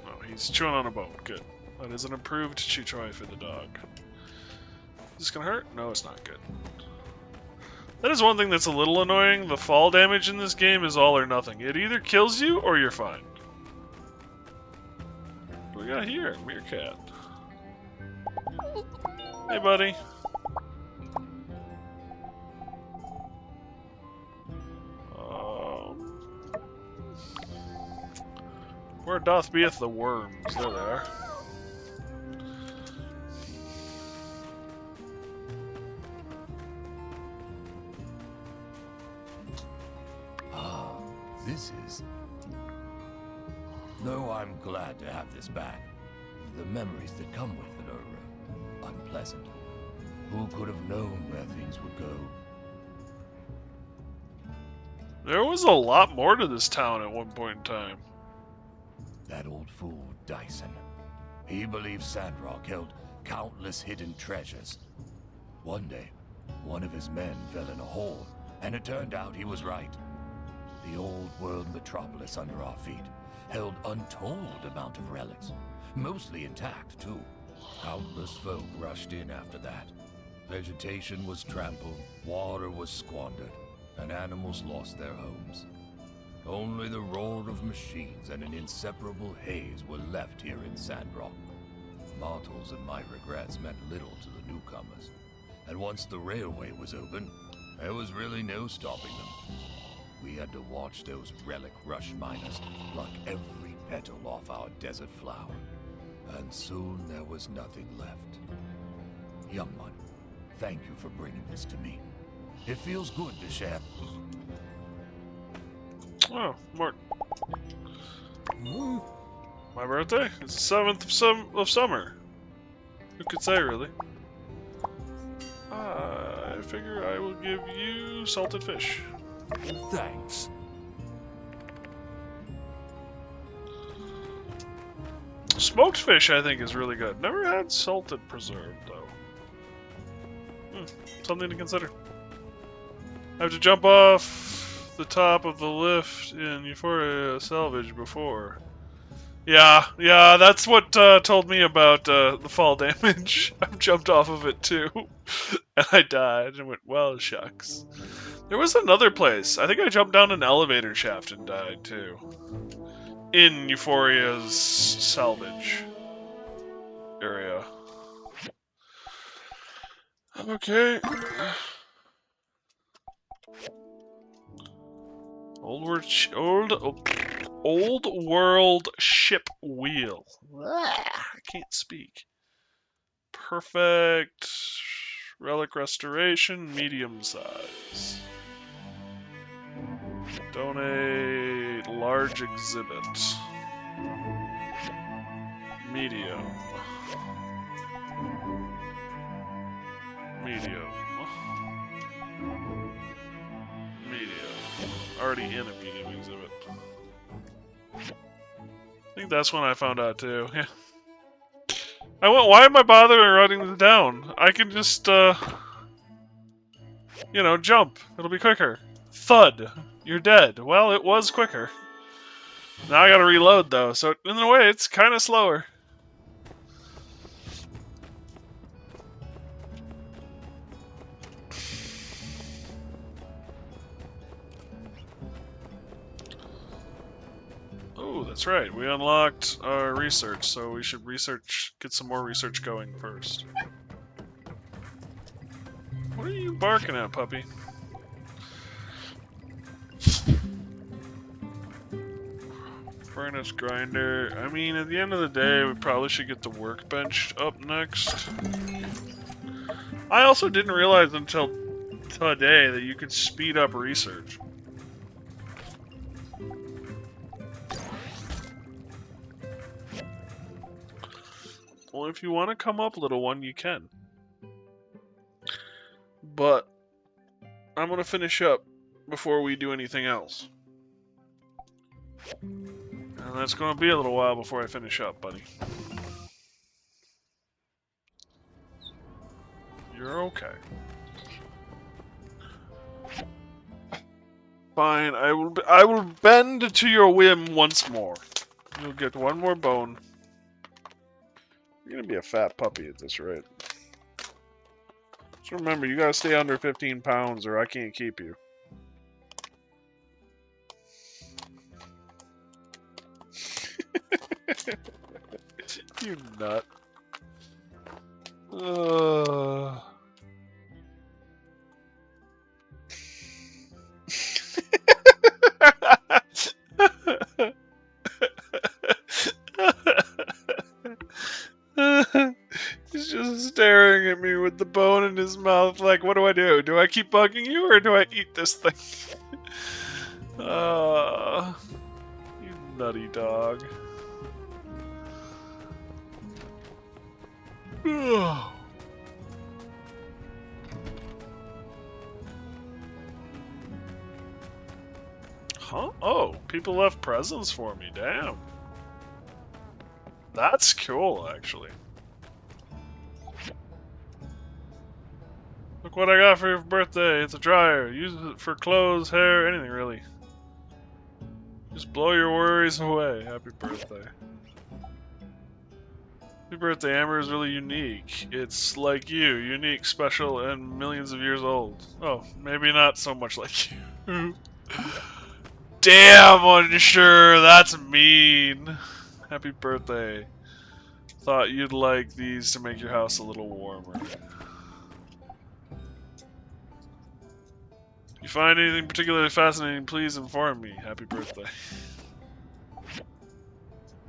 [SPEAKER 1] Oh, he's chewing on a bone. Good. That is an improved chew toy for the dog. Is this gonna hurt? No, it's not good. That is one thing that's a little annoying. The fall damage in this game is all or nothing. It either kills you or you're fine. What do we got here? Meerkat. Hey, buddy. Where doth beeth the worms? There they are.
[SPEAKER 7] This is... No, I'm glad to have this back. The memories that come with it are unpleasant. Who could have known where things would go?
[SPEAKER 1] There was a lot more to this town at one point in time.
[SPEAKER 7] That old fool, Dyson. He believed Sandrock held countless hidden treasures. One day, one of his men fell in a hole, and it turned out he was right. The old world metropolis under our feet held untold amount of relics, mostly intact too. Countless folk rushed in after that. Vegetation was trampled, water was squandered, and animals lost their homes. Only the roar of machines and an inseparable haze were left here in Sandrock. Mortals and my regrets meant little to the newcomers, and once the railway was open, there was really no stopping them. We had to watch those relic rush miners pluck every petal off our desert flower, and soon there was nothing left. Young one, thank you for bringing this to me. It feels good to share.
[SPEAKER 1] Oh, Martin. My birthday? It's the 7th of summer. Who could say, really? I figure I will give you salted fish.
[SPEAKER 7] Thanks.
[SPEAKER 1] Smoked fish, I think, is really good. Never had salted preserved, though. Something to consider. I have to jump off the top of the lift in Euphoria Salvage before. Yeah, that's what told me about the fall damage. I've jumped off of it too, and I died and went, well, shucks. There was another place. I think I jumped down an elevator shaft and died too. In Euphoria's salvage area. Okay. Old world ship wheel. I can't speak. Perfect. Relic restoration, medium size. Donate large exhibit. Medium. Medium. Already in a medium exhibit. I think that's when I found out too. Yeah. I went, why am I bothering writing this down? I can just, jump. It'll be quicker. Thud. You're dead. Well, it was quicker. Now I gotta reload, though, so in a way, it's kind of slower. Oh, that's right. We unlocked our research, so we should get some more research going first. What are you barking at, puppy? Furnace grinder. I mean, at the end of the day, we probably should get the workbench up next. I also didn't realize until today that you could speed up research. Well, if you want to come up, little one, you can. But I'm going to finish up before we do anything else. And that's going to be a little while before I finish up, buddy. You're okay. Fine, I will bend to your whim once more. You'll get one more bone. You're gonna be a fat puppy at this rate. Just remember, you gotta stay under 15 pounds or I can't keep you. You nut. He's just staring at me with the bone in his mouth like, what do I do? Do I keep bugging you or do I eat this thing? You nutty dog. Huh? Oh, people left presents for me. Damn. That's cool, actually. Look what I got for your birthday. It's a dryer. Use it for clothes, hair, anything really. Just blow your worries away. Happy birthday. Happy birthday, Amber is really unique. It's like you, unique, special, and millions of years old. Oh, maybe not so much like you. Damn, unsure, that's mean. Happy birthday. Thought you'd like these to make your house a little warmer. You find anything particularly fascinating, please inform me. Happy birthday.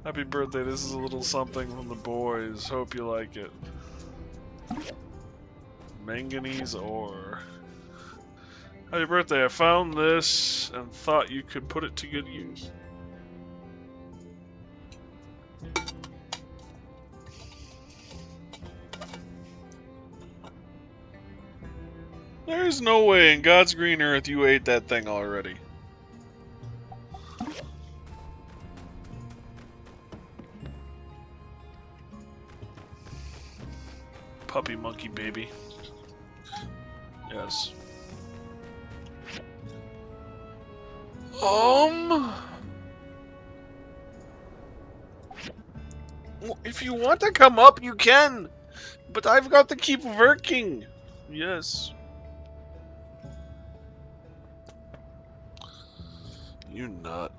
[SPEAKER 1] Happy birthday, this is a little something from the boys. Hope you like it. Manganese ore. Happy birthday, I found this and thought you could put it to good use. There's no way in God's green earth you ate that thing already. Puppy monkey baby. Yes. If you want to come up, you can. But I've got to keep working. Yes. You nut.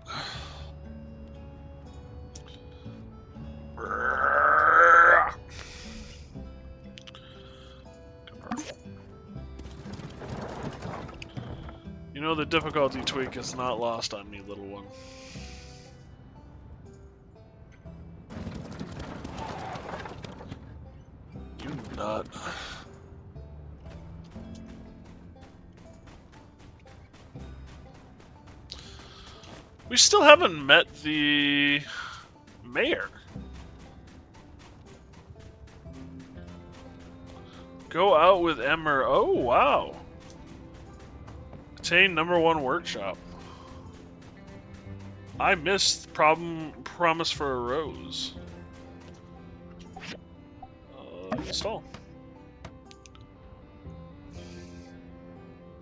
[SPEAKER 1] You know the difficulty tweak is not lost on me, little one. You nut. We still haven't met the mayor. Go out with Emmer. Oh, wow. Attain #1 workshop. I missed promise for a rose. Install.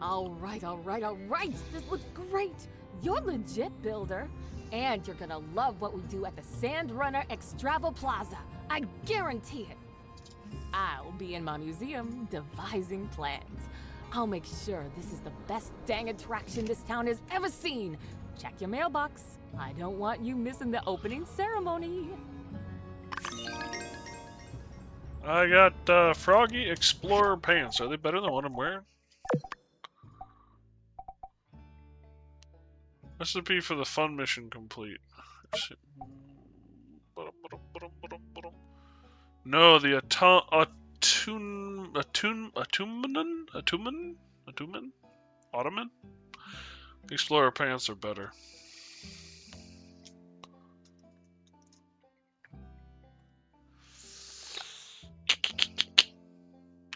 [SPEAKER 5] Alright, this looks great! You're legit, builder. And you're gonna love what we do at the Sandrunner Extravel Plaza. I guarantee it. I'll be in my museum devising plans. I'll make sure this is the best dang attraction this town has ever seen. Check your mailbox. I don't want you missing the opening ceremony.
[SPEAKER 1] I got Froggy Explorer pants. Are they better than what I'm wearing? Recipe for the fun mission complete. No, the Ottoman? Explorer pants are better.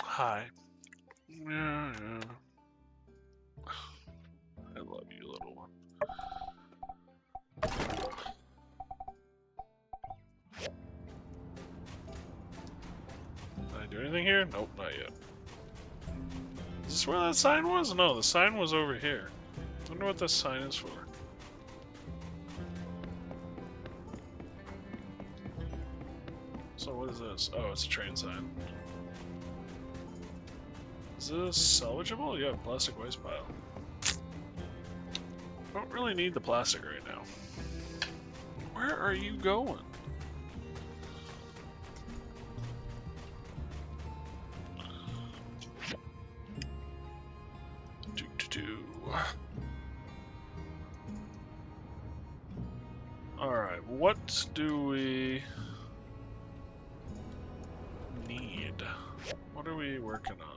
[SPEAKER 1] Hi. Yeah. I love you, little one. Did I do anything here? Nope, not yet. Is this where that sign was? No, the sign was over here. I wonder what this sign is for. So what is this? Oh, it's a train sign. Is this salvageable? Yeah, plastic waste pile. Don't really need the plastic right now. Where are you going? Alright, what do we need? What are we working on?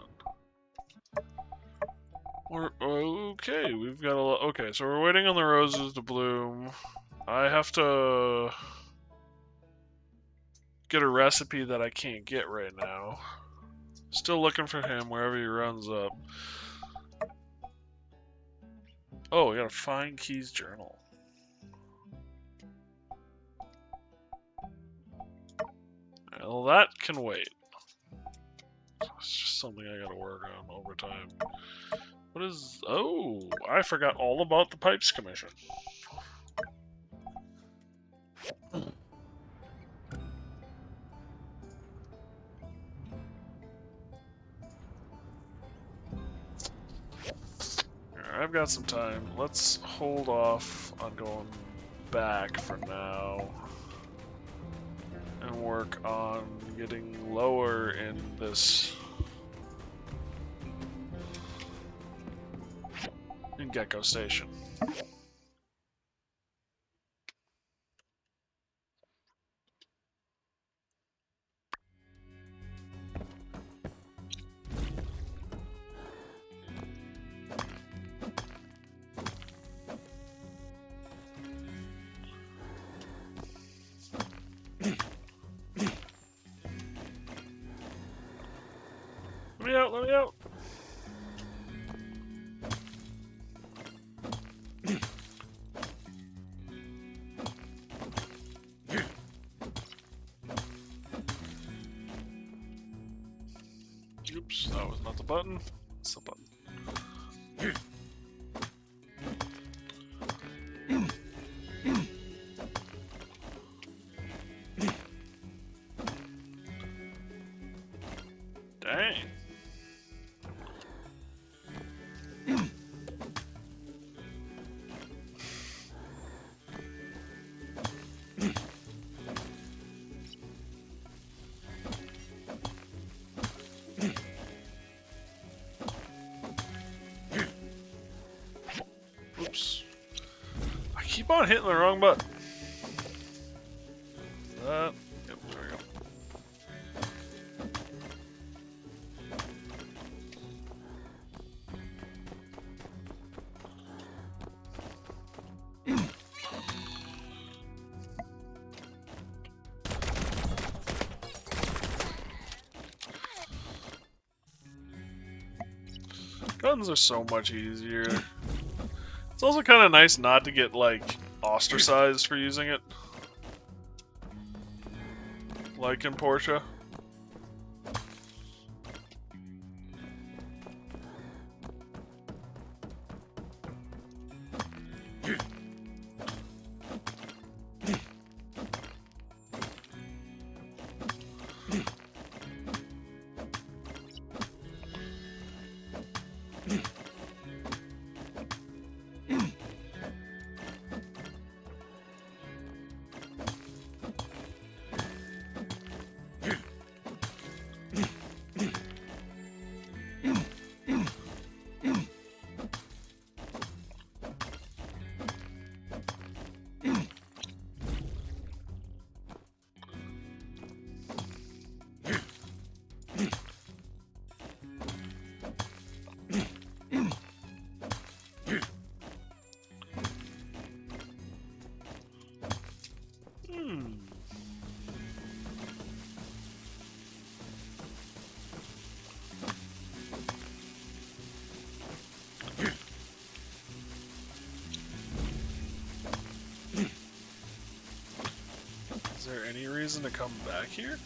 [SPEAKER 1] Okay, we've got a lot. Okay, so we're waiting on the roses to bloom. I have to get a recipe that I can't get right now. Still looking for him wherever he runs up. Oh, we gotta find Key's journal. Well, that can wait. It's just something I gotta work on over time. What is... Oh, I forgot all about the Pipes Commission. I've got some time. Let's hold off on going back for now and work on getting lower in this in Gecko Station. Let me out, let me out. Oops, that was not the button. It's the button. Dang. Oops. I keep on hitting the wrong button. That. Yep, there we go. Guns are so much easier. It's also kind of nice not to get, like, ostracized for using it. Like in Porsche. Is there any reason to come back here?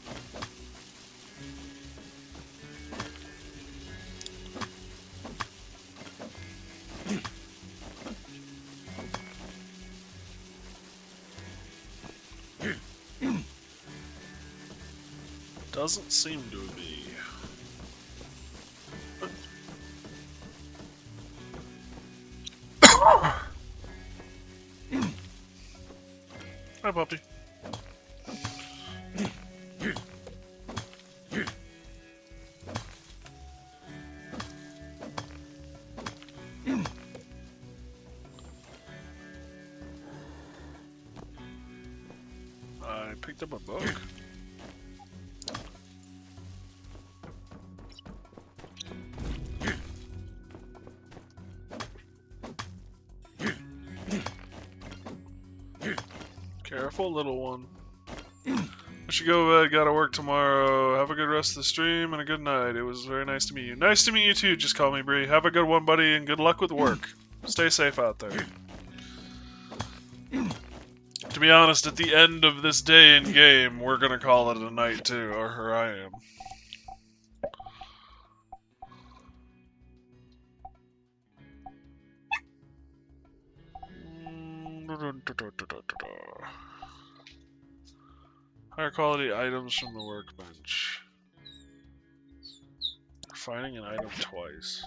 [SPEAKER 1] Doesn't seem to be. Hi, puppy. I picked up a book. Careful, little one. I should go to bed, gotta work tomorrow. Have a good rest of the stream and a good night. It was very nice to meet you. Nice to meet you too, just call me Bree. Have a good one, buddy, and good luck with work. Stay safe out there. To be honest, at the end of this day in game, we're gonna call it a night too, or I am. Higher quality items from the workbench. Finding an item twice.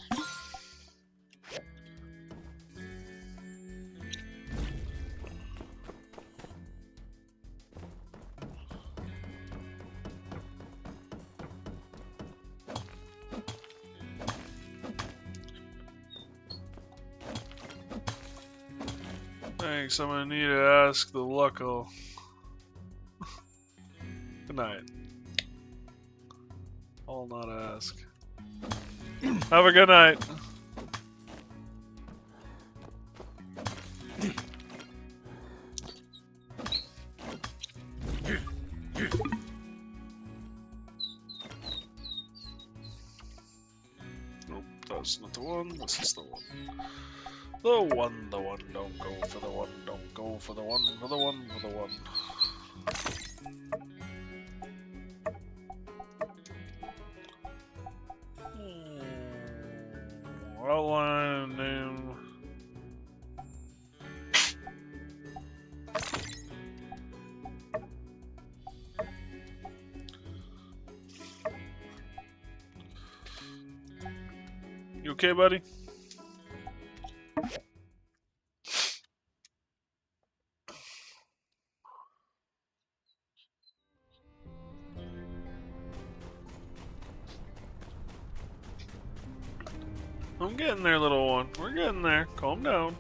[SPEAKER 1] Thanks, I'm gonna need to ask the Lucko. Good night. I'll not ask. Have a good night. Nope, that's not the one, this is the one. The one, don't go for the one, don't go for the one, for the one, for the one. Outline name. You okay, buddy? I'm getting there, little one. We're getting there. Calm down.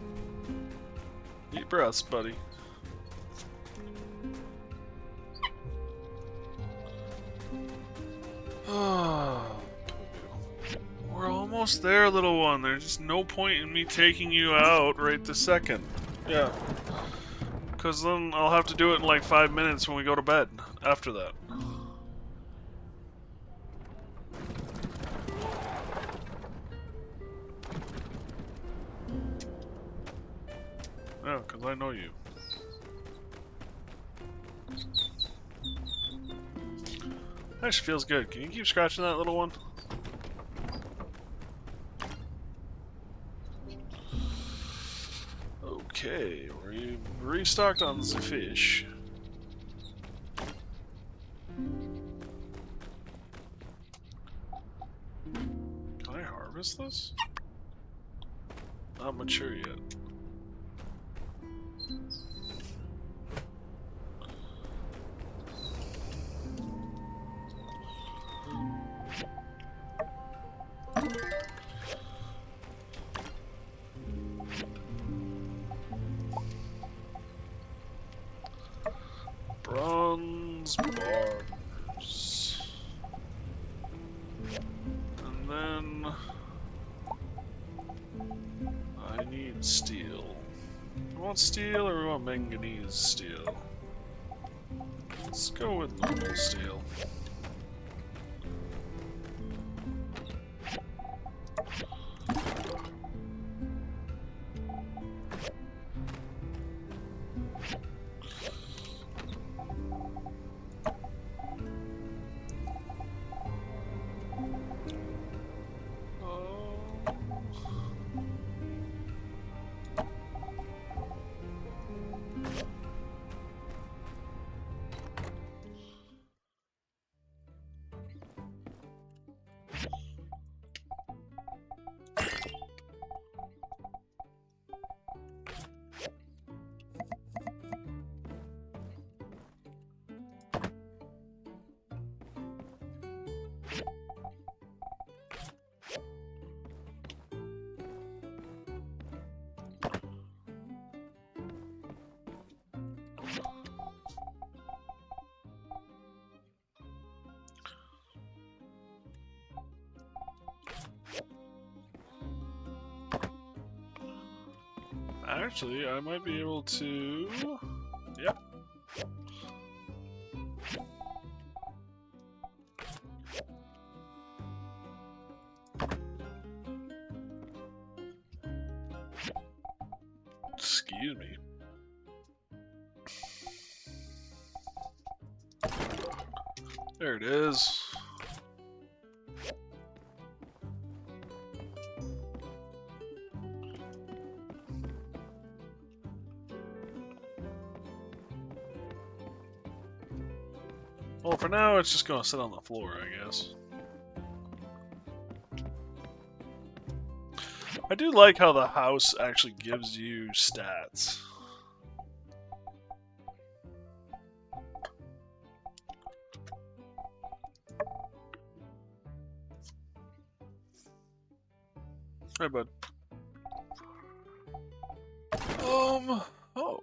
[SPEAKER 1] Deep breaths, buddy. We're almost there, little one. There's just no point in me taking you out right this second. Yeah. Because then I'll have to do it in like 5 minutes when we go to bed. After that. Yeah, because I know you. That actually feels good. Can you keep scratching that, little one? Okay, we're restocked on the fish. Can I harvest this? Not mature yet. Bronze bars. And then I need steel. We want steel or we want manganese steel? Let's go with normal steel. Actually, I might be able to... Yep. Excuse me. There it is. Well, for now, it's just gonna sit on the floor, I guess. I do like how the house actually gives you stats. Hey, bud. Oh.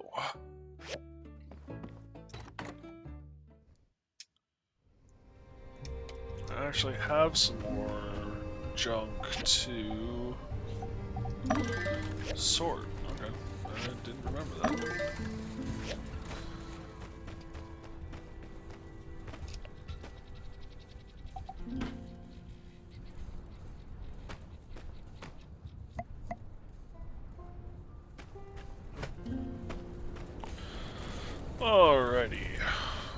[SPEAKER 1] I actually have some more junk to sort. Okay. I didn't remember that. Alrighty.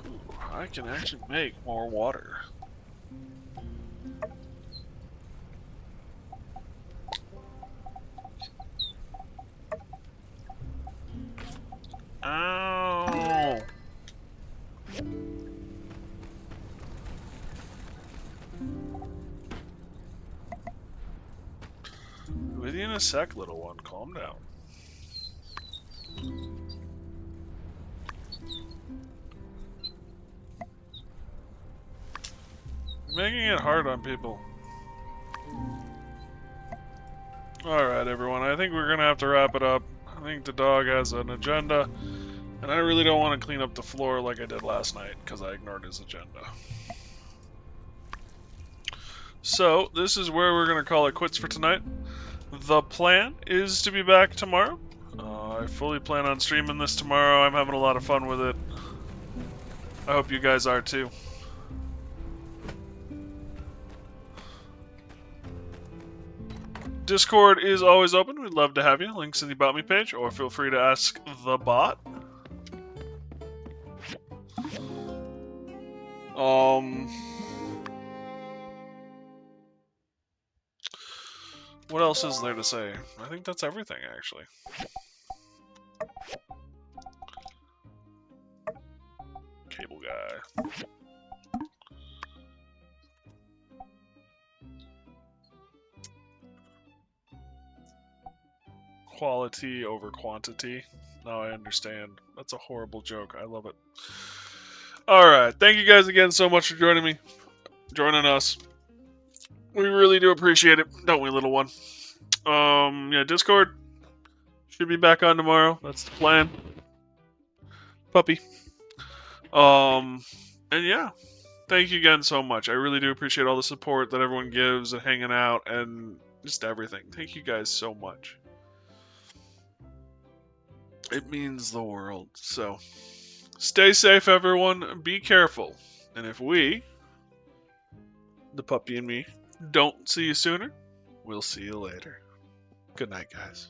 [SPEAKER 1] Ooh, I can actually make more water. Ow! With you in a sec, little one. Calm down. You're making it hard on people. Alright, everyone. I think we're gonna have to wrap it up. I think the dog has an agenda. And I really don't want to clean up the floor like I did last night, because I ignored his agenda. So, this is where we're going to call it quits for tonight. The plan is to be back tomorrow. I fully plan on streaming this tomorrow. I'm having a lot of fun with it. I hope you guys are too. Discord is always open. We'd love to have you. Links in the About Me page, or feel free to ask the bot. What else is there to say? I think that's everything, actually. Cable guy. Quality over quantity. Now I understand. That's a horrible joke. I love it. Alright, thank you guys again so much for joining me. Joining us. We really do appreciate it, don't we, little one? Yeah, Discord should be back on tomorrow. That's the plan. Puppy. And yeah, thank you again so much. I really do appreciate all the support that everyone gives and hanging out and just everything. Thank you guys so much. It means the world. So, stay safe, everyone. Be careful. And if we, the puppy and me, don't see you sooner, we'll see you later. Good night, guys.